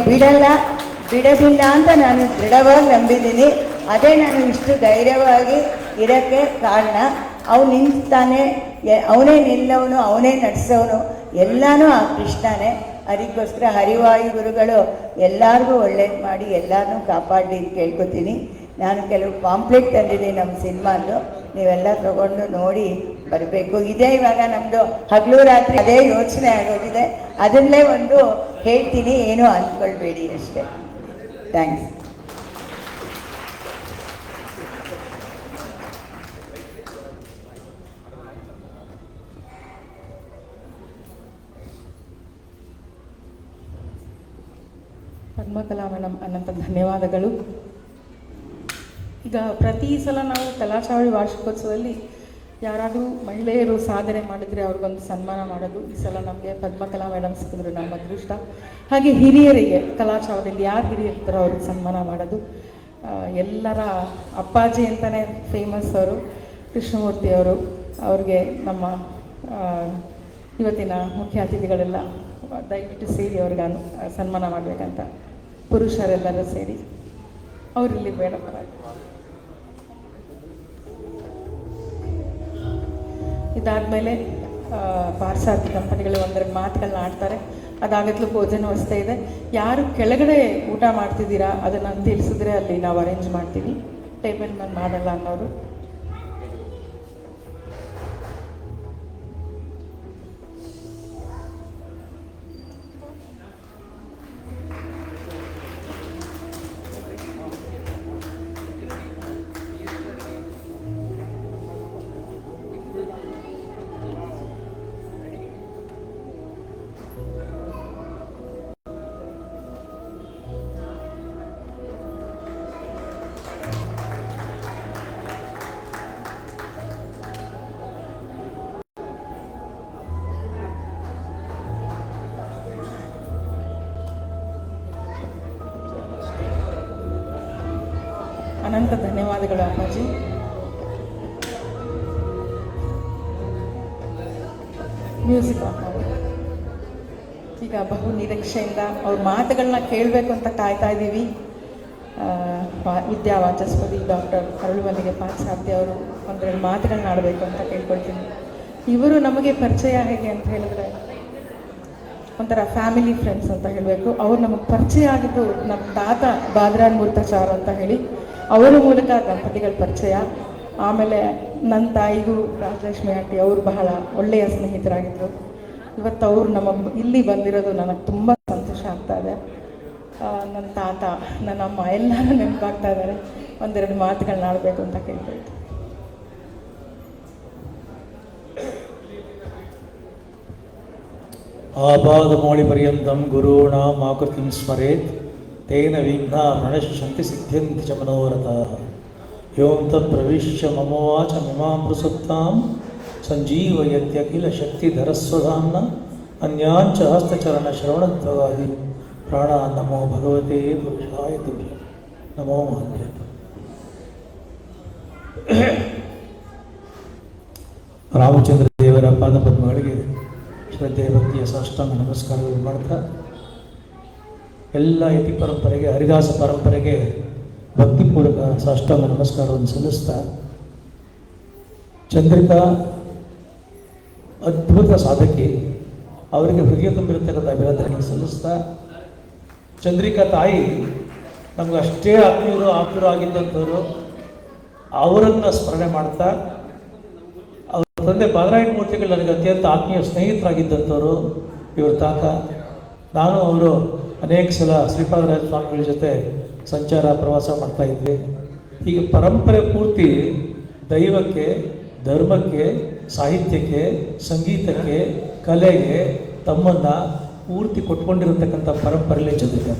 ಬಿಡೋದಿಲ್ಲ ಅಂತ ನಾನು ದೃಢವಾಗಿ ನಂಬಿದ್ದೀನಿ. ಅದೇ ನಾನು ಇಷ್ಟು ಧೈರ್ಯವಾಗಿ ಇರೋಕ್ಕೆ ಕಾರಣ. ಅವ್ನು ನಿಂತಾನೆ, ಅವನೇ ನಿಲ್ಲವನು, ಅವನೇ ನಡೆಸೋನು, ಎಲ್ಲನೂ ಆ ಕೃಷ್ಣನೇ. ಅದಕ್ಕೋಸ್ಕರ ಹರಿವಾಯು ಗುರುಗಳು ಎಲ್ಲರಿಗೂ ಒಳ್ಳೇದು ಮಾಡಿ ಎಲ್ಲರನ್ನೂ ಕಾಪಾಡಲಿ ಅಂತ ಕೇಳ್ಕೊತೀನಿ. ನಾನು ಕೆಲವು ಪಾಂಪ್ಲೆಟ್ ತಂದಿದ್ದೀನಿ ನಮ್ಮ ಸಿನಿಮಾದ್ದು, ನೀವೆಲ್ಲ ತಗೊಂಡು ನೋಡಿ ಬರಬೇಕು. ಇದೇ ಇವಾಗ ನಮ್ಮದು ಹಗಲು ರಾತ್ರಿ ಅದೇ ಯೋಚನೆ ಆಗೋದಿದೆ. ಅದನ್ನೇ ಒಂದು ಹೇಳ್ತೀನಿ, ಏನೂ ಅಂದ್ಕೊಳ್ಬೇಡಿ ಅಷ್ಟೇ. ಥ್ಯಾಂಕ್ಸ್. ಪದ್ಮಕಲಾ ಮೇಡಮ್ ಅನಂತ ಧನ್ಯವಾದಗಳು. ಈಗ ಪ್ರತಿ ಸಲ ನಾವು ಕಲಾಚಾವಳಿ ವಾರ್ಷಿಕೋತ್ಸವದಲ್ಲಿ ಯಾರಾದರೂ ಮಹಿಳೆಯರು ಸಾಧನೆ ಮಾಡಿದರೆ ಅವ್ರಿಗೊಂದು ಸನ್ಮಾನ ಮಾಡೋದು. ಈ ಸಲ ನಮಗೆ ಪದ್ಮಕಲಾ ಮೇಡಮ್ ಸಿಕ್ಕಿದ್ರು, ನಮ್ಮ ಅದೃಷ್ಟ. ಹಾಗೆ ಹಿರಿಯರಿಗೆ ಕಲಾಚಾವಳಿಯಲ್ಲಿ ಯಾರು ಹಿರಿಯರಿರ್ತಾರೋ ಅವ್ರಿಗೆ ಸನ್ಮಾನ ಮಾಡೋದು. ಎಲ್ಲರ ಅಪ್ಪಾಜಿ ಅಂತಲೇ ಫೇಮಸ್ ಅವರು ಕೃಷ್ಣಮೂರ್ತಿ ಅವರು. ಅವ್ರಿಗೆ ನಮ್ಮ ಇವತ್ತಿನ ಮುಖ್ಯ ಅತಿಥಿಗಳೆಲ್ಲ ದಯವಿಟ್ಟು ಸೇರಿ ಅವ್ರಿಗೆ ಸನ್ಮಾನ ಮಾಡಬೇಕಂತ, ಪುರುಷರೆಲ್ಲರೂ ಸೇರಿ. ಅವರಿಲ್ಲಿ ಬೇಡ. ಇದಾದಮೇಲೆ ಪಾರ್ಸಾರ್ಥಿ ದಂಪತಿಗಳು ಒಂದೆರಡು ಮಾತುಗಳನ್ನ ಆಡ್ತಾರೆ. ಅದಾಗತ್ಲು ಭೋಜನ ವ್ಯವಸ್ಥೆ ಇದೆ. ಯಾರು ಕೆಳಗಡೆ ಊಟ ಮಾಡ್ತಿದ್ದೀರಾ ಅದನ್ನು ತಿಳಿಸಿದ್ರೆ ಅಲ್ಲಿ ನಾವು ಅರೇಂಜ್ ಮಾಡ್ತೀವಿ. ಟೇಬಲ್ ಮೇಲೆ ಮಾಡಲ್ಲ ಅನ್ನೋರು ಅನಂತ ಧನ್ಯವಾದಗಳು ಅಪ್ಪಾಜಿ. ಮ್ಯೂಸಿಕ್ ಈಗ ಬಹು ನಿರೀಕ್ಷೆಯಿಂದ ಅವ್ರ ಮಾತುಗಳನ್ನ ಕೇಳಬೇಕು ಅಂತ ಕಾಯ್ತಾ ಇದ್ದೀವಿ. ವಿದ್ಯಾವಾಚಸ್ಪತಿ ಡಾಕ್ಟರ್ ಅರಳುಮಲ್ಲಿಗೆ ಪಾಂಚಾಬ್ದಿ ಅವರು ಒಂದೆರಡು ಮಾತುಗಳನ್ನ ಆಡಬೇಕು ಅಂತ ಕೇಳ್ಕೊಳ್ತೀನಿ. ಇವರು ನಮಗೆ ಪರಿಚಯ ಹೇಗೆ ಅಂತ ಹೇಳಿದ್ರೆ ಒಂಥರ ಫ್ಯಾಮಿಲಿ ಫ್ರೆಂಡ್ಸ್ ಅಂತ ಹೇಳಬೇಕು. ಅವ್ರು ನಮಗೆ ಪರಿಚಯ ಆಗಿದ್ದು ನಮ್ಮ ತಾತ ಬಾದ್ರಾನ್ ಮೂರ್ತಾಚಾರ್ ಅಂತ ಹೇಳಿ ಅವರ ಮೂಲಕ ದಂಪತಿಗಳ ಪರಿಚಯ. ಆಮೇಲೆ ನನ್ನ ತಾಯಿಗೂ ರಾಜಲಕ್ಷ್ಮಿ ಆಂಟಿ ಅವರು ಬಹಳ ಒಳ್ಳೆಯ ಸ್ನೇಹಿತರಾಗಿದ್ದರು. ಇವತ್ತು ಅವರು ನಮ್ಮ ಇಲ್ಲಿ ಬಂದಿರೋದು ನನಗೆ ತುಂಬ ಸಂತೋಷ ಆಗ್ತಾ ಇದೆ. ನನ್ನ ತಾತ, ನನ್ನಮ್ಮ ಎಲ್ಲರೂ ನೆನಪಾಗ್ತಾ ಇದ್ದಾರೆ. ಒಂದೆರಡು ಮಾತುಗಳನ್ನ ಆಡಬೇಕು ಅಂತ ಕೇಳ್ಕೊಳ್ತೀನಿ. ಆಪಾದಮೌಳಿಪರ್ಯಂತಂ ಗುರುಣಾಂ ಆಕೃತಿಂ ಸ್ಮರೇತ್ ತೇನ ವಿಘ್ನಾ ಪ್ರಣಶ್ಯಂತಿ ಸಿದ್ಧ್ಯಂತಿ ಚ ಮನೋರಥಾಃ. ಯೋಂ ತತ್ ಪ್ರವಿಶ್ಯ ಮಮ ವಾಚಮಿಮಾಮೃಸುಪ್ತಾಂ ಸಂಜೀವಯತ್ಯಖಿಲ ಶಕ್ತಿಧರಸ್ವಧಾಮ್ನ ಅನ್ಯಾಂಚ ಹಸ್ತಚರಣ ಶ್ರವಣತ್ವಗಾದಿ ಪ್ರಾಣ ನಮೋ ಭಗವತೆ ಪುರುಷಾಯ ತುಭ್ಯಂ ನಮೋ ಮಹತ್ಯೆ. ರಾಮಚಂದ್ರ ದೇವರ ಪಾದಪದ್ಮಗಳಿಗೆ ಶ್ರದ್ಧೆ ಭಕ್ತಿಯ ಸಾಷ್ಟಾಂಗ ನಮಸ್ಕಾರಗಳು ಮಾಡ್ತಾ, ಎಲ್ಲ ಯತಿ ಪರಂಪರೆಗೆ, ಹರಿದಾಸ ಪರಂಪರೆಗೆ ಭಕ್ತಿಪೂರ್ವಕ ಸಾಷ್ಟಾಂಗ ನಮಸ್ಕಾರವನ್ನು ಸಲ್ಲಿಸ್ತಾ, ಚಂದ್ರಿಕಾ ಅದ್ಭುತ ಸಾಧಕಿ, ಅವರಿಗೆ ಹೃದಯ ತುಂಬಿರತಕ್ಕಂಥ ಅಭಿನಂದನೆಯನ್ನು ಸಲ್ಲಿಸ್ತಾ, ಚಂದ್ರಿಕಾ ತಾಯಿ ನಮ್ಗೆ ಅಷ್ಟೇ ಆಪ್ತರು ಆಗಿದ್ದಂಥವ್ರು, ಅವರನ್ನು ಸ್ಮರಣೆ ಮಾಡ್ತಾ, ಅವ್ರ ತಂದೆ ಬಾದರಾಯಣ ಮೂರ್ತಿಗಳು ನನಗೆ ಅತ್ಯಂತ ಆತ್ಮೀಯ ಸ್ನೇಹಿತರಾಗಿದ್ದಂಥವ್ರು ಇವ್ರ ತಾತ. ನಾನು ಅವರು ಅನೇಕ ಸಲ ಶ್ರೀಪಾದರಾಜ ಸ್ವಾಮಿಗಳ ಜೊತೆ ಸಂಚಾರ ಪ್ರವಾಸ ಮಾಡ್ತಾ ಇದ್ವಿ. ಹೀಗೆ ಪರಂಪರೆ ಪೂರ್ತಿ ದೈವಕ್ಕೆ, ಧರ್ಮಕ್ಕೆ, ಸಾಹಿತ್ಯಕ್ಕೆ, ಸಂಗೀತಕ್ಕೆ, ಕಲೆಗೆ ತಮ್ಮನ್ನು ಪೂರ್ತಿ ಕೊಟ್ಕೊಂಡಿರತಕ್ಕಂಥ ಪರಂಪರೆಯಲ್ಲೇ ಚಂದ್ರಿಕಾ.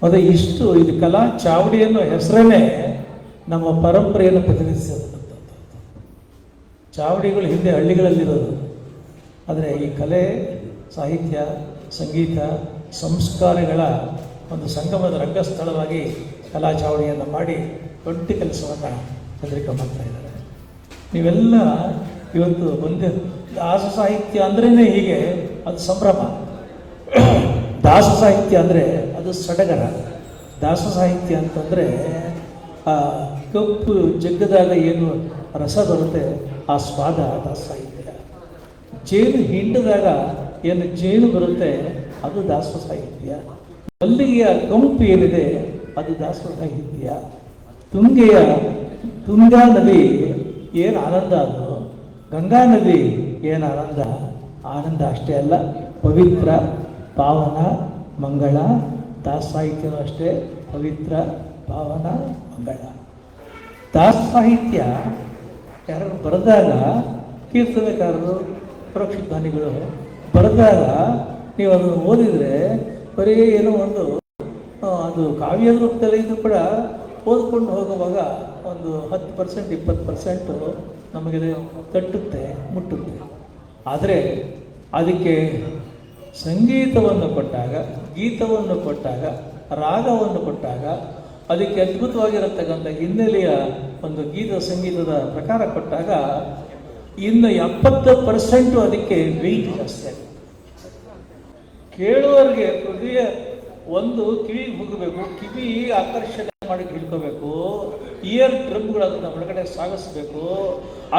ಮತ್ತು ಇಷ್ಟು ಇದು ಕಲಾ ಚಾವಡಿ ಅನ್ನೋ ಹೆಸರನ್ನೇ ನಮ್ಮ ಪರಂಪರೆಯನ್ನು ಪ್ರತಿನಿಧಿಸಿರ್ತಕ್ಕಂಥದ್ದು. ಚಾವಡಿಗಳು ಹಿಂದೆ ಹಳ್ಳಿಗಳಲ್ಲಿರೋದು, ಆದರೆ ಈ ಕಲೆ, ಸಾಹಿತ್ಯ, ಸಂಗೀತ, ಸಂಸ್ಕಾರಗಳ ಒಂದು ಸಂಗಮದ ರಂಗಸ್ಥಳವಾಗಿ ಕಲಾ ಚಾವಡಿಯನ್ನು ಮಾಡಿ ದೊಡ್ಡ ಕೆಲಸವನ್ನು ಚಂದ್ರಿಕಾ ಮಾಡ್ತಾ ಇದ್ದಾರೆ. ನೀವೆಲ್ಲ ಇವತ್ತು ಒಂದೇ ದಾಸ ಸಾಹಿತ್ಯ ಅಂದ್ರೇ ಹೀಗೆ, ಅದು ಸಂಭ್ರಮ. ದಾಸ ಸಾಹಿತ್ಯ ಅಂದರೆ ಅದು ಸಡಗರ. ದಾಸ ಸಾಹಿತ್ಯ ಅಂತಂದರೆ ಆ ಕಪ್ಪು ಜಗ್ಗದಾಗ ಏನು ರಸ ಬರುತ್ತೆ ಆ ಸ್ವಾದ ದಾಸ ಸಾಹಿತ್ಯ. ಜೇನು ಹಿಂಡಿದಾಗ ಏನು ಜೇನು ಬರುತ್ತೆ ಅದು ದಾಸ ಸಾಹಿತ್ಯ. ಮಲ್ಲಿಗೆಯ ಕಂಪು ಏನಿದೆ ಅದು ದಾಸ ಸಾಹಿತ್ಯ. ತುಂಗಾ ನದಿ ಏನು ಆನಂದ, ಅದು ಗಂಗಾ ನದಿ ಏನು ಆನಂದ. ಆನಂದ ಅಷ್ಟೇ ಅಲ್ಲ, ಪವಿತ್ರ, ಪಾವನ, ಮಂಗಳ. ದಾಸ ಸಾಹಿತ್ಯನೂ ಅಷ್ಟೇ ಪವಿತ್ರ, ಪಾವನ, ಮಂಗಳ. ದಾಸ ಸಾಹಿತ್ಯ ಯಾರು ಬರೆದಾಗ, ಕೀರ್ತನೆಕಾರರು, ಪರೋಕ್ಷಜ್ಞಾನಿಗಳು ಬರೆದಾಗ ನೀವು ಅದನ್ನು ಓದಿದರೆ ಬರೀ ಏನೋ ಒಂದು ಅದು ಕಾವ್ಯದ ರೂಪದಲ್ಲಿ ಇದು ಕೂಡ ಓದ್ಕೊಂಡು ಹೋಗುವಾಗ ಒಂದು 10% 20% ನಮಗೆ ತಟ್ಟುತ್ತೆ, ಮುಟ್ಟುತ್ತೆ. ಆದರೆ ಅದಕ್ಕೆ ಸಂಗೀತವನ್ನು ಕೊಟ್ಟಾಗ, ಗೀತವನ್ನು ಕೊಟ್ಟಾಗ, ರಾಗವನ್ನು ಕೊಟ್ಟಾಗ, ಅದಕ್ಕೆ ಅದ್ಭುತವಾಗಿರತಕ್ಕಂಥ ಹಿನ್ನೆಲೆಯ ಒಂದು ಗೀತ ಸಂಗೀತದ ಪ್ರಕಾರ ಕೊಟ್ಟಾಗ ಇನ್ನು 70% ಅದಕ್ಕೆ ವೆಯ್ಟ್ ಜಾಸ್ತಿ ಆಗುತ್ತೆ. ಕೇಳುವವರಿಗೆ ಹೃದಯ ಒಂದು ಕಿವಿಗೆ ಹೋಗಬೇಕು, ಕಿವಿ ಆಕರ್ಷಣೆ ಮಾಡಿ ಹಿಡ್ಕೋಬೇಕು, ಇಯರ್ ಡ್ರಮ್ಗಳು ಅದನ್ನು ಒಳಗಡೆ ಸಾಗಿಸ್ಬೇಕು,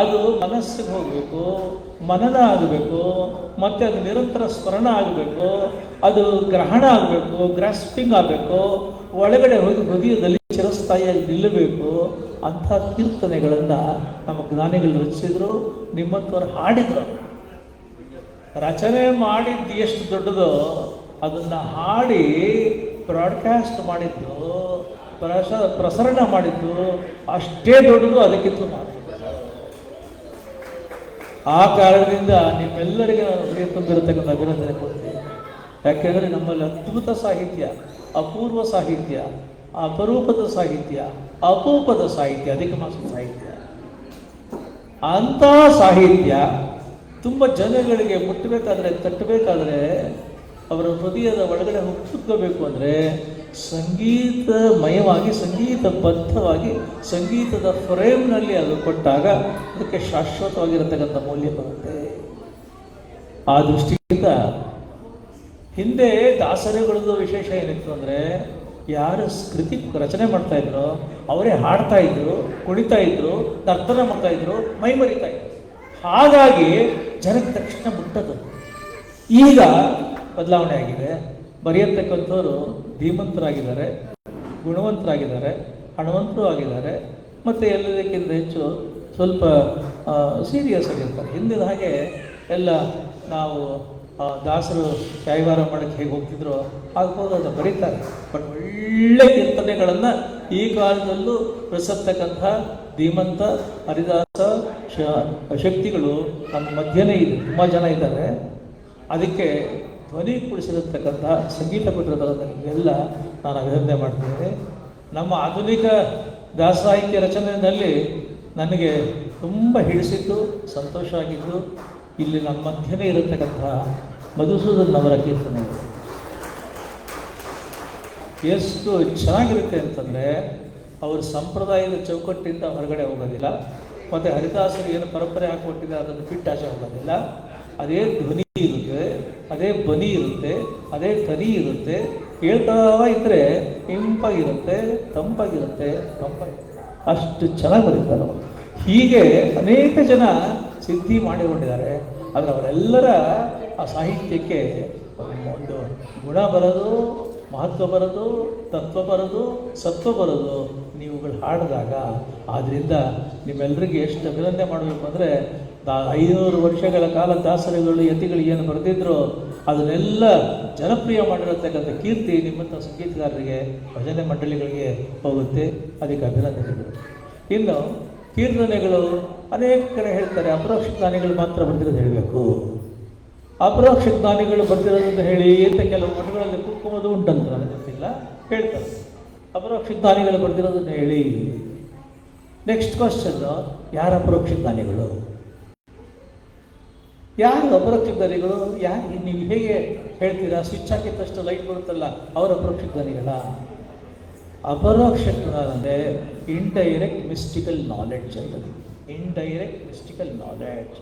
ಅದು ಮನಸ್ಸಿಗೆ ಹೋಗಬೇಕು, ಮನನ ಆಗಬೇಕು, ಮತ್ತು ಅದು ನಿರಂತರ ಸ್ಮರಣ ಆಗಬೇಕು, ಅದು ಗ್ರಹಣ ಆಗಬೇಕು, ಗ್ರಾಸ್ಪಿಂಗ್ ಆಗಬೇಕು, ಒಳಗಡೆ ಹೋಗಿ ಹೃದಯದಲ್ಲಿ ಚಿರಸ್ಥಾಯಿಯಾಗಿ ನಿಲ್ಲಬೇಕು. ಅಂಥ ಕೀರ್ತನೆಗಳನ್ನು ನಮ್ಮ ಜ್ಞಾನಿಗಳು ರಚಿಸಿದ್ರು, ನಿಮ್ಮಂಥವ್ರು ಹಾಡಿದ್ರು. ರಚನೆ ಮಾಡಿದ್ದು ಎಷ್ಟು ದೊಡ್ಡದೋ ಅದನ್ನು ಹಾಡಿ ಬ್ರಾಡ್ಕಾಸ್ಟ್ ಮಾಡಿದ್ದು, ಪ್ರಸರಣ ಮಾಡಿದ್ದು ಅಷ್ಟೇ ದೊಡ್ಡದು, ಅದಕ್ಕಿಂತ ಮಾಡಿ. ಆ ಕಾರಣದಿಂದ ನಿಮ್ಮೆಲ್ಲರಿಗೆ ನಾನು ಹೃದಯ ತುಂಬಿರತಕ್ಕಂಥ ಅಭಿನಂದನೆ ಕೊಡ್ತೀನಿ. ಯಾಕೆಂದರೆ ನಮ್ಮಲ್ಲಿ ಅದ್ಭುತ ಸಾಹಿತ್ಯ, ಅಪೂರ್ವ ಸಾಹಿತ್ಯ, ಅಪರೂಪದ ಸಾಹಿತ್ಯ, ಅಪೂಪದ ಸಾಹಿತ್ಯ, ಅಧಿಕ ಮಾಸದ ಸಾಹಿತ್ಯ. ಅಂಥ ಸಾಹಿತ್ಯ ತುಂಬ ಜನಗಳಿಗೆ ಮುಟ್ಟಬೇಕಾದ್ರೆ, ತಟ್ಟಬೇಕಾದ್ರೆ, ಅವರ ಹೃದಯದ ಒಳಗಡೆ ಹುಟ್ಟಬೇಕು ಅಂದರೆ ಸಂಗೀತಮಯವಾಗಿ, ಸಂಗೀತಬದ್ಧವಾಗಿ, ಸಂಗೀತದ ಫ್ರೇಮ್ನಲ್ಲಿ ಅದು ಕೊಟ್ಟಾಗ ಅದಕ್ಕೆ ಶಾಶ್ವತವಾಗಿರತಕ್ಕಂಥ ಮೌಲ್ಯ ಬರುತ್ತೆ. ಆ ದೃಷ್ಟಿಯಿಂದ ಹಿಂದೆ ದಾಸರುಗಳದ್ದು ವಿಶೇಷ ಏನಿತ್ತು ಅಂದರೆ, ಯಾರು ಕೃತಿ ರಚನೆ ಮಾಡ್ತಾ ಇದ್ರು ಅವರೇ ಹಾಡ್ತಾ ಇದ್ರು, ಕುಣಿತಾ ಇದ್ರು, ನರ್ತನ ಮಾಡ್ತಾ ಇದ್ರು, ಮೈ ಮರಿತಾ ಇದ್ರು. ಹಾಗಾಗಿ ಜನಕ್ಕೆ ತಕ್ಷಣ ಮುಟ್ಟದು. ಈಗ ಬದಲಾವಣೆ ಆಗಿದೆ. ಬರೆಯತಕ್ಕಂಥವ್ರು ಧೀಮಂತರಾಗಿದ್ದಾರೆ, ಗುಣವಂತರಾಗಿದ್ದಾರೆ, ಹಣವಂತರು ಆಗಿದ್ದಾರೆ, ಮತ್ತು ಎಲ್ಲದಕ್ಕಿಂತ ಹೆಚ್ಚು ಸ್ವಲ್ಪ ಸೀರಿಯಸ್ ಆಗಿರ್ತಾರೆ. ಹಿಂದಿನ ಹಾಗೆ ಎಲ್ಲ ನಾವು ದಾಸರು ಕೈವಾರ ಮಾಡೋಕ್ಕೆ ಹೇಗೆ ಹೋಗ್ತಿದ್ರು ಆಗ್ಬೋದು, ಅದು ಬರೀತಾರೆ. ಬಟ್ ಒಳ್ಳೆ ಕೀರ್ತನೆಗಳನ್ನು ಈ ಕಾಲದಲ್ಲೂ ರಚಿಸತಕ್ಕಂಥ ಧೀಮಂತ ಹರಿದಾಸ ಶಕ್ತಿಗಳು ನಮ್ಮ ಮಧ್ಯನೇ ಇದೆ, ತುಂಬ ಜನ ಇದ್ದಾರೆ. ಅದಕ್ಕೆ ಧ್ವನಿ ಕೂಡಿಸಿರತಕ್ಕಂಥ ಸಂಗೀತ ಕೊಟ್ಟಿರೋದೆಲ್ಲ ನಾನು ಅಭಿನಂದನೆ ಮಾಡ್ತೇನೆ. ನಮ್ಮ ಆಧುನಿಕ ದಾಸಾಹಿತ್ಯ ರಚನೆಯಲ್ಲಿ ನನಗೆ ತುಂಬ ಹಿಡಿಸಿದ್ದು, ಸಂತೋಷ ಆಗಿದ್ದು ಇಲ್ಲಿ ನಮ್ಮ ಮಧ್ಯನೇ ಇರತಕ್ಕಂಥ ಮಧುಸೂದನ್ ಅವರ ಕೀರ್ತನೆಗಳು. ಎಷ್ಟು ಚೆನ್ನಾಗಿರುತ್ತೆ ಅಂತಂದರೆ, ಅವರು ಸಂಪ್ರದಾಯದ ಚೌಕಟ್ಟಿಂದ ಹೊರಗಡೆ ಹೋಗೋದಿಲ್ಲ, ಮತ್ತು ಹರಿದಾಸರು ಏನು ಪರಂಪರೆ ಹಾಕಿಕೊಟ್ಟಿದೆ ಅದನ್ನು ಬಿಟ್ಟು ಆಚೆ ಹೋಗೋದಿಲ್ಲ. ಅದೇ ಧ್ವನಿ ಇರುತ್ತೆ, ಅದೇ ಬನಿ ಇರುತ್ತೆ, ಅದೇ ತನಿ ಇರುತ್ತೆ. ಕೇಳ್ತಾ ಇದ್ದರೆ ಇಂಪಾಗಿರುತ್ತೆ, ತಂಪಾಗಿರುತ್ತೆ. ಅಷ್ಟು ಚೆನ್ನಾಗಿ ಬರೀತಾರೆ ಅವರು. ಹೀಗೆ ಅನೇಕ ಜನ ಸಿದ್ಧಿ ಮಾಡಿಕೊಂಡಿದ್ದಾರೆ. ಆದರೆ ಅವರೆಲ್ಲರ ಆ ಸಾಹಿತ್ಯಕ್ಕೆ ಒಂದು ಗುಣ ಬರೋದು, ಮಹತ್ವ ಬರೋದು, ತತ್ವ ಬರೋದು, ಸತ್ವ ಬರೋದು ನೀವುಗಳು ಹಾಡಿದಾಗ. ಆದ್ದರಿಂದ ನಿಮ್ಮೆಲ್ಲರಿಗೆ ಎಷ್ಟು ಅಭಿನಂದನೆ ಮಾಡಬೇಕು ಅಂದರೆ, 500 ವರ್ಷಗಳ ಕಾಲ ದಾಸರುಗಳು, ಯತಿಗಳು ಏನು ಬರೆದಿದ್ರು ಅದನ್ನೆಲ್ಲ ಜನಪ್ರಿಯ ಮಾಡಿರತಕ್ಕಂಥ ಕೀರ್ತಿ ನಿಮ್ಮಂಥ ಸಂಗೀತಗಾರರಿಗೆ, ಭಜನೆ ಮಂಡಳಿಗಳಿಗೆ ಹೋಗುತ್ತೆ. ಅದಕ್ಕೆ ಅಭಿನಂದನೆಗಳು. ಇನ್ನು ಕೀರ್ತನೆಗಳು ಅನೇಕ ಕಡೆ ಹೇಳ್ತಾರೆ, ಅಪರೋಕ್ಷ ಜ್ಞಾನಿಗಳು ಮಾತ್ರ ಬರ್ತಿರೋದು ಹೇಳಬೇಕು, ಅಪರೋಕ್ಷ ಜ್ಞಾನಿಗಳು ಬರ್ತಿರೋದನ್ನು ಹೇಳಿ ಅಂತ ಕೆಲವು ಮಠಗಳಲ್ಲಿ ಕೂತ್ಕೊಳ್ಳೋದು ಉಂಟಂತ ನನಗೆ ಗೊತ್ತಿಲ್ಲ, ಹೇಳ್ತಾರೆ ಅಪರೋಕ್ಷ ಜ್ಞಾನಿಗಳು ಬರ್ತಿರೋದನ್ನು ಹೇಳಿ. ನೆಕ್ಸ್ಟ್ ಕ್ವಶನ್ನು, ಯಾರು ಅಪರೋಕ್ಷ ಜ್ಞಾನಿಗಳು? ಯಾರು ಅಪರೋಕ್ಷ ಜ್ಞಾನಿಗಳು? ಯಾರು ನೀವು ಹೇಗೆ ಹೇಳ್ತೀರಾ? ಸ್ವಿಚ್ ಹಾಕಿದ ತಕ್ಷಣ ಲೈಟ್ ಬರುತ್ತಲ್ಲ, ಅವರ ಅಪರೋಕ್ಷ ಜ್ಞಾನಿಗಳ? ಅಪರೋಕ್ಷ ಜ್ಞಾನ ಅಂದರೆ ಇಂಡೈರೆಕ್ಟ್ ಮಿಸ್ಟಿಕಲ್ ನಾಲೆಡ್ಜ್ ಅಂತ. Indirect mystical knowledge.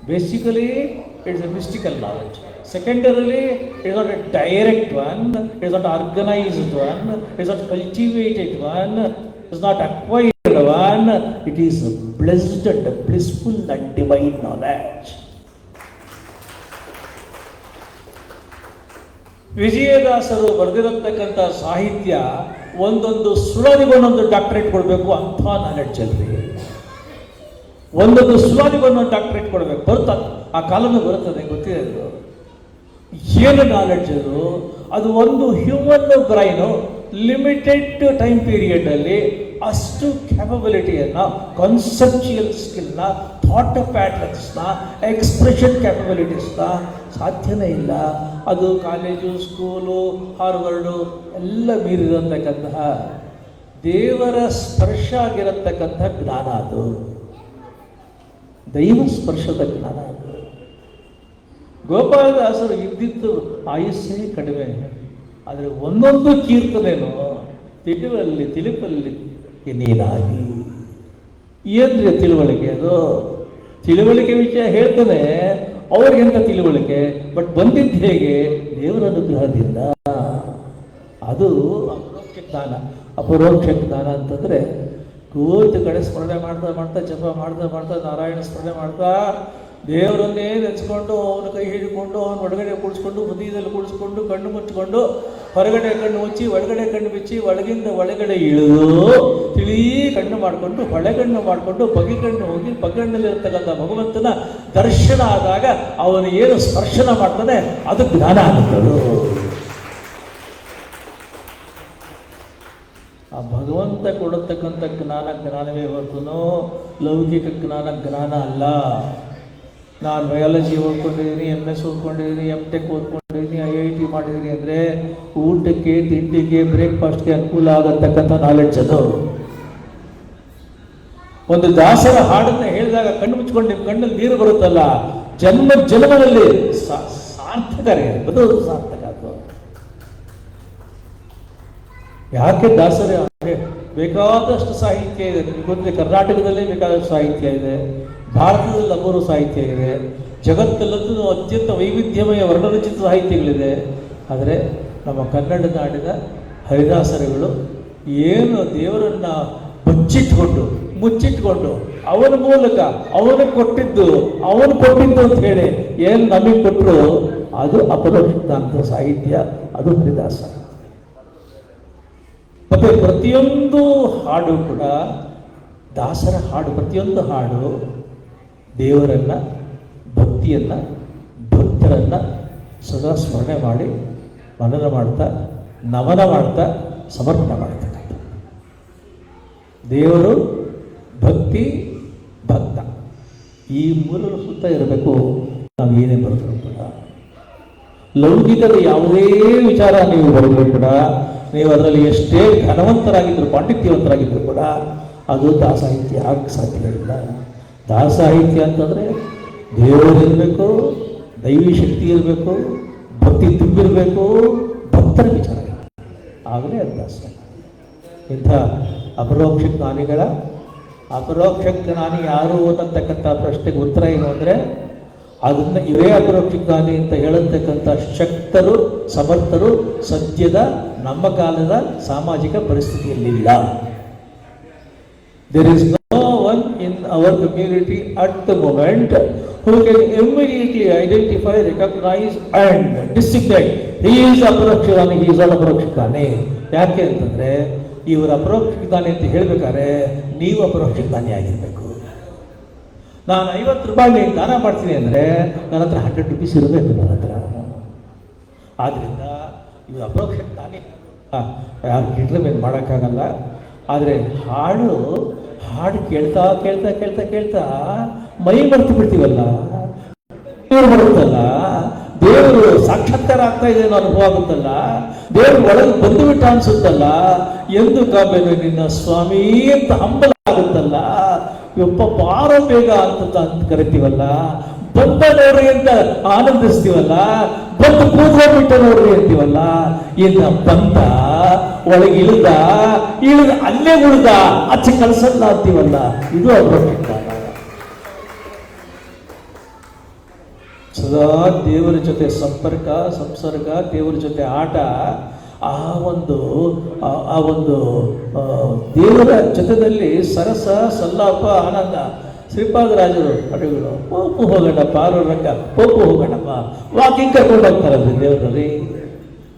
Basically it's a mystical knowledge. Secondarily it's not a direct one, it's not organised one, it's not cultivated one, it's not acquired one. It is blessed and blissful and divine knowledge. ವಿಜಯದಾಸರು ಬರೆದಿರತಕ್ಕಂಥ ಸಾಹಿತ್ಯ ಒಂದೊಂದು ಸುಳಾದಿಗೊಂದೊಂದು doctorate ಕೊಡಬೇಕು, ಅಂಥ knowledge ಅಲ್ರಿ. ಒಂದೊಂದು ಸುಳಾದಿಗೊಂದೊಂದು doctorate ಕೊಡಬೇಕು, ಬರ್ತದೆ, ಆ ಕಾಲನೂ ಬರುತ್ತದೆ, ಗೊತ್ತಿದೆ. ಅದು ಏನು ನಾಲೆಡ್ಜ್ ಅದು? ಅದು ಒಂದು ಹ್ಯೂಮನ್ ಬ್ರೈನು ಲಿಮಿಟೆಡ್ ಟೈಮ್ ಪೀರಿಯಡಲ್ಲಿ ಅಷ್ಟು ಕ್ಯಾಪಬಿಲಿಟಿಯನ್ನು, ಕಾನ್ಸೆಪ್ಚುಯಲ್ ಸ್ಕಿಲ್ನ, ಥಾಟ್ ಪ್ಯಾಟರ್ನ್ಸ್ನ, ಎಕ್ಸ್ಪ್ರೆಷನ್ ಕ್ಯಾಪಬಿಲಿಟೀಸ್ನ ಸಾಧ್ಯನೇ ಇಲ್ಲ. ಅದು ಕಾಲೇಜು, ಸ್ಕೂಲು, ಹಾರ್ವರ್ಡು ಎಲ್ಲ ಮೀರಿರತಕ್ಕಂತಹ ದೇವರ ಸ್ಪರ್ಶ ಆಗಿರತಕ್ಕಂಥ ಜ್ಞಾನ ಅದು, ದೈವ ಸ್ಪರ್ಶದ ಜ್ಞಾನ ಅದು. ಗೋಪಾಲದಾಸರು ಇದ್ದಿದ್ದು ಆಯುಸ್ಸೇ ಕಡಿಮೆ, ಆದರೆ ಒಂದೊಂದು ಕೀರ್ತನೆಯೂ ತಿಳಿಪಲ್ಲಿ ನೀನಾಗಿ. ಏನ್ರಿ ತಿಳುವಳಿಕೆ ಅದು? ತಿಳುವಳಿಕೆ ವಿಷಯ ಹೇಳ್ತಾನೆ, ಅವ್ರಿಗೆಂತ ತಿಳುವಳಿಕೆ, ಬಟ್ ಬಂದಿದ್ದು ಹೇಗೆ? ದೇವರ ಅನುಗ್ರಹದಿಂದ. ಅದು ಅಪರೋಕ್ಷ ಜ್ಞಾನ. ಅಪರೋಕ್ಷ ಜ್ಞಾನ ಅಂತಂದರೆ ಕೂತು ಕಡೆ ಸ್ಮರಣೆ ಮಾಡ್ತಾ ಮಾಡ್ತಾ, ಜಪ ಮಾಡ್ತಾ ಮಾಡ್ತಾ, ನಾರಾಯಣ ಸ್ಮರಣೆ ಮಾಡ್ತಾ, ದೇವರನ್ನೇ ನೆನೆಸ್ಕೊಂಡು, ಅವನ ಕೈ ಹಿಡ್ಕೊಂಡು, ಅವನ ಒಳಗಡೆ ಕೂಡಿಸ್ಕೊಂಡು, ಹೃದಯದಲ್ಲಿ ಕೂಡಿಸ್ಕೊಂಡು, ಕಣ್ಣು ಮುಚ್ಚಿಕೊಂಡು, ಹೊರಗಡೆ ಕಣ್ಣು ಮುಚ್ಚಿ, ಒಳಗಡೆ ಕಣ್ಣು ಬಿಚ್ಚಿ, ಒಳಗಿಂದ ಒಳಗಡೆ ಇಳಿದು ತಿಳಿ ಕಣ್ಣು ಮಾಡಿಕೊಂಡು, ಹೊಳೆಗಣ್ಣು ಮಾಡಿಕೊಂಡು, ಬಗೆಗಣ್ಣು ಹೋಗಿ ಬಗೆಗಣ್ಣಲ್ಲಿರ್ತಕ್ಕಂಥ ಭಗವಂತನ ದರ್ಶನ ಆದಾಗ ಅವನು ಏನು ಸ್ಪರ್ಶನ ಮಾಡ್ತಾನೆ ಅದು ಜ್ಞಾನ ಆಗುತ್ತದು. ಆ ಭಗವಂತ ಕೊಡತಕ್ಕಂಥ ಜ್ಞಾನವೇ ಹೊರತು ಲೌಕಿಕ ಜ್ಞಾನ ಅಲ್ಲ. ನಾನು ಬಯಾಲಜಿ ಓದ್ಕೊಂಡಿದ್ದೀನಿ, MS ಓದ್ಕೊಂಡಿದ್ದೀನಿ, MTech ಓದ್ಕೊಂಡಿದ್ದೀನಿ, IIT ಮಾಡಿದ್ದೀನಿ ಅಂದರೆ ಊಟಕ್ಕೆ, ತಿಂಡಿಗೆ, ಬ್ರೇಕ್ಫಾಸ್ಟ್ಗೆ ಅನುಕೂಲ ಆಗತಕ್ಕಂಥ ನಾಲೆಡ್ಜ್ ಅದು. ಒಂದು ದಾಸರ ಹಾಡನ್ನು ಹೇಳಿದಾಗ ಕಣ್ಣು ಮುಚ್ಕೊಂಡು ನಿಮ್ಮ ಕಣ್ಣಲ್ಲಿ ನೀರು ಬರುತ್ತಲ್ಲ, ಜನ್ಮದಲ್ಲಿ ಸಾರ್ಥಕ ರೀ, ಅದು ಸಾರ್ಥಕ ಅದು. ಯಾಕೆ ದಾಸರೇ ಅಂದರೆ ಬೇಕಾದಷ್ಟು ಸಾಹಿತ್ಯ ಇದೆ. ನಿಮಗೆ ಗೊತ್ತಿದೆ, ಕರ್ನಾಟಕದಲ್ಲೇ ಬೇಕಾದಷ್ಟು ಸಾಹಿತ್ಯ ಇದೆ, ಭಾರತದಲ್ಲಿ ಅಪೂರ್ವ ಸಾಹಿತ್ಯ ಇದೆ, ಜಗತ್ತಲ್ಲೂ ಅತ್ಯಂತ ವೈವಿಧ್ಯಮಯ ವರ್ಣರಚಿತ ಸಾಹಿತ್ಯಗಳಿದೆ. ಆದರೆ ನಮ್ಮ ಕನ್ನಡ ನಾಡಿನ ಹರಿದಾಸರುಗಳು ಏನು ದೇವರನ್ನು ಮುಚ್ಚಿಟ್ಕೊಂಡು ಅವನ ಮೂಲಕ ಅವನು ಕೊಟ್ಟಿದ್ದು ಅಂತ ಹೇಳಿ ಏನು ನಮಗೆ ಕೊಟ್ಟರು ಅದು ಅಪರೋಕ್ಷಿತ ಸಾಹಿತ್ಯ, ಅದು ಹರಿದಾಸ. ಮತ್ತೆ ಪ್ರತಿಯೊಂದು ಹಾಡು ಕೂಡ ದಾಸರ ಹಾಡು, ಪ್ರತಿಯೊಂದು ಹಾಡು ದೇವರನ್ನ, ಭಕ್ತಿಯನ್ನ, ಭಕ್ತರನ್ನ ಸದಾ ಸ್ಮರಣೆ ಮಾಡಿ ಮನನ ಮಾಡ್ತಾ, ನಮನ ಮಾಡ್ತಾ, ಸಮರ್ಪಣೆ ಮಾಡ್ತಕ್ಕಂಥ ದೇವರು, ಭಕ್ತಿ, ಭಕ್ತ, ಈ ಮೂರರ ಸುತ್ತ ಇರಬೇಕು. ನಾವು ಏನೇ ಬರೆದ್ರು ಕೂಡ ಲೌಕಿಕದ ಯಾವುದೇ ವಿಚಾರ ನೀವು ಬರೆದ್ರು ಕೂಡ, ನೀವು ಅದರಲ್ಲಿ ಎಷ್ಟೇ ಘನವಂತರಾಗಿದ್ದರು, ಪಾಂಡಿತ್ಯವಂತರಾಗಿದ್ದರು ಕೂಡ ಅದು ದಾಸಾಹಿತ್ಯ ಆಗಕ್ಕೆ ಸಾಧ್ಯ ಇಲ್ಲ. ದಾಸಾಹಿತ್ಯ ಅಂತಂದರೆ ದೇವರಿರಬೇಕು, ದೈವಿ ಶಕ್ತಿ ಇರಬೇಕು, ಭಕ್ತಿ ತುಂಬಿರಬೇಕು, ಭಕ್ತರ ವಿಚಾರ, ಆಗಲೇ ಅದು ದಾಸ. ಇಂಥ ಅಪರೋಕ್ಷ ಜ್ಞಾನಿಗಳ ಅಪರೋಕ್ಷ ಜ್ಞಾನಿ ಯಾರು ಅನ್ನತಕ್ಕಂಥ ಪ್ರಶ್ನೆಗೆ ಉತ್ತರ ಏನು ಅಂದರೆ, ಅದನ್ನು ಇವೇ ಅಪರೋಕ್ಷ ಜ್ಞಾನಿ ಅಂತ ಹೇಳತಕ್ಕಂಥ ಶಕ್ತರು, ಸಮರ್ಥರು ಸದ್ಯದ ನಮ್ಮ ಕಾಲದ ಸಾಮಾಜಿಕ ಪರಿಸ್ಥಿತಿಯಲ್ಲಿಲ್ಲ. There is no one in our community at the moment who can immediately identify, recognize and designate he is ಅಪರೋಕ್ಷ, he is not ಅಪರೋಕ್ಷ. ಯಾಕೆ ಅಂತಂದರೆ ಇವರು ಅಪರೋಕ್ಷ ಅಂತ ಹೇಳ್ಬೇಕಾದ್ರೆ ನೀವು ಅಪರೋಕ್ಷ ಆಗಿರಬೇಕು. ನಾನು 50 ರೂಪಾಯಿ ದಾನ ಮಾಡ್ತೀನಿ ಅಂದರೆ ನನ್ನ ಹತ್ರ 100 ರೂಪೀಸ್ ಇರಬೇಕು ನನ್ನ ಹತ್ರ. ಆದ್ದರಿಂದ ಇವರು ಅಪರೋಕ್ಷ ಯಾರು ಗಿಟ್ರ ಮೇಲೆ ಮಾಡೋಕ್ಕಾಗಲ್ಲ. ಆದರೆ ಹಾಡು ಕೇಳ್ತಾ ಕೇಳ್ತಾ ಕೇಳ್ತಾ ಕೇಳ್ತಾ ಮೈ ಮರೆತು ಬಿಡ್ತೀವಲ್ಲ, ದೇವರು ಬರುತ್ತಲ್ಲ, ದೇವರು ಸಾಕ್ಷಾತ್ಕಾರ ಆಗ್ತಾ ಇದೆ ಅನ್ನೋ ಅನುಭವ ಆಗುತ್ತಲ್ಲ, ದೇವರು ಒಳಗೆ ಬಂದು ಬಿಟ್ಟ ಅನ್ಸುತ್ತಲ್ಲ, ಎಂದು ಕಾಬೇನು ನಿನ್ನ ಸ್ವಾಮಿ ಅಂತ ಹಂಬಲ ಆಗುತ್ತಲ್ಲ, ಯಪ್ಪ ಬಾರೋ ಬೇಗ ಅಂತ ಕರಿತೀವಲ್ಲ, ಬಂದ ನೋಡ್ರಿ ಅಂತ ಆನಂದಿಸ್ತೀವಲ್ಲ, ಬಂದು ಕೂತ್ಕೊಂಡ್ಬಿಟ್ಟ ನೋಡ್ರಿ ಅಂತೀವಲ್ಲ, ಇನ್ನ ಬಂದ ಒಳಗೆ ಇಳಿದ ಅಲ್ಲೇ ಉಳಿದ ಆಚೆ ಕಳ್ಸಲ್ಲ ಅಂತೀವಲ್ಲ, ಇದು ಅಪರೋಕ್ಷ. ಸದಾ ದೇವರ ಜೊತೆ ಸಂಸರ್ಗ, ದೇವರ ಜೊತೆ ಆಟ, ಆ ಒಂದು ದೇವರ ಜೊತೆಯಲ್ಲಿ ಸರಸ, ಸಲ್ಲಾಪ, ಆನಂದ. ಶ್ರೀಪಾದರಾಜರು ಅಡುಗಳು ಪೋಪು ಹೋಗೋಣಪ್ಪ, ಆರೋಗ್ಯ ಪೋಪು ಹೋಗೋಣಪ್ಪ, ವಾಕಿಂಗ್ ಕರ್ಕೊಂಡು ಹೋಗ್ತಾರಲ್ಲ ದೇವರಲ್ಲಿ,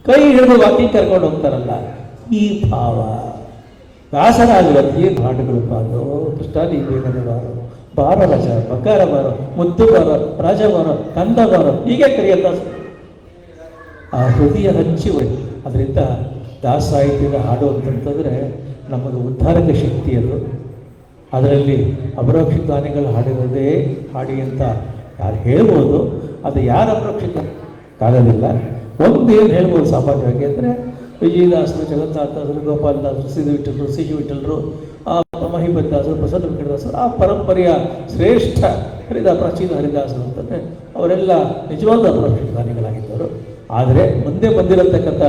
ಕೈ ಹಿಡಿದು ವಾಕಿಂಗ್ ಕರ್ಕೊಂಡು ಹೋಗ್ತಾರಲ್ಲ, ಈ ಭಾವ. ವ್ಯಾಸರಾಜರು ಏನು ಹಾಡುಗಳಪ್ಪ ಅದು, ಕೃಷ್ಣಾಲಿ ಬೇಗನೆವಾರು, ಬಾರ ರಾಜ, ಬಕ್ಕಾರ ಬಾರ, ಮುದ್ದು ಬಾರ, ರಾಜ ಬಾರ, ಕಂದ ಬಾರ, ಹೀಗೆ ಕರೆಯಲ್ಲ. ಆ ಹೃದಯ ಹಂಚಿ ಹೋಯ್ತು. ಅದರಿಂದ ದಾಸ ಸಾಹಿತ್ಯದ ಹಾಡು ಅಂತಂತಂದರೆ ನಮಗೆ ಉದ್ಧಾರಕ ಶಕ್ತಿ ಅದು. ಅದರಲ್ಲಿ ಅಪರೋಕ್ಷ ಜ್ಞಾನಿಗಳು ಹಾಡಿರೋದೇ ಹಾಡಿ ಅಂತ ಯಾರು ಹೇಳ್ಬೋದು. ಅದು ಯಾರು ಅಪರೋಕ್ಷ ಆಗೋದಿಲ್ಲ. ಒಂದು ಏನು ಹೇಳ್ಬೋದು ಸಾಮಾನ್ಯವಾಗಿ ಅಂದರೆ ವಿಜಯದಾಸರು, ಜಗನ್ನಾಥದಾಸರು, ಗೋಪಾಲದಾಸರು, ಸಿಜುವಿಠಲರು, ಮಹಿಬದ್ದಾಸರು, ಪ್ರಸನ್ನ ವೆಂಕಟದಾಸರು, ಆ ಪರಂಪರೆಯ ಶ್ರೇಷ್ಠ ಪ್ರಾಚೀನ ಹರಿದಾಸರು ಅಂತಂದರೆ ಅವರೆಲ್ಲ ನಿಜವಾದ ಅಪರೋಕ್ಷ ಜ್ಞಾನಿಗಳಾಗಿದ್ದರು. ಆದರೆ ಮುಂದೆ ಬಂದಿರತಕ್ಕಂಥ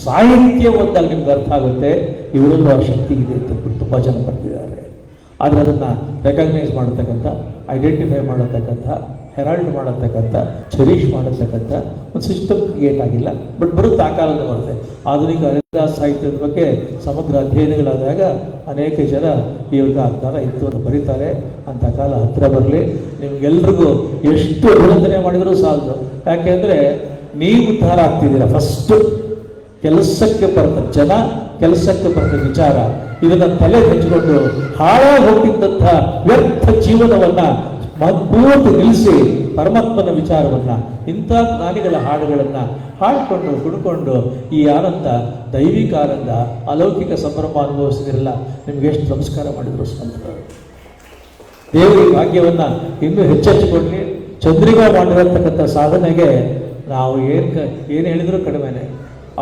ಸಾಹಿತ್ಯ ಒಂದಾಗ ನಿಮ್ಗೆ ಅರ್ಥ ಆಗುತ್ತೆ, ಇವರಲ್ಲೂ ಆ ಶಕ್ತಿ ಇದೆ ಅಂತ ತುಂಬ ಜನ ಬರ್ತಿದ್ದಾರೆ. ಆದರೆ ಅದನ್ನು ರೆಕಗ್ನೈಸ್ ಮಾಡತಕ್ಕಂಥ, ಐಡೆಂಟಿಫೈ ಮಾಡತಕ್ಕಂಥ, ಹೆರಾಲ್ಡ್ ಮಾಡತಕ್ಕಂಥ, ಚೆರಿಷ್ ಮಾಡತಕ್ಕಂಥ ಒಂದು ಸಿಸ್ಟಮ್ ಕ್ರಿಯೇಟ್ ಆಗಿಲ್ಲ. ಬಟ್ ಬರುತ್ತೆ, ಆ ಕಾಲದ ಬರುತ್ತೆ. ಆಧುನಿಕ ಹರಿದಾಸ ಸಾಹಿತ್ಯದ ಬಗ್ಗೆ ಸಮಗ್ರ ಅಧ್ಯಯನಗಳಾದಾಗ ಅನೇಕ ಜನ ಇವ್ರಿಗೆ ಆ ಕಾಲ ಇತ್ತು ಅಂತ ಬರೀತಾರೆ. ಅಂಥ ಕಾಲ ಹತ್ತಿರ ಬರಲಿ. ನಿಮಗೆಲ್ರಿಗೂ ಎಷ್ಟು ಅಭಿನಂದನೆ ಮಾಡಿದರೂ ಸಾಲದು. ಯಾಕೆಂದರೆ ನೀವು ಉದ್ಧಾರ ಆಗ್ತಿದ್ದೀರ. ಫಸ್ಟು ಕೆಲಸಕ್ಕೆ ಬರ್ತದೆ ಜನ, ಕೆಲಸಕ್ಕೆ ಬರ್ತದೆ ವಿಚಾರ. ಇದನ್ನು ತಲೆ ಹೆಚ್ಚಿಕೊಂಡು ಹಾಳಾಗಿ ಹೋಗಿದ್ದಂಥ ವ್ಯರ್ಥ ಜೀವನವನ್ನು ಮದ್ಭೂತ ನಿಲ್ಲಿಸಿ ಪರಮಾತ್ಮನ ವಿಚಾರವನ್ನು, ಇಂಥ ಜ್ಞಾನಿಗಳ ಹಾಡುಗಳನ್ನು ಹಾಡಿಕೊಂಡು ಕುಡ್ಕೊಂಡು ಈ ಆನಂದ, ದೈವಿಕ ಆನಂದ, ಅಲೌಕಿಕ ಸಂಭ್ರಮ ಅನುಭವಿಸಿದಿರಲ್ಲ. ನಿಮ್ಗೆ ಎಷ್ಟು ನಮಸ್ಕಾರ ಮಾಡಿದ್ರು ಸ್ವಂತ. ದೇವರ ಭಾಗ್ಯವನ್ನು ಇನ್ನೂ ಹೆಚ್ಚೆಚ್ಚಿಕೊಳ್ಳಿ. ಚಂದ್ರಿಕಾ ಮಾಡಿರತಕ್ಕಂಥ ಸಾಧನೆಗೆ ನಾವು ಏನು ಹೇಳಿದ್ರು ಕಡಿಮೆನೆ.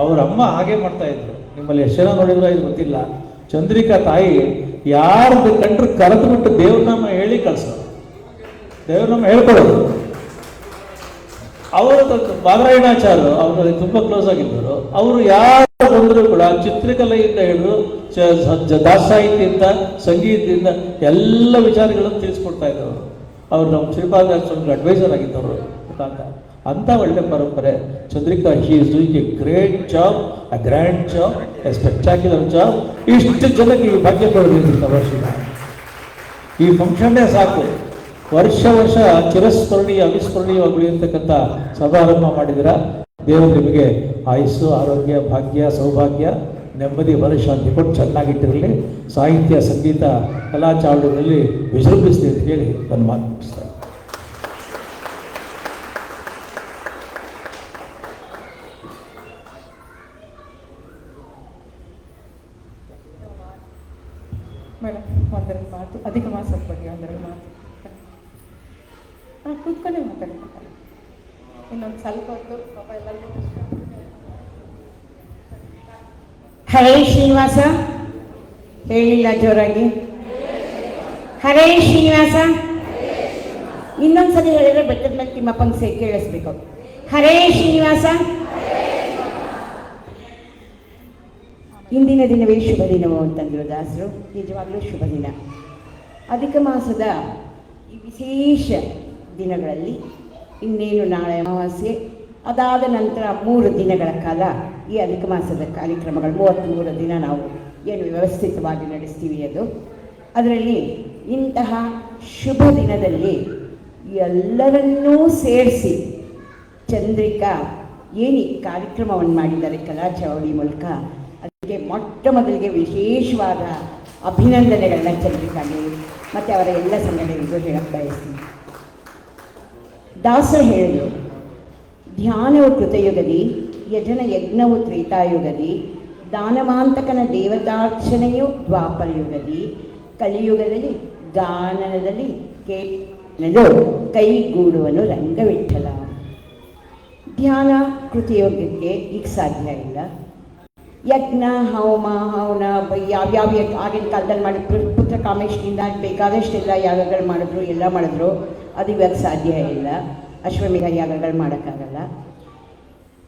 ಅವ್ರ ಅಮ್ಮ ಹಾಗೆ ಮಾಡ್ತಾ ಇದ್ರು. ನಿಮ್ಮಲ್ಲಿ ಎಷ್ಟು ಜನ ನೋಡಿದ್ರು ಇದು ಗೊತ್ತಿಲ್ಲ. ಚಂದ್ರಿಕಾ ತಾಯಿ ಯಾರ್ದು ಕಂಡ್ರು ಕರೆದು ಬಿಟ್ಟು ದೇವ್ರನಾಮ ಹೇಳಿ ಕಳ್ಸೋರು, ದೇವ್ರನಾಮ ಹೇಳ್ಕೊಳ್ಳೋದು. ಅವರು ಬಾದರಾಯಣಾಚಾರ್ಯರು ಅವ್ರಲ್ಲಿ ತುಂಬ ಕ್ಲೋಸ್ ಆಗಿದ್ದರು. ಅವರು ಯಾರು ಬಂದರೂ ಕೂಡ ಚಿತ್ರಕಲೆಯಿಂದ ಹಿಡಿದು ದಾಸಾಹಿತ್ಯದಿಂದ ಸಂಗೀತದಿಂದ ಎಲ್ಲ ವಿಚಾರಗಳನ್ನು ತಿಳಿಸ್ಕೊಡ್ತಾ ಇದ್ದವರು. ಅವರು ನಮ್ಮ ಶ್ರೀಪಾದಾಚಾರ್ಯ ಅಡ್ವೈಸರ್ ಆಗಿದ್ದವರು ಅಂತ ಒಳ್ಳೆ ಪರಂಪರೆ. Chandrika she is doing A great job, a grand job, A spectacular job. ಇಷ್ಟು ಜನಕ್ಕೆ ಈ ಭಾಗ್ಯ ಕೊಡಬೇಕು ವರ್ಷದ ಈ ಫಂಕ್ಷನ್ನೇ ಸಾಕು. ವರ್ಷ ವರ್ಷ ಚಿರಸ್ಮರಣೀಯ ಅವಿಸ್ಮರಣೀಯವಾಗಲಿ ಅಂತಕ್ಕಂಥ ಸಮಾರಂಭ ಮಾಡಿದಿರ. ದೇವರು ನಿಮಗೆ ಆಯುಸ್ಸು, ಆರೋಗ್ಯ, ಭಾಗ್ಯ, ಸೌಭಾಗ್ಯ, ನೆಮ್ಮದಿ, ಮನಃಶಾಂತಿ ಕೊಟ್ಟು ಚೆನ್ನಾಗಿಟ್ಟಿರಲಿ. ಸಾಹಿತ್ಯ, ಸಂಗೀತ, ಕಲಾ ಚಾವಡಿಗಳಲ್ಲಿ ವಿಜೃಂಭಿಸ್ತೀವಿ ಅಂತ ಹೇಳಿ ನನ್ನ ಮಾತು ಮುಗಿಸ್ತಾರೆ. ಮೇಡಮ್ ಒಂದೆರಡು ಮಾತು, ಅಧಿಕ ಮಾಸದ ಬಗ್ಗೆ ಒಂದೆರಡು ಮಾತು. ಕೂತ್ಕೊಂಡೇ ಮಾತಾಡ್ತಾರೆ. ಇನ್ನೊಂದು ಸ್ವಲ್ಪ ಹೊತ್ತು ಪಾಪ ಎಲ್ಲರಿಗೂ. ಹರೇ ಶ್ರೀನಿವಾಸ, ಹೇಳಿಲ್ಲ ಜೋರಾಗಿ. ಹರೇ ಶ್ರೀನಿವಾಸ, ಇನ್ನೊಂದ್ಸರಿ ಹೇಳಿದ್ರೆ ಬೆಟ್ಟದ ಮೇಲೆ ತಿಮ್ಮಪ್ಪಂಗೆ ಕೇಳಿಸ್ಬೇಕು. ಹರೇ ಶ್ರೀನಿವಾಸ. ಇಂದಿನ ದಿನವೇ ಶುಭ ದಿನವು ಅಂತಂದ್ರು ದಾಸರು. ನಿಜವಾಗ್ಲೂ ಶುಭ ದಿನ. ಅಧಿಕ ಮಾಸದ ಈ ವಿಶೇಷ ದಿನಗಳಲ್ಲಿ ಇನ್ನೇನು ನಾಳೆ ಅಮಾವಾಸ್ಯೆ, ಅದಾದ ನಂತರ 3 ದಿನಗಳ ಕಾಲ ಈ ಅಧಿಕ ಮಾಸದ ಕಾರ್ಯಕ್ರಮಗಳು 33 ದಿನ ನಾವು ಏನು ವ್ಯವಸ್ಥಿತವಾಗಿ ನಡೆಸ್ತೀವಿ ಅದು. ಅದರಲ್ಲಿ ಇಂತಹ ಶುಭ ದಿನದಲ್ಲಿ ಎಲ್ಲರನ್ನೂ ಸೇರಿಸಿ ಚಂದ್ರಿಕಾ ಏನು ಈ ಕಾರ್ಯಕ್ರಮವನ್ನು ಮಾಡಿದ್ದಾರೆ ಕಲಾ ಚಾವಡಿ ಮೂಲಕ, ಅದಕ್ಕೆ ಮೊಟ್ಟ ಮೊದಲಿಗೆ ವಿಶೇಷವಾದ ಅಭಿನಂದನೆಗಳನ್ನ ಚಂದ್ರಿಕಾಗೆ ಮತ್ತು ಅವರ ಎಲ್ಲ ಸಂಘಟನೆಗೂ ಹೇಳಕ್ಕೆ ಬಯಸ್ತೀನಿ. ದಾಸರು ಹೇಳಿದರು, ಧ್ಯಾನವು ಕೃತಯುಗದಿ, ಯಜನ ಯಜ್ಞವು ತ್ರೇತಾಯುಗದಿ, ದಾನಮಾಂತಕನ ದೇವತಾರ್ಚನೆಯು ದ್ವಾಪರ ಯುಗದಿ, ಕಲಿಯುಗದಲ್ಲಿ ಗಾನನದಲ್ಲಿ ಕೇಳಲು ಕೈಗೂಡುವನು ರಂಗವಿಠಲ. ಧ್ಯಾನ ಕೃತಯುಗಕ್ಕೆ ಈಗ ಸಾಧ್ಯ ಇಲ್ಲ. ಯಜ್ಞ, ಹವನ ಯಾವ್ಯಾವ ಆಗಿನ ಕಾಲದಲ್ಲಿ ಮಾಡಿ ಪುತ್ರ ಕಾಮೇಶ್ವರಿಂದ ಬೇಕಾದಷ್ಟೆಲ್ಲ ಯಾಗಗಳು ಮಾಡಿದ್ರು, ಎಲ್ಲ ಮಾಡಿದ್ರು. ಅದು ಇವಾಗ ಸಾಧ್ಯ ಇಲ್ಲ. ಅಶ್ವಮೇಧ ಯಾಗಗಳು ಮಾಡೋಕ್ಕಾಗಲ್ಲ.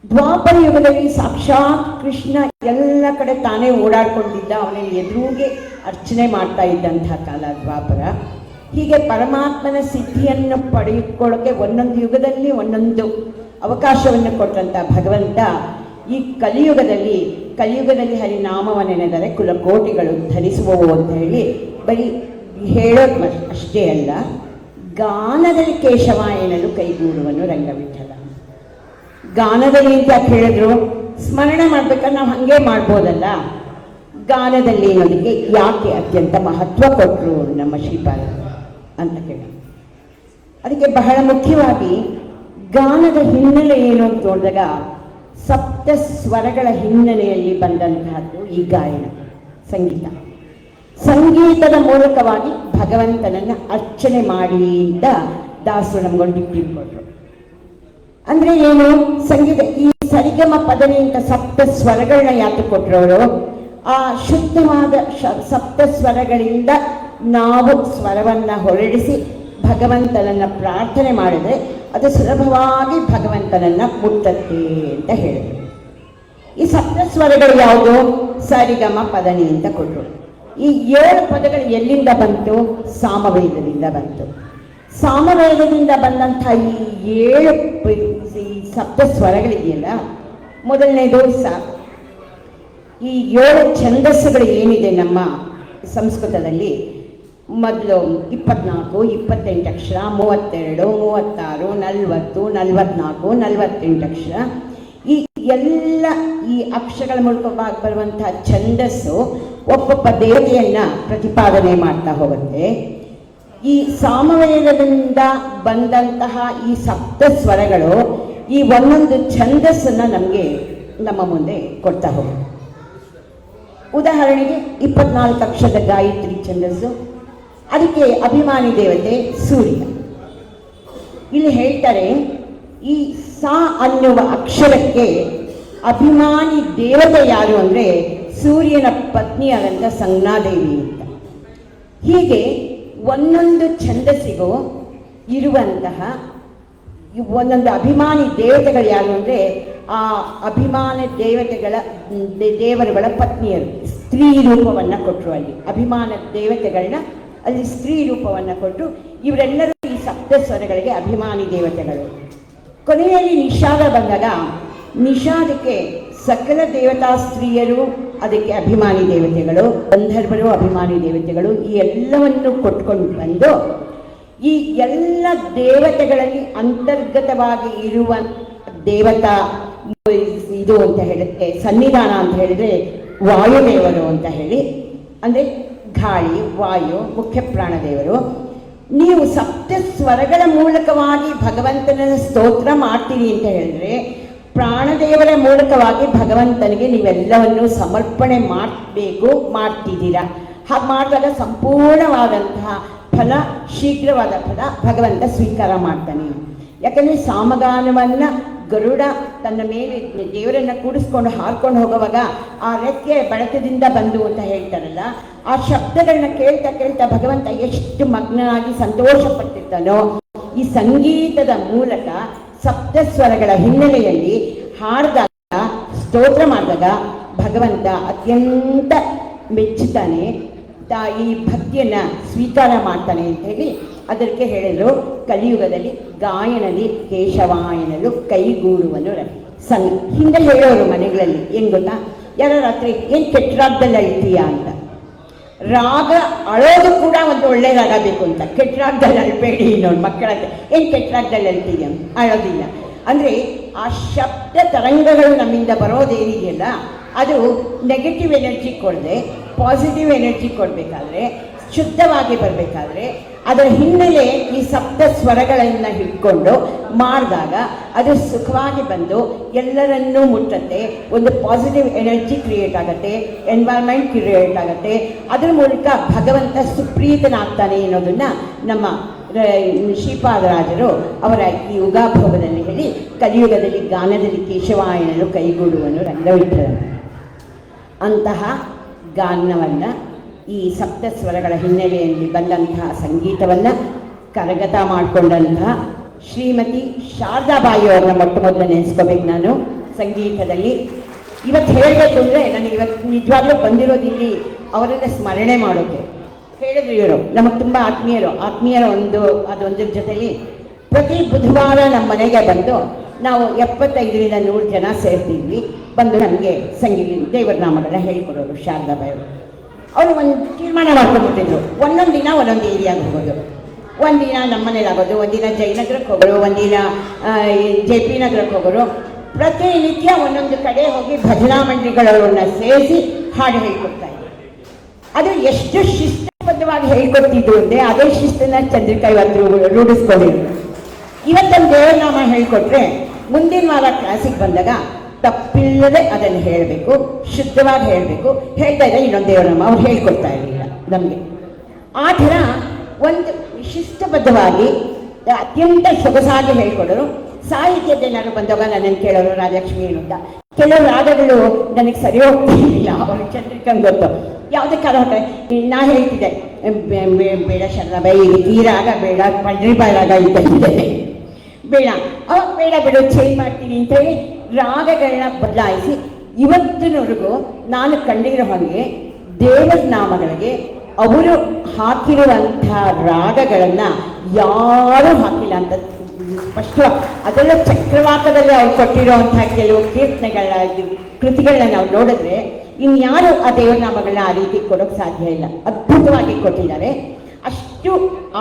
ದ್ವಾಪರ ಯುಗದಲ್ಲಿ ಸಾಕ್ಷಾತ್ ಕೃಷ್ಣ ಎಲ್ಲ ಕಡೆ ತಾನೇ ಓಡಾಡ್ಕೊಂಡಿದ್ದ, ಅವನ ಎದುರಿಗೆ ಅರ್ಚನೆ ಮಾಡ್ತಾ ಇದ್ದಂಥ ಕಾಲ ದ್ವಾಪರ. ಹೀಗೆ ಪರಮಾತ್ಮನ ಸಿದ್ಧಿಯನ್ನು ಪಡೆದುಕೊಳ್ಳೋಕ್ಕೆ ಒಂದೊಂದು ಯುಗದಲ್ಲಿ ಒಂದೊಂದು ಅವಕಾಶವನ್ನು ಕೊಟ್ಟಂಥ ಭಗವಂತ ಈ ಕಲಿಯುಗದಲ್ಲಿ ಹರಿನಾಮವನ್ನೆನೆದರೆ ಕುಲಕೋಟಿಗಳು ಧರಿಸುವವು ಅಂತ ಹೇಳಿ ಬರೀ ಹೇಳೋದು ಅಷ್ಟೇ ಅಲ್ಲ, ಗಾನದಲ್ಲಿ ಕೇಶವ ಎನ್ನಲು ಕೈಗೂಡುವನು ರಂಗವಿಠಲ. ಗಾನದಲ್ಲಿ ಅಂತ ಹೇಳಿದ್ರು, ಸ್ಮರಣೆ ಮಾಡ್ಬೇಕಾದ್ರೆ ನಾವು ಹಾಗೆ ಮಾಡ್ಬೋದಲ್ಲ. ಗಾನದಲ್ಲಿ ಅನ್ನೋದಕ್ಕೆ ಯಾಕೆ ಅತ್ಯಂತ ಮಹತ್ವ ಕೊಟ್ಟರು ನಮ್ಮ ಶ್ರೀಪಾದ ಅಂತ ಕೇಳ. ಅದಕ್ಕೆ ಬಹಳ ಮುಖ್ಯವಾಗಿ ಗಾನದ ಹಿನ್ನೆಲೆ ಏನು ಅಂತ ನೋಡಿದಾಗ ಸಪ್ತ ಸ್ವರಗಳ ಹಿನ್ನೆಲೆಯಲ್ಲಿ ಬಂದಂತಹದ್ದು ಈ ಗಾಯನ, ಸಂಗೀತದ ಮೂಲಕವಾಗಿ ಭಗವಂತನನ್ನು ಅರ್ಚನೆ ಮಾಡಿ ಅಂತ ದಾಸರು ನಮ್ಗೊಂದು ತಿಳ್ಕೊಟ್ರು. ಅಂದ್ರೆ ಏನು ಸಂಗೀತ, ಈ ಸರಿಗಮ ಪದನಿ ಅಂತ ಸಪ್ತ ಸ್ವರಗಳನ್ನ ಯಾಕೆ ಕೊಟ್ಟರವರು? ಆ ಶುದ್ಧವಾದ ಸಪ್ತ ಸ್ವರಗಳಿಂದ ನಾವು ಸ್ವರವನ್ನ ಹೊರಡಿಸಿ ಭಗವಂತನನ್ನ ಪ್ರಾರ್ಥನೆ ಮಾಡಿದ್ರೆ ಅದು ಸುಲಭವಾಗಿ ಭಗವಂತನನ್ನ ಮುಟ್ಟತ್ತೆ ಅಂತ ಹೇಳಿದ್ರು. ಈ ಸಪ್ತ ಸ್ವರಗಳು ಯಾವುದು? ಸರಿಗಮ ಪದನಿ ಅಂತ ಕೊಟ್ಟರು. ಈ 7 ಪದಗಳು ಎಲ್ಲಿಂದ ಬಂತು? ಸಾಮವೇದದಿಂದ ಬಂತು. ಸಾಮವೇದದಿಂದ ಬಂದಂಥ ಈ 7 ಸಪ್ತ ಸ್ವರಗಳಿದೆಯಲ್ಲ, ಮೊದಲನೇದು ಈ 7 ಛಂದಸ್ಸುಗಳು ಏನಿದೆ ನಮ್ಮ ಸಂಸ್ಕೃತದಲ್ಲಿ, ಮೊದಲು 24, 28 ಅಕ್ಷರ, 32, 36, 40, 44, 48 ಅಕ್ಷರ. ಈ ಎಲ್ಲ ಈ ಅಕ್ಷರಗಳ ಮೂಲಕವಾಗಿ ಬರುವಂತಹ ಛಂದಸ್ಸು ಒಬ್ಬೊಬ್ಬ ದೇವತೆಯನ್ನ ಪ್ರತಿಪಾದನೆ ಮಾಡ್ತಾ ಹೋಗುತ್ತೆ. ಈ ಸಾಮವೇದದಿಂದ ಬಂದಂತಹ ಈ ಸಪ್ತ ಸ್ವರಗಳು ಈ ಒಂದೊಂದು ಛಂದಸ್ಸನ್ನ ನಮ್ಮ ಮುಂದೆ ಕೊಡ್ತಾ ಹೋಗುತ್ತೆ. ಉದಾಹರಣೆಗೆ 24 ಅಕ್ಷರದ ಗಾಯತ್ರಿ ಛಂದಸ್ಸು, ಅದಕ್ಕೆ ಅಭಿಮಾನಿ ದೇವತೆ ಸೂರ್ಯ. ಇಲ್ಲಿ ಹೇಳ್ತಾರೆ, ಈ ಸಾ ಅನ್ನುವ ಅಕ್ಷರಕ್ಕೆ ಅಭಿಮಾನಿ ದೇವತೆ ಯಾರು ಅಂದರೆ ಸೂರ್ಯನ ಪತ್ನಿಯಾದಂಥ ಸಂಜ್ಞಾದೇವಿ ಅಂತ. ಹೀಗೆ ಒಂದೊಂದು ಛಂದಸ್ಸಿಗೂ ಇರುವಂತಹ ಒಂದೊಂದು ಅಭಿಮಾನಿ ದೇವತೆಗಳು ಯಾರು ಅಂದರೆ ಆ ಅಭಿಮಾನ ದೇವರುಗಳ ಪತ್ನಿಯರು ಸ್ತ್ರೀ ರೂಪವನ್ನು ಕೊಟ್ಟರು. ಅಲ್ಲಿ ಅಭಿಮಾನ ದೇವತೆಗಳನ್ನ ಅಲ್ಲಿ ಸ್ತ್ರೀ ರೂಪವನ್ನು ಕೊಟ್ಟು ಇವರೆಲ್ಲರೂ ಈ ಸಪ್ತ ಸ್ವರಗಳಿಗೆ ಅಭಿಮಾನಿ ದೇವತೆಗಳು. ಕೊನೆಯಲ್ಲಿ ನಿಷಾದ ಬಂದಾಗ ನಿಷಾದಕ್ಕೆ ಸಕಲ ದೇವತಾ ಸ್ತ್ರೀಯರು ಅದಕ್ಕೆ ಅಭಿಮಾನಿ ದೇವತೆಗಳು, ಗಂಧರ್ವರು ಅಭಿಮಾನಿ ದೇವತೆಗಳು, ಈ ಎಲ್ಲವನ್ನು ಕೊಟ್ಕೊಂಡು ಬಂದು ಈ ಎಲ್ಲ ದೇವತೆಗಳಲ್ಲಿ ಅಂತರ್ಗತವಾಗಿ ಇರುವ ದೇವತಾ ಇದು ಅಂತ ಹೇಳಿದ್ರೆ ಸನ್ನಿಧಾನ ಅಂತ ಹೇಳಿದ್ರೆ ವಾಯುದೇವರು ಅಂತ ಹೇಳಿ, ಅಂದರೆ ಗಾಳಿ ವಾಯು ಮುಖ್ಯ ಪ್ರಾಣದೇವರು. ನೀವು ಸಪ್ತ ಸ್ವರಗಳ ಮೂಲಕವಾಗಿ ಭಗವಂತನ ಸ್ತೋತ್ರ ಮಾಡ್ತೀರಿ ಅಂತ ಹೇಳಿದ್ರೆ ಪ್ರಾಣದೇವರ ಮೂಲಕವಾಗಿ ಭಗವಂತನಿಗೆ ನೀವೆಲ್ಲವನ್ನು ಸಮರ್ಪಣೆ ಮಾಡಬೇಕು, ಮಾಡ್ತಿದ್ದೀರಾ. ಹಾಗೆ ಮಾಡಿದಾಗ ಸಂಪೂರ್ಣವಾದಂತಹ ಫಲ, ಶೀಘ್ರವಾದ ಫಲ ಭಗವಂತ ಸ್ವೀಕಾರ ಮಾಡ್ತಾನೆ. ಯಾಕಂದರೆ ಸಾಮಗಾನವನ್ನು ಗರುಡ ತನ್ನ ಮೇಲೆ ದೇವರನ್ನು ಕೂಡಿಸ್ಕೊಂಡು ಹಾರ್ಕೊಂಡು ಹೋಗುವಾಗ ಆ ರೆಕ್ಕೆ ಬಡತದಿಂದ ಬಂದು ಅಂತ ಹೇಳ್ತಾರಲ್ಲ, ಆ ಶಬ್ದಗಳನ್ನ ಕೇಳ್ತಾ ಕೇಳ್ತಾ ಭಗವಂತ ಎಷ್ಟು ಮಗ್ನಾಗಿ ಸಂತೋಷ ಪಡ್ತಿರ್ತಾನೋ. ಈ ಸಂಗೀತದ ಮೂಲಕ ಸಪ್ತಸ್ವರಗಳ ಹಿನ್ನೆಲೆಯಲ್ಲಿ ಹಾಡಿದಾಗ ಸ್ತೋತ್ರ ಮಾಡಿದಾಗ ಭಗವಂತ ಅತ್ಯಂತ ಮೆಚ್ಚುತ್ತಾನೆ, ಈ ಭಕ್ತಿಯನ್ನು ಸ್ವೀಕಾರ ಮಾಡ್ತಾನೆ ಅಂತ ಹೇಳಿ ಅದಕ್ಕೆ ಹೇಳಿದ್ರು. ಕಲಿಯುಗದಲ್ಲಿ ಗಾಯನದಲ್ಲಿ ಕೇಶವಾಯನಲು ಕೈಗೂಡುವನು ಹಿಂದೆ ಹೇಳೋರು ಮನೆಗಳಲ್ಲಿ. ಏನು ಗೊತ್ತಾ, ಯಾರೋ ರಾತ್ರಿ ಏನು ಕೆಟ್ಟ ರಾಗದಲ್ಲಿ ಅಳ್ತೀಯಾ ಅಂತ. ರಾಗ ಅಳೋದು ಕೂಡ ಒಂದು ಒಳ್ಳೆ ರಾಗ ಬೇಕು ಅಂತ. ಕೆಟ್ಟ ರಾಗದಲ್ಲಿ ಅಳ್ಬೇಡಿ ನೋಡಿ ಮಕ್ಕಳ ಏನು ಕೆಟ್ಟ ರಾಗದಲ್ಲಿ ಅಳ್ತೀಯ, ಅಳೋದಿಲ್ಲ. ಅಂದರೆ ಆ ಶಬ್ದ ತರಂಗಗಳು ನಮ್ಮಿಂದ ಬರೋದೇನಿದೆಯಲ್ಲ ಅದು ನೆಗೆಟಿವ್ ಎನರ್ಜಿ ಕೊಡದೆ ಪಾಸಿಟಿವ್ ಎನರ್ಜಿ ಕೊಡಬೇಕಾದ್ರೆ, ಶುದ್ಧವಾಗಿ ಬರಬೇಕಾದ್ರೆ ಅದರ ಹಿನ್ನೆಲೆ ಈ ಸಪ್ತ ಸ್ವರಗಳನ್ನು ಹಿಡ್ಕೊಂಡು ಮಾಡಿದಾಗ ಅದು ಸುಖವಾಗಿ ಬಂದು ಎಲ್ಲರನ್ನೂ ಮುಟ್ಟತ್ತೆ. ಒಂದು ಪಾಸಿಟಿವ್ ಎನರ್ಜಿ ಕ್ರಿಯೇಟ್ ಆಗುತ್ತೆ, ಎನ್ವೈರ್ಮೆಂಟ್ ಕ್ರಿಯೇಟ್ ಆಗುತ್ತೆ. ಅದರ ಮೂಲಕ ಭಗವಂತ ಸುಪ್ರೀತನಾಗ್ತಾನೆ ಅನ್ನೋದನ್ನು ನಮ್ಮ ಶ್ರೀಪಾದರಾಜರು ಅವರ ಈ ಯುಗಾಭೋಗದಲ್ಲಿ ಹೇಳಿ, ಕಲಿಯುಗದಲ್ಲಿ ಗಾನದಲ್ಲಿ ಕೇಶವಾಯನನು ಕೈಗೂಡುವನು ರಂಗವಿಠಲ ಅಂತಹ ಗಾನವನ್ನು ಈ ಸಪ್ತ ಸ್ವರಗಳ ಹಿನ್ನೆಲೆಯಲ್ಲಿ ಬಂದಂತಹ ಸಂಗೀತವನ್ನು ಕರಗತ ಮಾಡಿಕೊಂಡಂತಹ ಶ್ರೀಮತಿ ಶಾರದಾಬಾಯಿಯವ್ರನ್ನ ಮೊಟ್ಟ ಮೊದಲು ನೆನೆಸ್ಕೋಬೇಕು ನಾನು ಸಂಗೀತದಲ್ಲಿ. ಇವತ್ತು ಹೇಳಬೇಕು ಅಂದರೆ ನನಗೆ ಇವತ್ತು ನಿಜವಾಗ್ಲೂ ಬಂದಿರೋದಿಲ್ಲಿ ಅವರನ್ನ ಸ್ಮರಣೆ ಮಾಡೋಕ್ಕೆ. ಹೇಳಿದ್ರು ಇವರು ನಮಗೆ ತುಂಬ ಆತ್ಮೀಯರ ಅದೊಂದ್ರ ಜೊತೆಲಿ ಪ್ರತಿ ಬುಧವಾರ ನಮ್ಮ ಮನೆಗೆ ಬಂದು ನಾವು 75ರಿಂದ 100 ಜನ ಸೇರ್ತಿದ್ವಿ. ಬಂದು ನಮಗೆ ಸಂಗೀತ ದೇವರ ನಾಮಗಳನ್ನ ಹೇಳಿಕೊಡೋರು ಶಾರದಾಬಾಯಿಯವರು. ಅವರು ಒಂದು ತೀರ್ಮಾನ ಮಾಡ್ಕೊಂಡ್ಬಿಟ್ಟಿದ್ರು, ಒಂದೊಂದು ದಿನ ಒಂದೊಂದು ಏರಿಯಾಗೆ ಹೋಗೋದು. ಒಂದಿನ ನಮ್ಮ ಮನೇಲಿ ಆಗೋದು, ಒಂದಿನ ಜಯನಗರಕ್ಕೆ ಹೋಗೋರು, ಒಂದಿನ JP ನಗರಕ್ಕೆ ಹೋಗೋರು. ಪ್ರತಿನಿತ್ಯ ಒಂದೊಂದು ಕಡೆ ಹೋಗಿ ಭಜನಾ ಮಂಡಳಿಗಳವ್ರನ್ನ ಸೇರಿಸಿ ಹಾಡು ಹೇಳ್ಕೊಡ್ತಾ ಇದ್ರು. ಅದು ಎಷ್ಟು ಶಿಸ್ತಬದ್ಧವಾಗಿ ಹೇಳ್ಕೊಡ್ತಿದ್ರು ಅಂದರೆ ಅದೇ ಶಿಸ್ತನ್ನ ಚಂದ್ರಿಕಾ ಇವತ್ತು ರೂಢಿಸ್ಕೊಂಡಿದ್ರು. ಇವತ್ತೊಂದು ದೇವರನಾಮ ಹೇಳ್ಕೊಟ್ರೆ ಮುಂದಿನ ವಾರ ಕ್ಲಾಸಿಗೆ ಬಂದಾಗ ತಪ್ಪಿಲ್ಲದೆ ಅದನ್ನು ಹೇಳಬೇಕು, ಶುದ್ಧವಾಗಿ ಹೇಳಬೇಕು. ಹೇಳ್ತಾ ಇದ್ದ ಇನ್ನೊಂದು ದೇವರನಾಮ ಅವ್ರು ಹೇಳ್ಕೊಡ್ತಾ ಇರಲಿಲ್ಲ ನಮಗೆ. ಆ ಥರ ಒಂದು ಶಿಸ್ತಬದ್ಧವಾಗಿ ಅತ್ಯಂತ ಸೊಗಸಾಗಿ ಹೇಳ್ಕೊಡೋರು. ಸಾಹಿತ್ಯದ ಏನಾದ್ರು ಬಂದಾಗ ನನ್ನನ್ನು ಕೇಳೋರು ರಾಜಲಕ್ಷ್ಮಿ ಏನು ಅಂತ. ಕೆಲವು ರಾಗಗಳು ನನಗೆ ಸರಿ ಹೋಗ್ತಿರ್ಲಿಲ್ಲ, ಅವರು ಚಂದ್ರಿಕಂಗೆ ಗೊತ್ತು. ಯಾವುದಕ್ಕಾದ ನಾ ಹೇಳ್ತಿದ್ದೆ ಬೇಡ ಶರಣಬಾಯಿ ಈ ರಾಗ ಬೇಡ, ಪಂಡ್ರಿಬಾಯಿ ರಾಗ ಇದ್ದಂತೆ ಬೇಡ, ಅವಾಗ ಬೇಡ ಬಿಡು ಚೇಂಜ್ ಮಾಡ್ತೀನಿ ಅಂತೇಳಿ ರಾಗಗಳನ್ನ ಬದಲಾಯಿಸಿ ಇವತ್ತಿನವರೆಗೂ ನಾನು ಕಂಡಿರೋ ಹಾಗೆ ದೇವರ ನಾಮಗಳಿಗೆ ಅವರು ಹಾಕಿರುವಂಥ ರಾಗಗಳನ್ನು ಯಾರೂ ಹಾಕಿಲ್ಲ ಅಂತ ಸ್ಪಷ್ಟವಾಗಿ. ಅದೆಲ್ಲ ಚಕ್ರವಾಕದಲ್ಲಿ ಅವ್ರು ಕೊಟ್ಟಿರುವಂತಹ ಕೆಲವು ಕೃತಿಗಳನ್ನ ನಾವು ನೋಡಿದ್ರೆ ಇನ್ಯಾರು ಆ ದೇವರನಾಮಗಳನ್ನ ಆ ರೀತಿ ಕೊಡೋಕ್ಕೆ ಸಾಧ್ಯ ಇಲ್ಲ. ಅದ್ಭುತವಾಗಿ ಕೊಟ್ಟಿದ್ದಾರೆ. ಅಷ್ಟು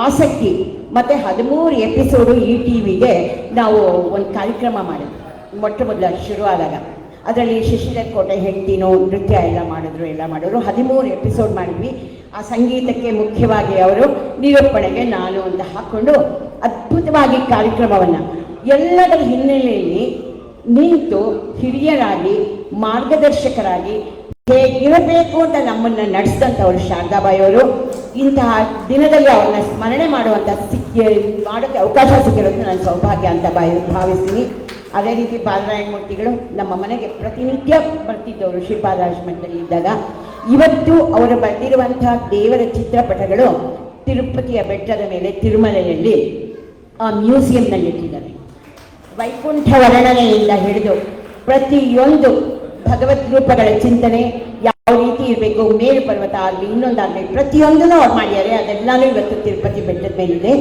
ಆಸಕ್ತಿ. ಮತ್ತು 13 ಎಪಿಸೋಡು ETVಗೆ ನಾವು ಒಂದು ಕಾರ್ಯಕ್ರಮ ಮಾಡಿದ್ವಿ ಮೊಟ್ಟ ಮೊದಲ ಶುರುವಾದಾಗ. ಅದರಲ್ಲಿ ಶಶಿಧರ್ ಕೋಟೆ ಹೆಂಡತಿನೋ ನೃತ್ಯ ಎಲ್ಲ ಮಾಡಿದ್ರು. 13 ಎಪಿಸೋಡ್ ಮಾಡಿದ್ವಿ. ಆ ಸಂಗೀತಕ್ಕೆ ಮುಖ್ಯವಾಗಿ ಅವರು ನಿರೂಪಣೆಗೆ ನಾನು ಅಂತ ಹಾಕ್ಕೊಂಡು ಅದ್ಭುತವಾಗಿ ಕಾರ್ಯಕ್ರಮವನ್ನು ಎಲ್ಲದರ ಹಿನ್ನೆಲೆಯಲ್ಲಿ ನಿಂತು ಹಿರಿಯರಾಗಿ ಮಾರ್ಗದರ್ಶಕರಾಗಿ ಹೇಗಿರಬೇಕು ಅಂತ ನಮ್ಮನ್ನು ನಡೆಸಿದಂಥವ್ರು ಶಾರದಾಬಾಯಿಯವರು. ಇಂತಹ ದಿನದಲ್ಲಿ ಅವ್ರನ್ನ ಸ್ಮರಣೆ ಮಾಡೋಕ್ಕೆ ಅವಕಾಶ ಸಿಕ್ಕಿರೋದು ನನ್ನ ಸೌಭಾಗ್ಯ ಅಂತ ಭಾವಿಸ್ತೀನಿ. ಅದೇ ರೀತಿ ಬಾಲರಾಯಣ ಮೂರ್ತಿಗಳು ನಮ್ಮ ಮನೆಗೆ ಪ್ರತಿನಿತ್ಯ ಬರ್ತಿದ್ದವರು ಶ್ರೀಪಾದರಾಜ ಮಠದಲ್ಲಿ ಇದ್ದಾಗ. ಇವತ್ತು ಅವರು ಬರೆದಿರುವಂತಹ ದೇವರ ಚಿತ್ರಪಟಗಳು ತಿರುಪತಿಯ ಬೆಟ್ಟದ ಮೇಲೆ ತಿರುಮಲೆಯಲ್ಲಿ ಆ ಮ್ಯೂಸಿಯಂನಲ್ಲಿ ಇಟ್ಟಿದ್ದಾರೆ. ವೈಕುಂಠ ವರ್ಣನೆಯಿಂದ ಹಿಡಿದು ಪ್ರತಿಯೊಂದು ಭಗವದ್ ರೂಪಗಳ ಚಿಂತನೆ ಯಾವ ರೀತಿ ಇರಬೇಕು, ಮೇರು ಪರ್ವತ ಆಗಲಿ ಇನ್ನೊಂದಾಗಲಿ ಪ್ರತಿಯೊಂದನ್ನು ಅವ್ರು ಮಾಡಿದ್ದಾರೆ. ಅದೆಲ್ಲನೂ ಇವತ್ತು ತಿರುಪತಿ ಬೆಟ್ಟದ ಮೇಲಿದೆ.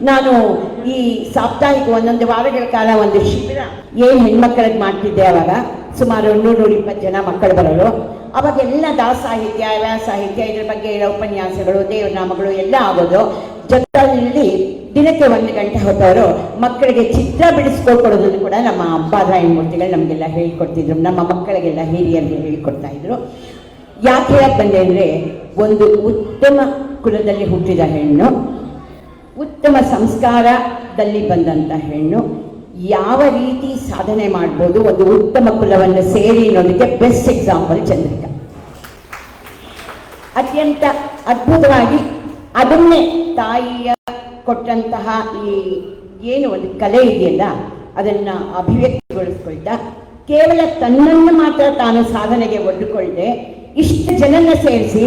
ನಾನು ಈ ಸಾಪ್ತಾಹಿಕ 1 ವಾರಗಳ ಕಾಲ ಒಂದು ಶಿಬಿರ ಏನು ಹೆಣ್ಮಕ್ಕಳಿಗೆ ಮಾಡ್ತಿದ್ದೆ, ಅವಾಗ ಸುಮಾರು 100-120 ಜನ ಮಕ್ಕಳು ಬರೋರು. ಅವಾಗೆಲ್ಲ ದಾಸ ಸಾಹಿತ್ಯ, ವ್ಯಾಸ ಸಾಹಿತ್ಯ, ಇದ್ರ ಬಗ್ಗೆ ಇರೋ ಉಪನ್ಯಾಸಗಳು, ದೇವನಾಮಗಳು ಎಲ್ಲ ಆಗೋದು. ಜೊತೆಯಲ್ಲಿ ದಿನಕ್ಕೆ 1 ಗಂಟೆ ಹೊತ್ತವರು ಮಕ್ಕಳಿಗೆ ಚಿತ್ರ ಬಿಡಿಸ್ಕೊಡೋದನ್ನು ಕೂಡ ನಮ್ಮ ಬಾದರಾಯಣ ಮೂರ್ತಿಗಳು ನಮಗೆಲ್ಲ ಹೇಳಿಕೊಡ್ತಿದ್ರು, ನಮ್ಮ ಮಕ್ಕಳಿಗೆಲ್ಲ ಹಿರಿಯರಿಗೆ ಹೇಳಿಕೊಡ್ತಾ ಇದ್ರು. ಯಾಕೆ ಹೇಳಕ್ಕೆ ಬಂದೆ ಅಂದರೆ, ಒಂದು ಉತ್ತಮ ಕುಲದಲ್ಲಿ ಹುಟ್ಟಿದ ಹೆಣ್ಣು, ಉತ್ತಮ ಸಂಸ್ಕಾರದಲ್ಲಿ ಬಂದಂಥ ಹೆಣ್ಣು ಯಾವ ರೀತಿ ಸಾಧನೆ ಮಾಡ್ಬೋದು, ಒಂದು ಉತ್ತಮ ಕುಲವನ್ನು ಸೇರಿ ಅನ್ನೋದಕ್ಕೆ ಬೆಸ್ಟ್ ಎಕ್ಸಾಂಪಲ್ ಚಂದ್ರಿಕಾ. ಅತ್ಯಂತ ಅದ್ಭುತವಾಗಿ ಅದನ್ನೇ ತಾಯಿಯ ಕೊಟ್ಟಂತಹ ಈ ಏನು ಒಂದು ಕಲೆ ಇದೆಯಲ್ಲ ಅದನ್ನು ಅಭಿವ್ಯಕ್ತಿಗೊಳಿಸ್ಕೊಳ್ತಾ ಕೇವಲ ತನ್ನನ್ನು ಮಾತ್ರ ತಾನು ಸಾಧನೆಗೆ ಒಡ್ಡಿಕೊಳ್ಳದೆ ಇಷ್ಟು ಜನನ್ನ ಸೇರಿಸಿ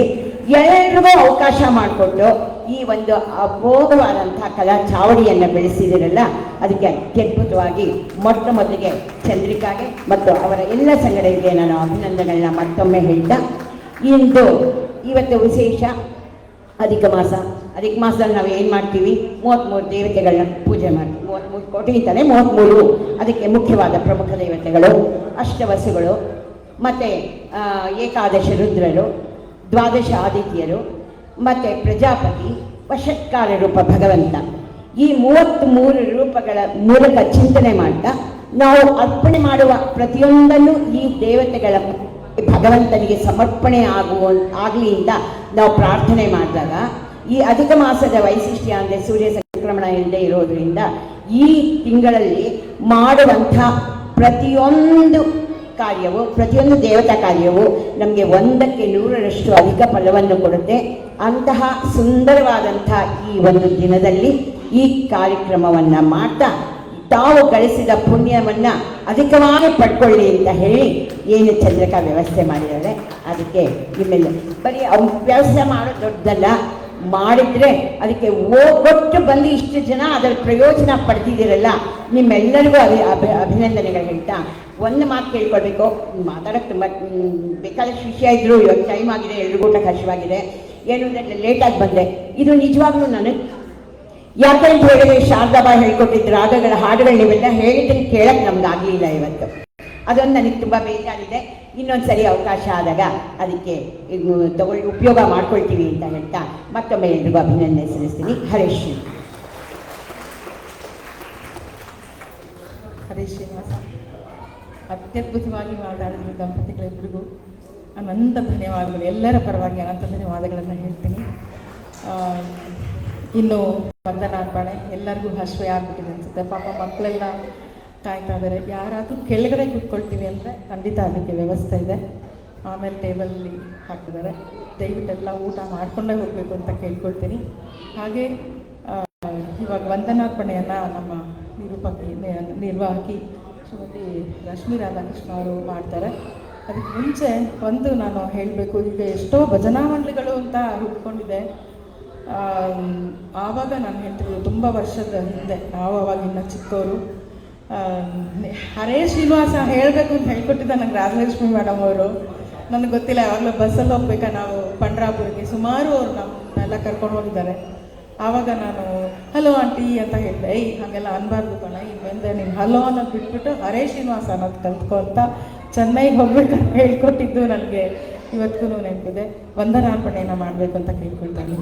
ಎಲ್ಲರಿಗೂ ಅವಕಾಶ ಮಾಡಿಕೊಟ್ಟು ಈ ಒಂದು ಅಮೋಘವಾದಂತಹ ಕಲಾ ಚಾವಡಿಯನ್ನು ಬೆಳೆಸಿದಿರಲ್ಲ, ಅದಕ್ಕೆ ಅತ್ಯದ್ಭುತವಾಗಿ ಮೊಟ್ಟ ಮೊದಲಿಗೆ ಚಂದ್ರಿಕಾಗೆ ಮತ್ತು ಅವರ ಎಲ್ಲ ಸಂಘಟನೆಗೆ ನಾನು ಅಭಿನಂದನೆಗಳನ್ನ ಮತ್ತೊಮ್ಮೆ ಹೇಳ್ತಾ, ಇವತ್ತು ವಿಶೇಷ ಅಧಿಕ ಮಾಸದಲ್ಲಿ ನಾವು ಏನು ಮಾಡ್ತೀವಿ, 33 ದೇವತೆಗಳನ್ನ ಪೂಜೆ ಮಾಡ್ತೀವಿ. 33 ಕೋಟಿ ಅಂತಾನೆ 33 ಅದಕ್ಕೆ ಮುಖ್ಯವಾದ ಪ್ರಮುಖ ದೇವತೆಗಳು, ಅಷ್ಟವಸುಗಳು, ಮತ್ತು ಏಕಾದಶ ರುದ್ರರು, ದ್ವಾದಶ ಆದಿತ್ಯರು, ಮತ್ತು ಪ್ರಜಾಪತಿ, ವಷಟ್ಕಾರ ರೂಪ ಭಗವಂತ. ಈ 33 ರೂಪಗಳ ಮೂಲಕ ಚಿಂತನೆ ಮಾಡ್ತಾ ನಾವು ಅರ್ಪಣೆ ಮಾಡುವ ಪ್ರತಿಯೊಂದನ್ನು ಈ ದೇವತೆಗಳ ಭಗವಂತನಿಗೆ ಸಮರ್ಪಣೆ ಆಗಲಿ ಅಂತ ನಾವು ಪ್ರಾರ್ಥನೆ ಮಾಡಿದಾಗ ಈ ಅಧಿಕ ಮಾಸದ ವೈಶಿಷ್ಟ್ಯ ಅಂದರೆ ಸೂರ್ಯ ಸಂಕ್ರಮಣ ಇಲ್ಲದೆ ಇರೋದ್ರಿಂದ ಈ ತಿಂಗಳಲ್ಲಿ ಮಾಡುವಂಥ ಪ್ರತಿಯೊಂದು ಕಾರ್ಯವು, ಪ್ರತಿಯೊಂದು ದೇವತಾ ಕಾರ್ಯವು ನಮಗೆ 100ಕ್ಕೆ 100ರಷ್ಟು ಅಧಿಕ ಫಲವನ್ನು ಕೊಡುತ್ತೆ. ಅಂತಹ ಸುಂದರವಾದಂಥ ಈ ಒಂದು ದಿನದಲ್ಲಿ ಈ ಕಾರ್ಯಕ್ರಮವನ್ನು ಮಾಡ್ತಾ ತಾವು ಗಳಿಸಿದ ಪುಣ್ಯವನ್ನು ಅಧಿಕವಾಗಿ ಪಡ್ಕೊಳ್ಳಿ ಅಂತ ಹೇಳಿ ಏನು ಚಂದ್ರಿಕಾ ವ್ಯವಸ್ಥೆ ಮಾಡಿದ್ದಾರೆ. ಅದಕ್ಕೆ ನಿಮ್ಮೆಲ್ಲ ಬರೀ ವ್ಯವಸ್ಥೆ ಮಾಡೋದು ದೊಡ್ಡದಲ್ಲ, ಮಾಡಿದರೆ ಅದಕ್ಕೆ ಒಟ್ಟು ಬಂದು ಇಷ್ಟು ಜನ ಅದರ ಪ್ರಯೋಜನ ಪಡ್ತಿದ್ದೀರಲ್ಲ, ನಿಮ್ಮೆಲ್ಲರಿಗೂ ಅಭಿನಂದನೆಗಳು ಹೇಳ್ತಾ ಒಂದು ಮಾತು ಕೇಳ್ಕೊಳ್ಬೇಕು. ಮಾತಾಡೋಕ್ಕೆ ತುಂಬ ಬೇಕಾದಷ್ಟು ವಿಷಯ ಇದ್ದರು, ಇವಾಗ ಟೈಮ್ ಆಗಿದೆ, ಎಲ್ರಿಗೂ ಊಟ ಕಷ್ಟವಾಗಿದೆ. ಏನು ಅಂದರೆ ಲೇಟಾಗಿ ಬಂದೆ. ಇದು ನಿಜವಾಗ್ಲೂ ನನಗೆ ಯಾಕಂತ ಹೇಳಿದ್ರೆ ಶಾರದಾಬಾ ಹೇಳ್ಕೊಟ್ಟಿದ್ರು ರಾಗಗಳ ಹಾಡುಗಳು ನೀವೆಲ್ಲ ಹೇಳಿದ್ದನ್ನು ಕೇಳಕ್ಕೆ ನಮ್ಗಾಗಲಿಲ್ಲ ಇವತ್ತು. ಅದೊಂದು ನನಗೆ ತುಂಬ ಬೇಜಾರಿದೆ. ಇನ್ನೊಂದು ಸರಿ ಅವಕಾಶ ಆದಾಗ ಅದಕ್ಕೆ ಉಪಯೋಗ ಮಾಡ್ಕೊಳ್ತೀವಿ ಅಂತ ಹೇಳ್ತಾ ಮತ್ತೊಮ್ಮೆ ಎಲ್ರಿಗೂ ಅಭಿನಂದನೆ ಸಲ್ಲಿಸ್ತೀನಿ. ಹರೇ ಶ್ರೀನಿವಾಸ, ಅತ್ಯದ್ಭುತವಾಗಿ ಮಾತಾಡಿದ್ರು ದಂಪತಿಗಳಿಬ್ಬರಿಗೂ ಅನಂತ ಧನ್ಯವಾದಗಳು. ಎಲ್ಲರ ಪರವಾಗಿ ಅನಂತ ಧನ್ಯವಾದಗಳನ್ನು ಹೇಳ್ತೀನಿ. ಇನ್ನು ವಂದನಾರ್ಪಣೆ ಎಲ್ಲರಿಗೂ ಹಶ್ವೆ ಆಗ್ಬಿಟ್ಟಿದೆ ಅನಿಸುತ್ತೆ. ಪಾಪ ಮಕ್ಕಳೆಲ್ಲ ಕಾಯ್ತಾ ಇದ್ದಾರೆ. ಯಾರಾದರೂ ಕೆಳಗಡೆ ಕೂತ್ಕೊಳ್ತೀವಿ ಅಂದರೆ ಖಂಡಿತ ಅದಕ್ಕೆ ವ್ಯವಸ್ಥೆ ಇದೆ. ಆಮೇಲೆ ಟೇಬಲಲ್ಲಿ ಹಾಕಿದ್ದಾರೆ. ದಯವಿಟ್ಟೆಲ್ಲ ಊಟ ಮಾಡಿಕೊಂಡೇ ಹೋಗಬೇಕು ಅಂತ ಕೇಳ್ಕೊಳ್ತೀನಿ. ಹಾಗೆ ಇವಾಗ ವಂದನಾರ್ಪಣೆಯನ್ನು ನಮ್ಮ ನಿರ್ವಾಹಕಿ ಶ್ರೀಮತಿ ರಶ್ಮಿ ರಾಧಾಕೃಷ್ಣ ಅವರು ಮಾಡ್ತಾರೆ. ಅದಕ್ಕೆ ಮುಂಚೆ ಒಂದು ನಾನು ಹೇಳಬೇಕು, ಈಗ ಎಷ್ಟೋ ಭಜನಾ ಮಂಡಳಿಗಳು ಅಂತ ಹುಡ್ಕೊಂಡಿದೆ. ಆವಾಗ ನಾನು ಹೇಳ್ತಿರೋದು ತುಂಬ ವರ್ಷದ ಹಿಂದೆ, ನಾವು ಅವಾಗಿನ್ನ ಚಿಕ್ಕವರು. ಹರೇ ಶ್ರೀನಿವಾಸ ಹೇಳಬೇಕು ಅಂತ ಹೇಳ್ಕೊಟ್ಟಿದ್ದ ನಂಗೆ ರಾಜಲಕ್ಷ್ಮಿ ಮೇಡಮ್ ಅವರು. ನನಗೆ ಗೊತ್ತಿಲ್ಲ, ಯಾವಾಗಲೂ ಬಸ್ಸಲ್ಲಿ ಹೋಗ್ಬೇಕಾ ನಾವು ಪಂಡ್ರಾಪುರಕ್ಕೆ, ಸುಮಾರು ಅವ್ರು ನಮ್ಮನ್ನೆಲ್ಲ ಕರ್ಕೊಂಡು ಹೋಗಿದ್ದಾರೆ. ಆವಾಗ ನಾನು ಹಲೋ ಆಂಟಿ ಅಂತ ಹೇಳಿದೆ. ಹಾಗೆಲ್ಲ ಅನ್ಬಾರ್ದು ಕಣ, ಇನ್ಮೇಲೆ ನೀನು ಹಲೋ ಅನ್ನೋದು ಬಿಟ್ಬಿಟ್ಟು ಹರೇ ಶ್ರೀನಿವಾಸ ಅನ್ನೋದು ಕಲ್ತ್ಕೊ ಅಂತ ಚೆನ್ನೈಗೆ ಹೋಗ್ಬೇಕಂತ ಹೇಳ್ಕೊಟ್ಟಿದ್ದು ನನಗೆ ಇವತ್ತಿಗೂ ನೆನಪಿದೆ. ವಂದನಾರ್ಪಣೆಯನ್ನು ಮಾಡಬೇಕು ಅಂತ ಕೇಳ್ಕೊಳ್ತಾನೆ.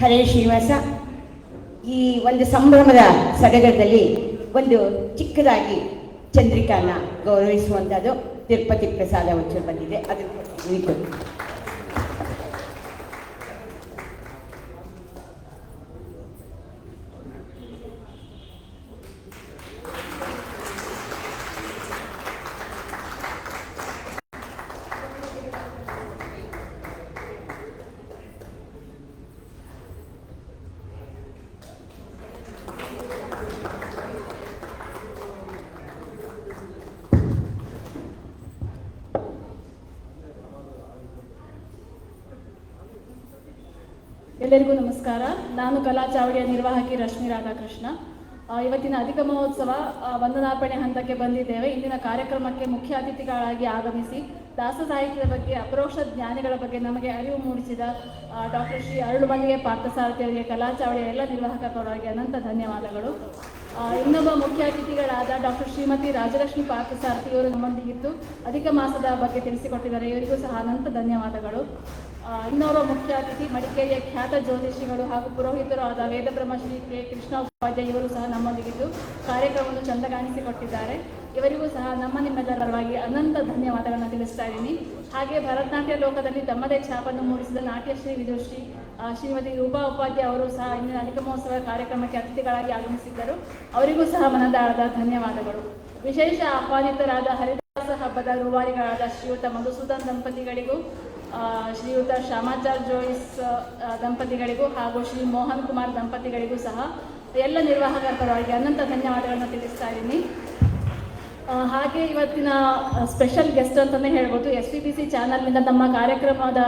ಹರೇ ಶ್ರೀನಿವಾಸ. ಈ ಒಂದು ಸಂಭ್ರಮದ ಸಡಗರದಲ್ಲಿ ಒಂದು ಚಿಕ್ಕದಾಗಿ ಚಂದ್ರಿಕಾನ ಗೌರವಿಸುವಂಥದ್ದು ತಿರುಪತಿ ಪ್ರಸಾದ ಒಂಚೂರು ಬಂದಿದೆ, ಅದನ್ನು ಎಲ್ಲರಿಗೂ ನಮಸ್ಕಾರ. ನಾನು ಕಲಾ ಚಾವಡಿಯ ನಿರ್ವಾಹಕಿ ರಶ್ಮಿ ರಾಧಾಕೃಷ್ಣ. ಇವತ್ತಿನ ಅಧಿಕ ಮಹೋತ್ಸವ ವಂದನಾರ್ಪಣೆ ಹಂತಕ್ಕೆ ಬಂದಿದ್ದೇವೆ. ಇಂದಿನ ಕಾರ್ಯಕ್ರಮಕ್ಕೆ ಮುಖ್ಯ ಅತಿಥಿಗಳಾಗಿ ಆಗಮಿಸಿ ದಾಸ ಸಾಹಿತ್ಯದ ಬಗ್ಗೆ, ಅಪರೋಕ್ಷ ಜ್ಞಾನಿಗಳ ಬಗ್ಗೆ ನಮಗೆ ಅರಿವು ಮೂಡಿಸಿದ ಡಾಕ್ಟರ್ ಶ್ರೀ ಅರಳುಮಲ್ಲಿಗೆ ಪಾರ್ಥಸಾರಥಿ ಅವರಿಗೆ ಕಲಾ ಚಾವಡಿಯ ಎಲ್ಲ ನಿರ್ವಾಹಕರ ಪರವಾಗಿ ಅನಂತ ಧನ್ಯವಾದಗಳು. ಇನ್ನೊಬ್ಬ ಮುಖ್ಯ ಅತಿಥಿಗಳಾದ ಡಾಕ್ಟರ್ ಶ್ರೀಮತಿ ರಾಜಲಕ್ಷ್ಮಿ ಪಾರ್ಥಸಾರಥಿ ಇವರು ನಮ್ಮೊಂದಿಗಿದ್ದು ಅಧಿಕ ಮಾಸದ ಬಗ್ಗೆ ತಿಳಿಸಿಕೊಟ್ಟಿದ್ದಾರೆ. ಇವರಿಗೂ ಸಹ ಅನಂತ ಧನ್ಯವಾದಗಳು. ಇನ್ನೋರ್ವ ಮುಖ್ಯ ಅತಿಥಿ ಮಡಿಕೇರಿಯ ಖ್ಯಾತ ಜ್ಯೋತಿಷಿಗಳು ಹಾಗೂ ಪುರೋಹಿತರು ಆದ ವೇದಬ್ರಹ್ಮ ಶ್ರೀ ಕೆ ಕೃಷ್ಣ ಉಪಾಧ್ಯಾಯ ಇವರು ಸಹ ನಮ್ಮೊಂದಿಗಿದ್ದು ಕಾರ್ಯಕ್ರಮವನ್ನು ಚಂದ ಕಾಣಿಸಿಕೊಟ್ಟಿದ್ದಾರೆ. ಇವರಿಗೂ ಸಹ ನಿಮ್ಮೆಲ್ಲರ ಪರವಾಗಿ ಅನಂತ ಧನ್ಯವಾದಗಳನ್ನು ತಿಳಿಸ್ತಾ ಇದ್ದೀನಿ. ಹಾಗೆ ಭರತನಾಟ್ಯ ಲೋಕದಲ್ಲಿ ತಮ್ಮದೇ ಛಾಪನ್ನು ಮೂಡಿಸಿದ ನಾಟ್ಯಶ್ರೀ ವಿದುಶ್ರೀ ಶ್ರೀಮತಿ ರೂಪಾ ಉಪಾಧ್ಯಾಯ ಅವರು ಸಹ ಇಂದಿನ ಅಧಿಕ ಮಹೋತ್ಸವ ಕಾರ್ಯಕ್ರಮಕ್ಕೆ ಅತಿಥಿಗಳಾಗಿ ಆಗಮಿಸಿದ್ದರು. ಅವರಿಗೂ ಸಹ ಮನದಾಳದ ಧನ್ಯವಾದಗಳು. ವಿಶೇಷ ಆಹ್ವಾನಿತರಾದ ಹರಿದಾಸ ಹಬ್ಬದ ರೂವಾರಿಗಳಾದ ಶ್ರೀಯುತ ಮಧುಸೂದನ್ ದಂಪತಿಗಳಿಗೂ, ಶ್ರೀಯುತ ಶ್ಯಾಮಾಚಾರ್ ಜೋಯಿಸ್ ದಂಪತಿಗಳಿಗೂ ಹಾಗೂ ಶ್ರೀ ಮೋಹನ್ ಕುಮಾರ್ ದಂಪತಿಗಳಿಗೂ ಸಹ ಎಲ್ಲ ನಿರ್ವಾಹಕರ ಪರವಾಗಿ ಅನಂತ ಧನ್ಯವಾದಗಳನ್ನು ತಿಳಿಸ್ತಾ ಇದ್ದೀನಿ. ಹಾಗೆ ಇವತ್ತಿನ ಸ್ಪೆಷಲ್ ಗೆಸ್ಟ್ ಅಂತಲೇ ಹೇಳ್ಬೋದು, SPBC ಚಾನಲ್ನಿಂದ ನಮ್ಮ ಕಾರ್ಯಕ್ರಮದ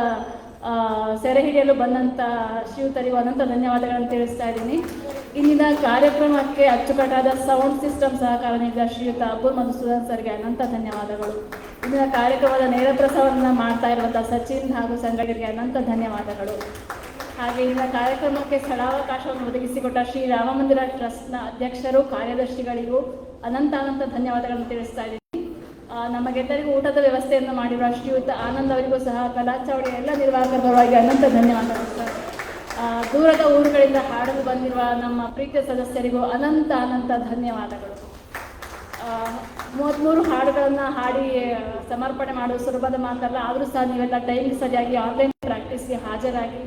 ಸೆರೆ ಹಿಡಿಯಲು ಬಂದಂಥ ಶ್ರೀಯುತರಿಗೂ ಅನಂತ ಧನ್ಯವಾದಗಳನ್ನು ತಿಳಿಸ್ತಾ ಇದ್ದೀನಿ. ಇಂದಿನ ಕಾರ್ಯಕ್ರಮಕ್ಕೆ ಅಚ್ಚುಕಟ್ಟಾದ ಸೌಂಡ್ ಸಿಸ್ಟಮ್ ಸಹಕಾರ ನೀಡಿದ ಶ್ರೀಯುತ ಅಬ್ಬುಲ್ ಮಧುಸೂದನ್ ಸರ್ಗೆ ಅನಂತ ಧನ್ಯವಾದಗಳು. ಇಂದಿನ ಕಾರ್ಯಕ್ರಮದ ನೇರ ಪ್ರಸಾರವನ್ನು ಮಾಡ್ತಾ ಇರುವಂಥ ಸಚಿನ್ ಹಾಗೂ ಸಂಘಟಕರಿಗೆ ಅನಂತ ಧನ್ಯವಾದಗಳು. ಹಾಗೆ ಇಂದಿನ ಕಾರ್ಯಕ್ರಮಕ್ಕೆ ಸ್ಥಳಾವಕಾಶವನ್ನು ಒದಗಿಸಿಕೊಟ್ಟ ಶ್ರೀ ರಾಮಮಂದಿರ ಟ್ರಸ್ಟ್ನ ಅಧ್ಯಕ್ಷರು, ಕಾರ್ಯದರ್ಶಿಗಳಿಗೂ ಅನಂತ ಧನ್ಯವಾದಗಳನ್ನು ತಿಳಿಸ್ತಾ ಇದ್ದೀನಿ. ನಮಗೆಲ್ಲರಿಗೂ ಊಟದ ವ್ಯವಸ್ಥೆಯನ್ನು ಮಾಡಿರುವ ಶ್ರೀಯುತ ಆನಂದ್ ಅವರಿಗೂ ಸಹ ಕಲಾ ಚಾವಡಿಯ ಎಲ್ಲ ನಿರ್ವಾಹಕರ ಪರವಾಗಿ ಅನಂತ ಧನ್ಯವಾದಗಳು ಸರ್. ದೂರದ ಊರುಗಳಿಂದ ಹಾಡಲು ಬಂದಿರುವ ನಮ್ಮ ಪ್ರೀತಿಯ ಸದಸ್ಯರಿಗೂ ಅನಂತ ಧನ್ಯವಾದಗಳು. 33 ಹಾಡುಗಳನ್ನು ಹಾಡಿ ಸಮರ್ಪಣೆ ಮಾಡೋದು ಸುಲಭದ ಮಾತಲ್ಲ. ಆದರೂ ಸಹ ನೀವೆಲ್ಲ ಟೈಮ್ ಸರಿಯಾಗಿ ಆನ್ಲೈನ್ ಪ್ರಾಕ್ಟೀಸ್ಗೆ ಹಾಜರಾಗಿ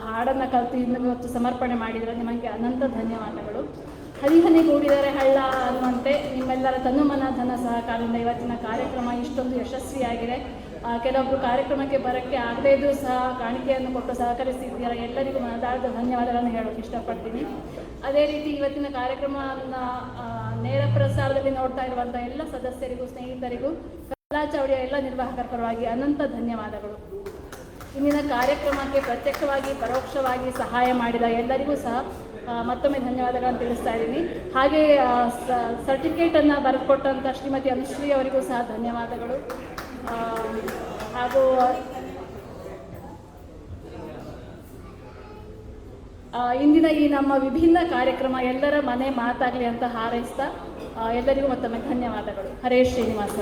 ಹಾಡನ್ನು ಕಲಿತು ಇವತ್ತು ಸಮರ್ಪಣೆ ಮಾಡಿದರೆ ನಿಮಗೆ ಅನಂತ ಧನ್ಯವಾದಗಳು. ಹನಿ ಕೂಡಿದರೆ ಹಳ್ಳ ಅನ್ನುವಂತೆ ನಿಮ್ಮೆಲ್ಲರ ತನುಮನ ಧನ ಸಹಕಾರದಿಂದ ಇವತ್ತಿನ ಕಾರ್ಯಕ್ರಮ ಇಷ್ಟೊಂದು ಯಶಸ್ವಿಯಾಗಿದೆ. ಕೆಲವೊಬ್ಬರು ಕಾರ್ಯಕ್ರಮಕ್ಕೆ ಬರೋಕ್ಕೆ ಆಗದೇ ಇದ್ದರೂ ಸಹ ಕಾಣಿಕೆಯನ್ನು ಕೊಟ್ಟು ಸಹಕರಿಸಿದ್ದೀರ. ಎಲ್ಲರಿಗೂ ಮನದಾಳದ ಧನ್ಯವಾದಗಳನ್ನು ಹೇಳೋಕ್ಕೆ ಇಷ್ಟಪಡ್ತೀನಿ. ಅದೇ ರೀತಿ ಇವತ್ತಿನ ಕಾರ್ಯಕ್ರಮವನ್ನು ನೇರ ಪ್ರಸಾರದಲ್ಲಿ ನೋಡ್ತಾ ಇರುವಂಥ ಎಲ್ಲ ಸದಸ್ಯರಿಗೂ, ಸ್ನೇಹಿತರಿಗೂ, ಕಲಾ ಚಾವಡಿಯ ಎಲ್ಲ ನಿರ್ವಾಹಕರ ಪರವಾಗಿ ಅನಂತ ಧನ್ಯವಾದಗಳು. ಇಂದಿನ ಕಾರ್ಯಕ್ರಮಕ್ಕೆ ಪ್ರತ್ಯಕ್ಷವಾಗಿ ಪರೋಕ್ಷವಾಗಿ ಸಹಾಯ ಮಾಡಿದ ಎಲ್ಲರಿಗೂ ಸಹ ಮತ್ತೊಮ್ಮೆ ಧನ್ಯವಾದಗಳನ್ನು ತಿಳಿಸ್ತಾ ಇದ್ದೀನಿ. ಹಾಗೆ ಸರ್ಟಿಫಿಕೇಟನ್ನು ಬರೆದುಕೊಟ್ಟಂಥ ಶ್ರೀಮತಿ ಅನುಶ್ರೀ ಅವರಿಗೂ ಸಹ ಧನ್ಯವಾದಗಳು. ಹಾಗೂ ಇಂದಿನ ಈ ನಮ್ಮ ವಿಭಿನ್ನ ಕಾರ್ಯಕ್ರಮ ಎಲ್ಲರ ಮನೆ ಮಾತಾಗಲಿ ಅಂತ ಹಾರೈಸ್ತಾ ಎಲ್ಲರಿಗೂ ಮತ್ತೊಮ್ಮೆ ಧನ್ಯವಾದಗಳು. ಹರೇ ಶ್ರೀನಿವಾಸ.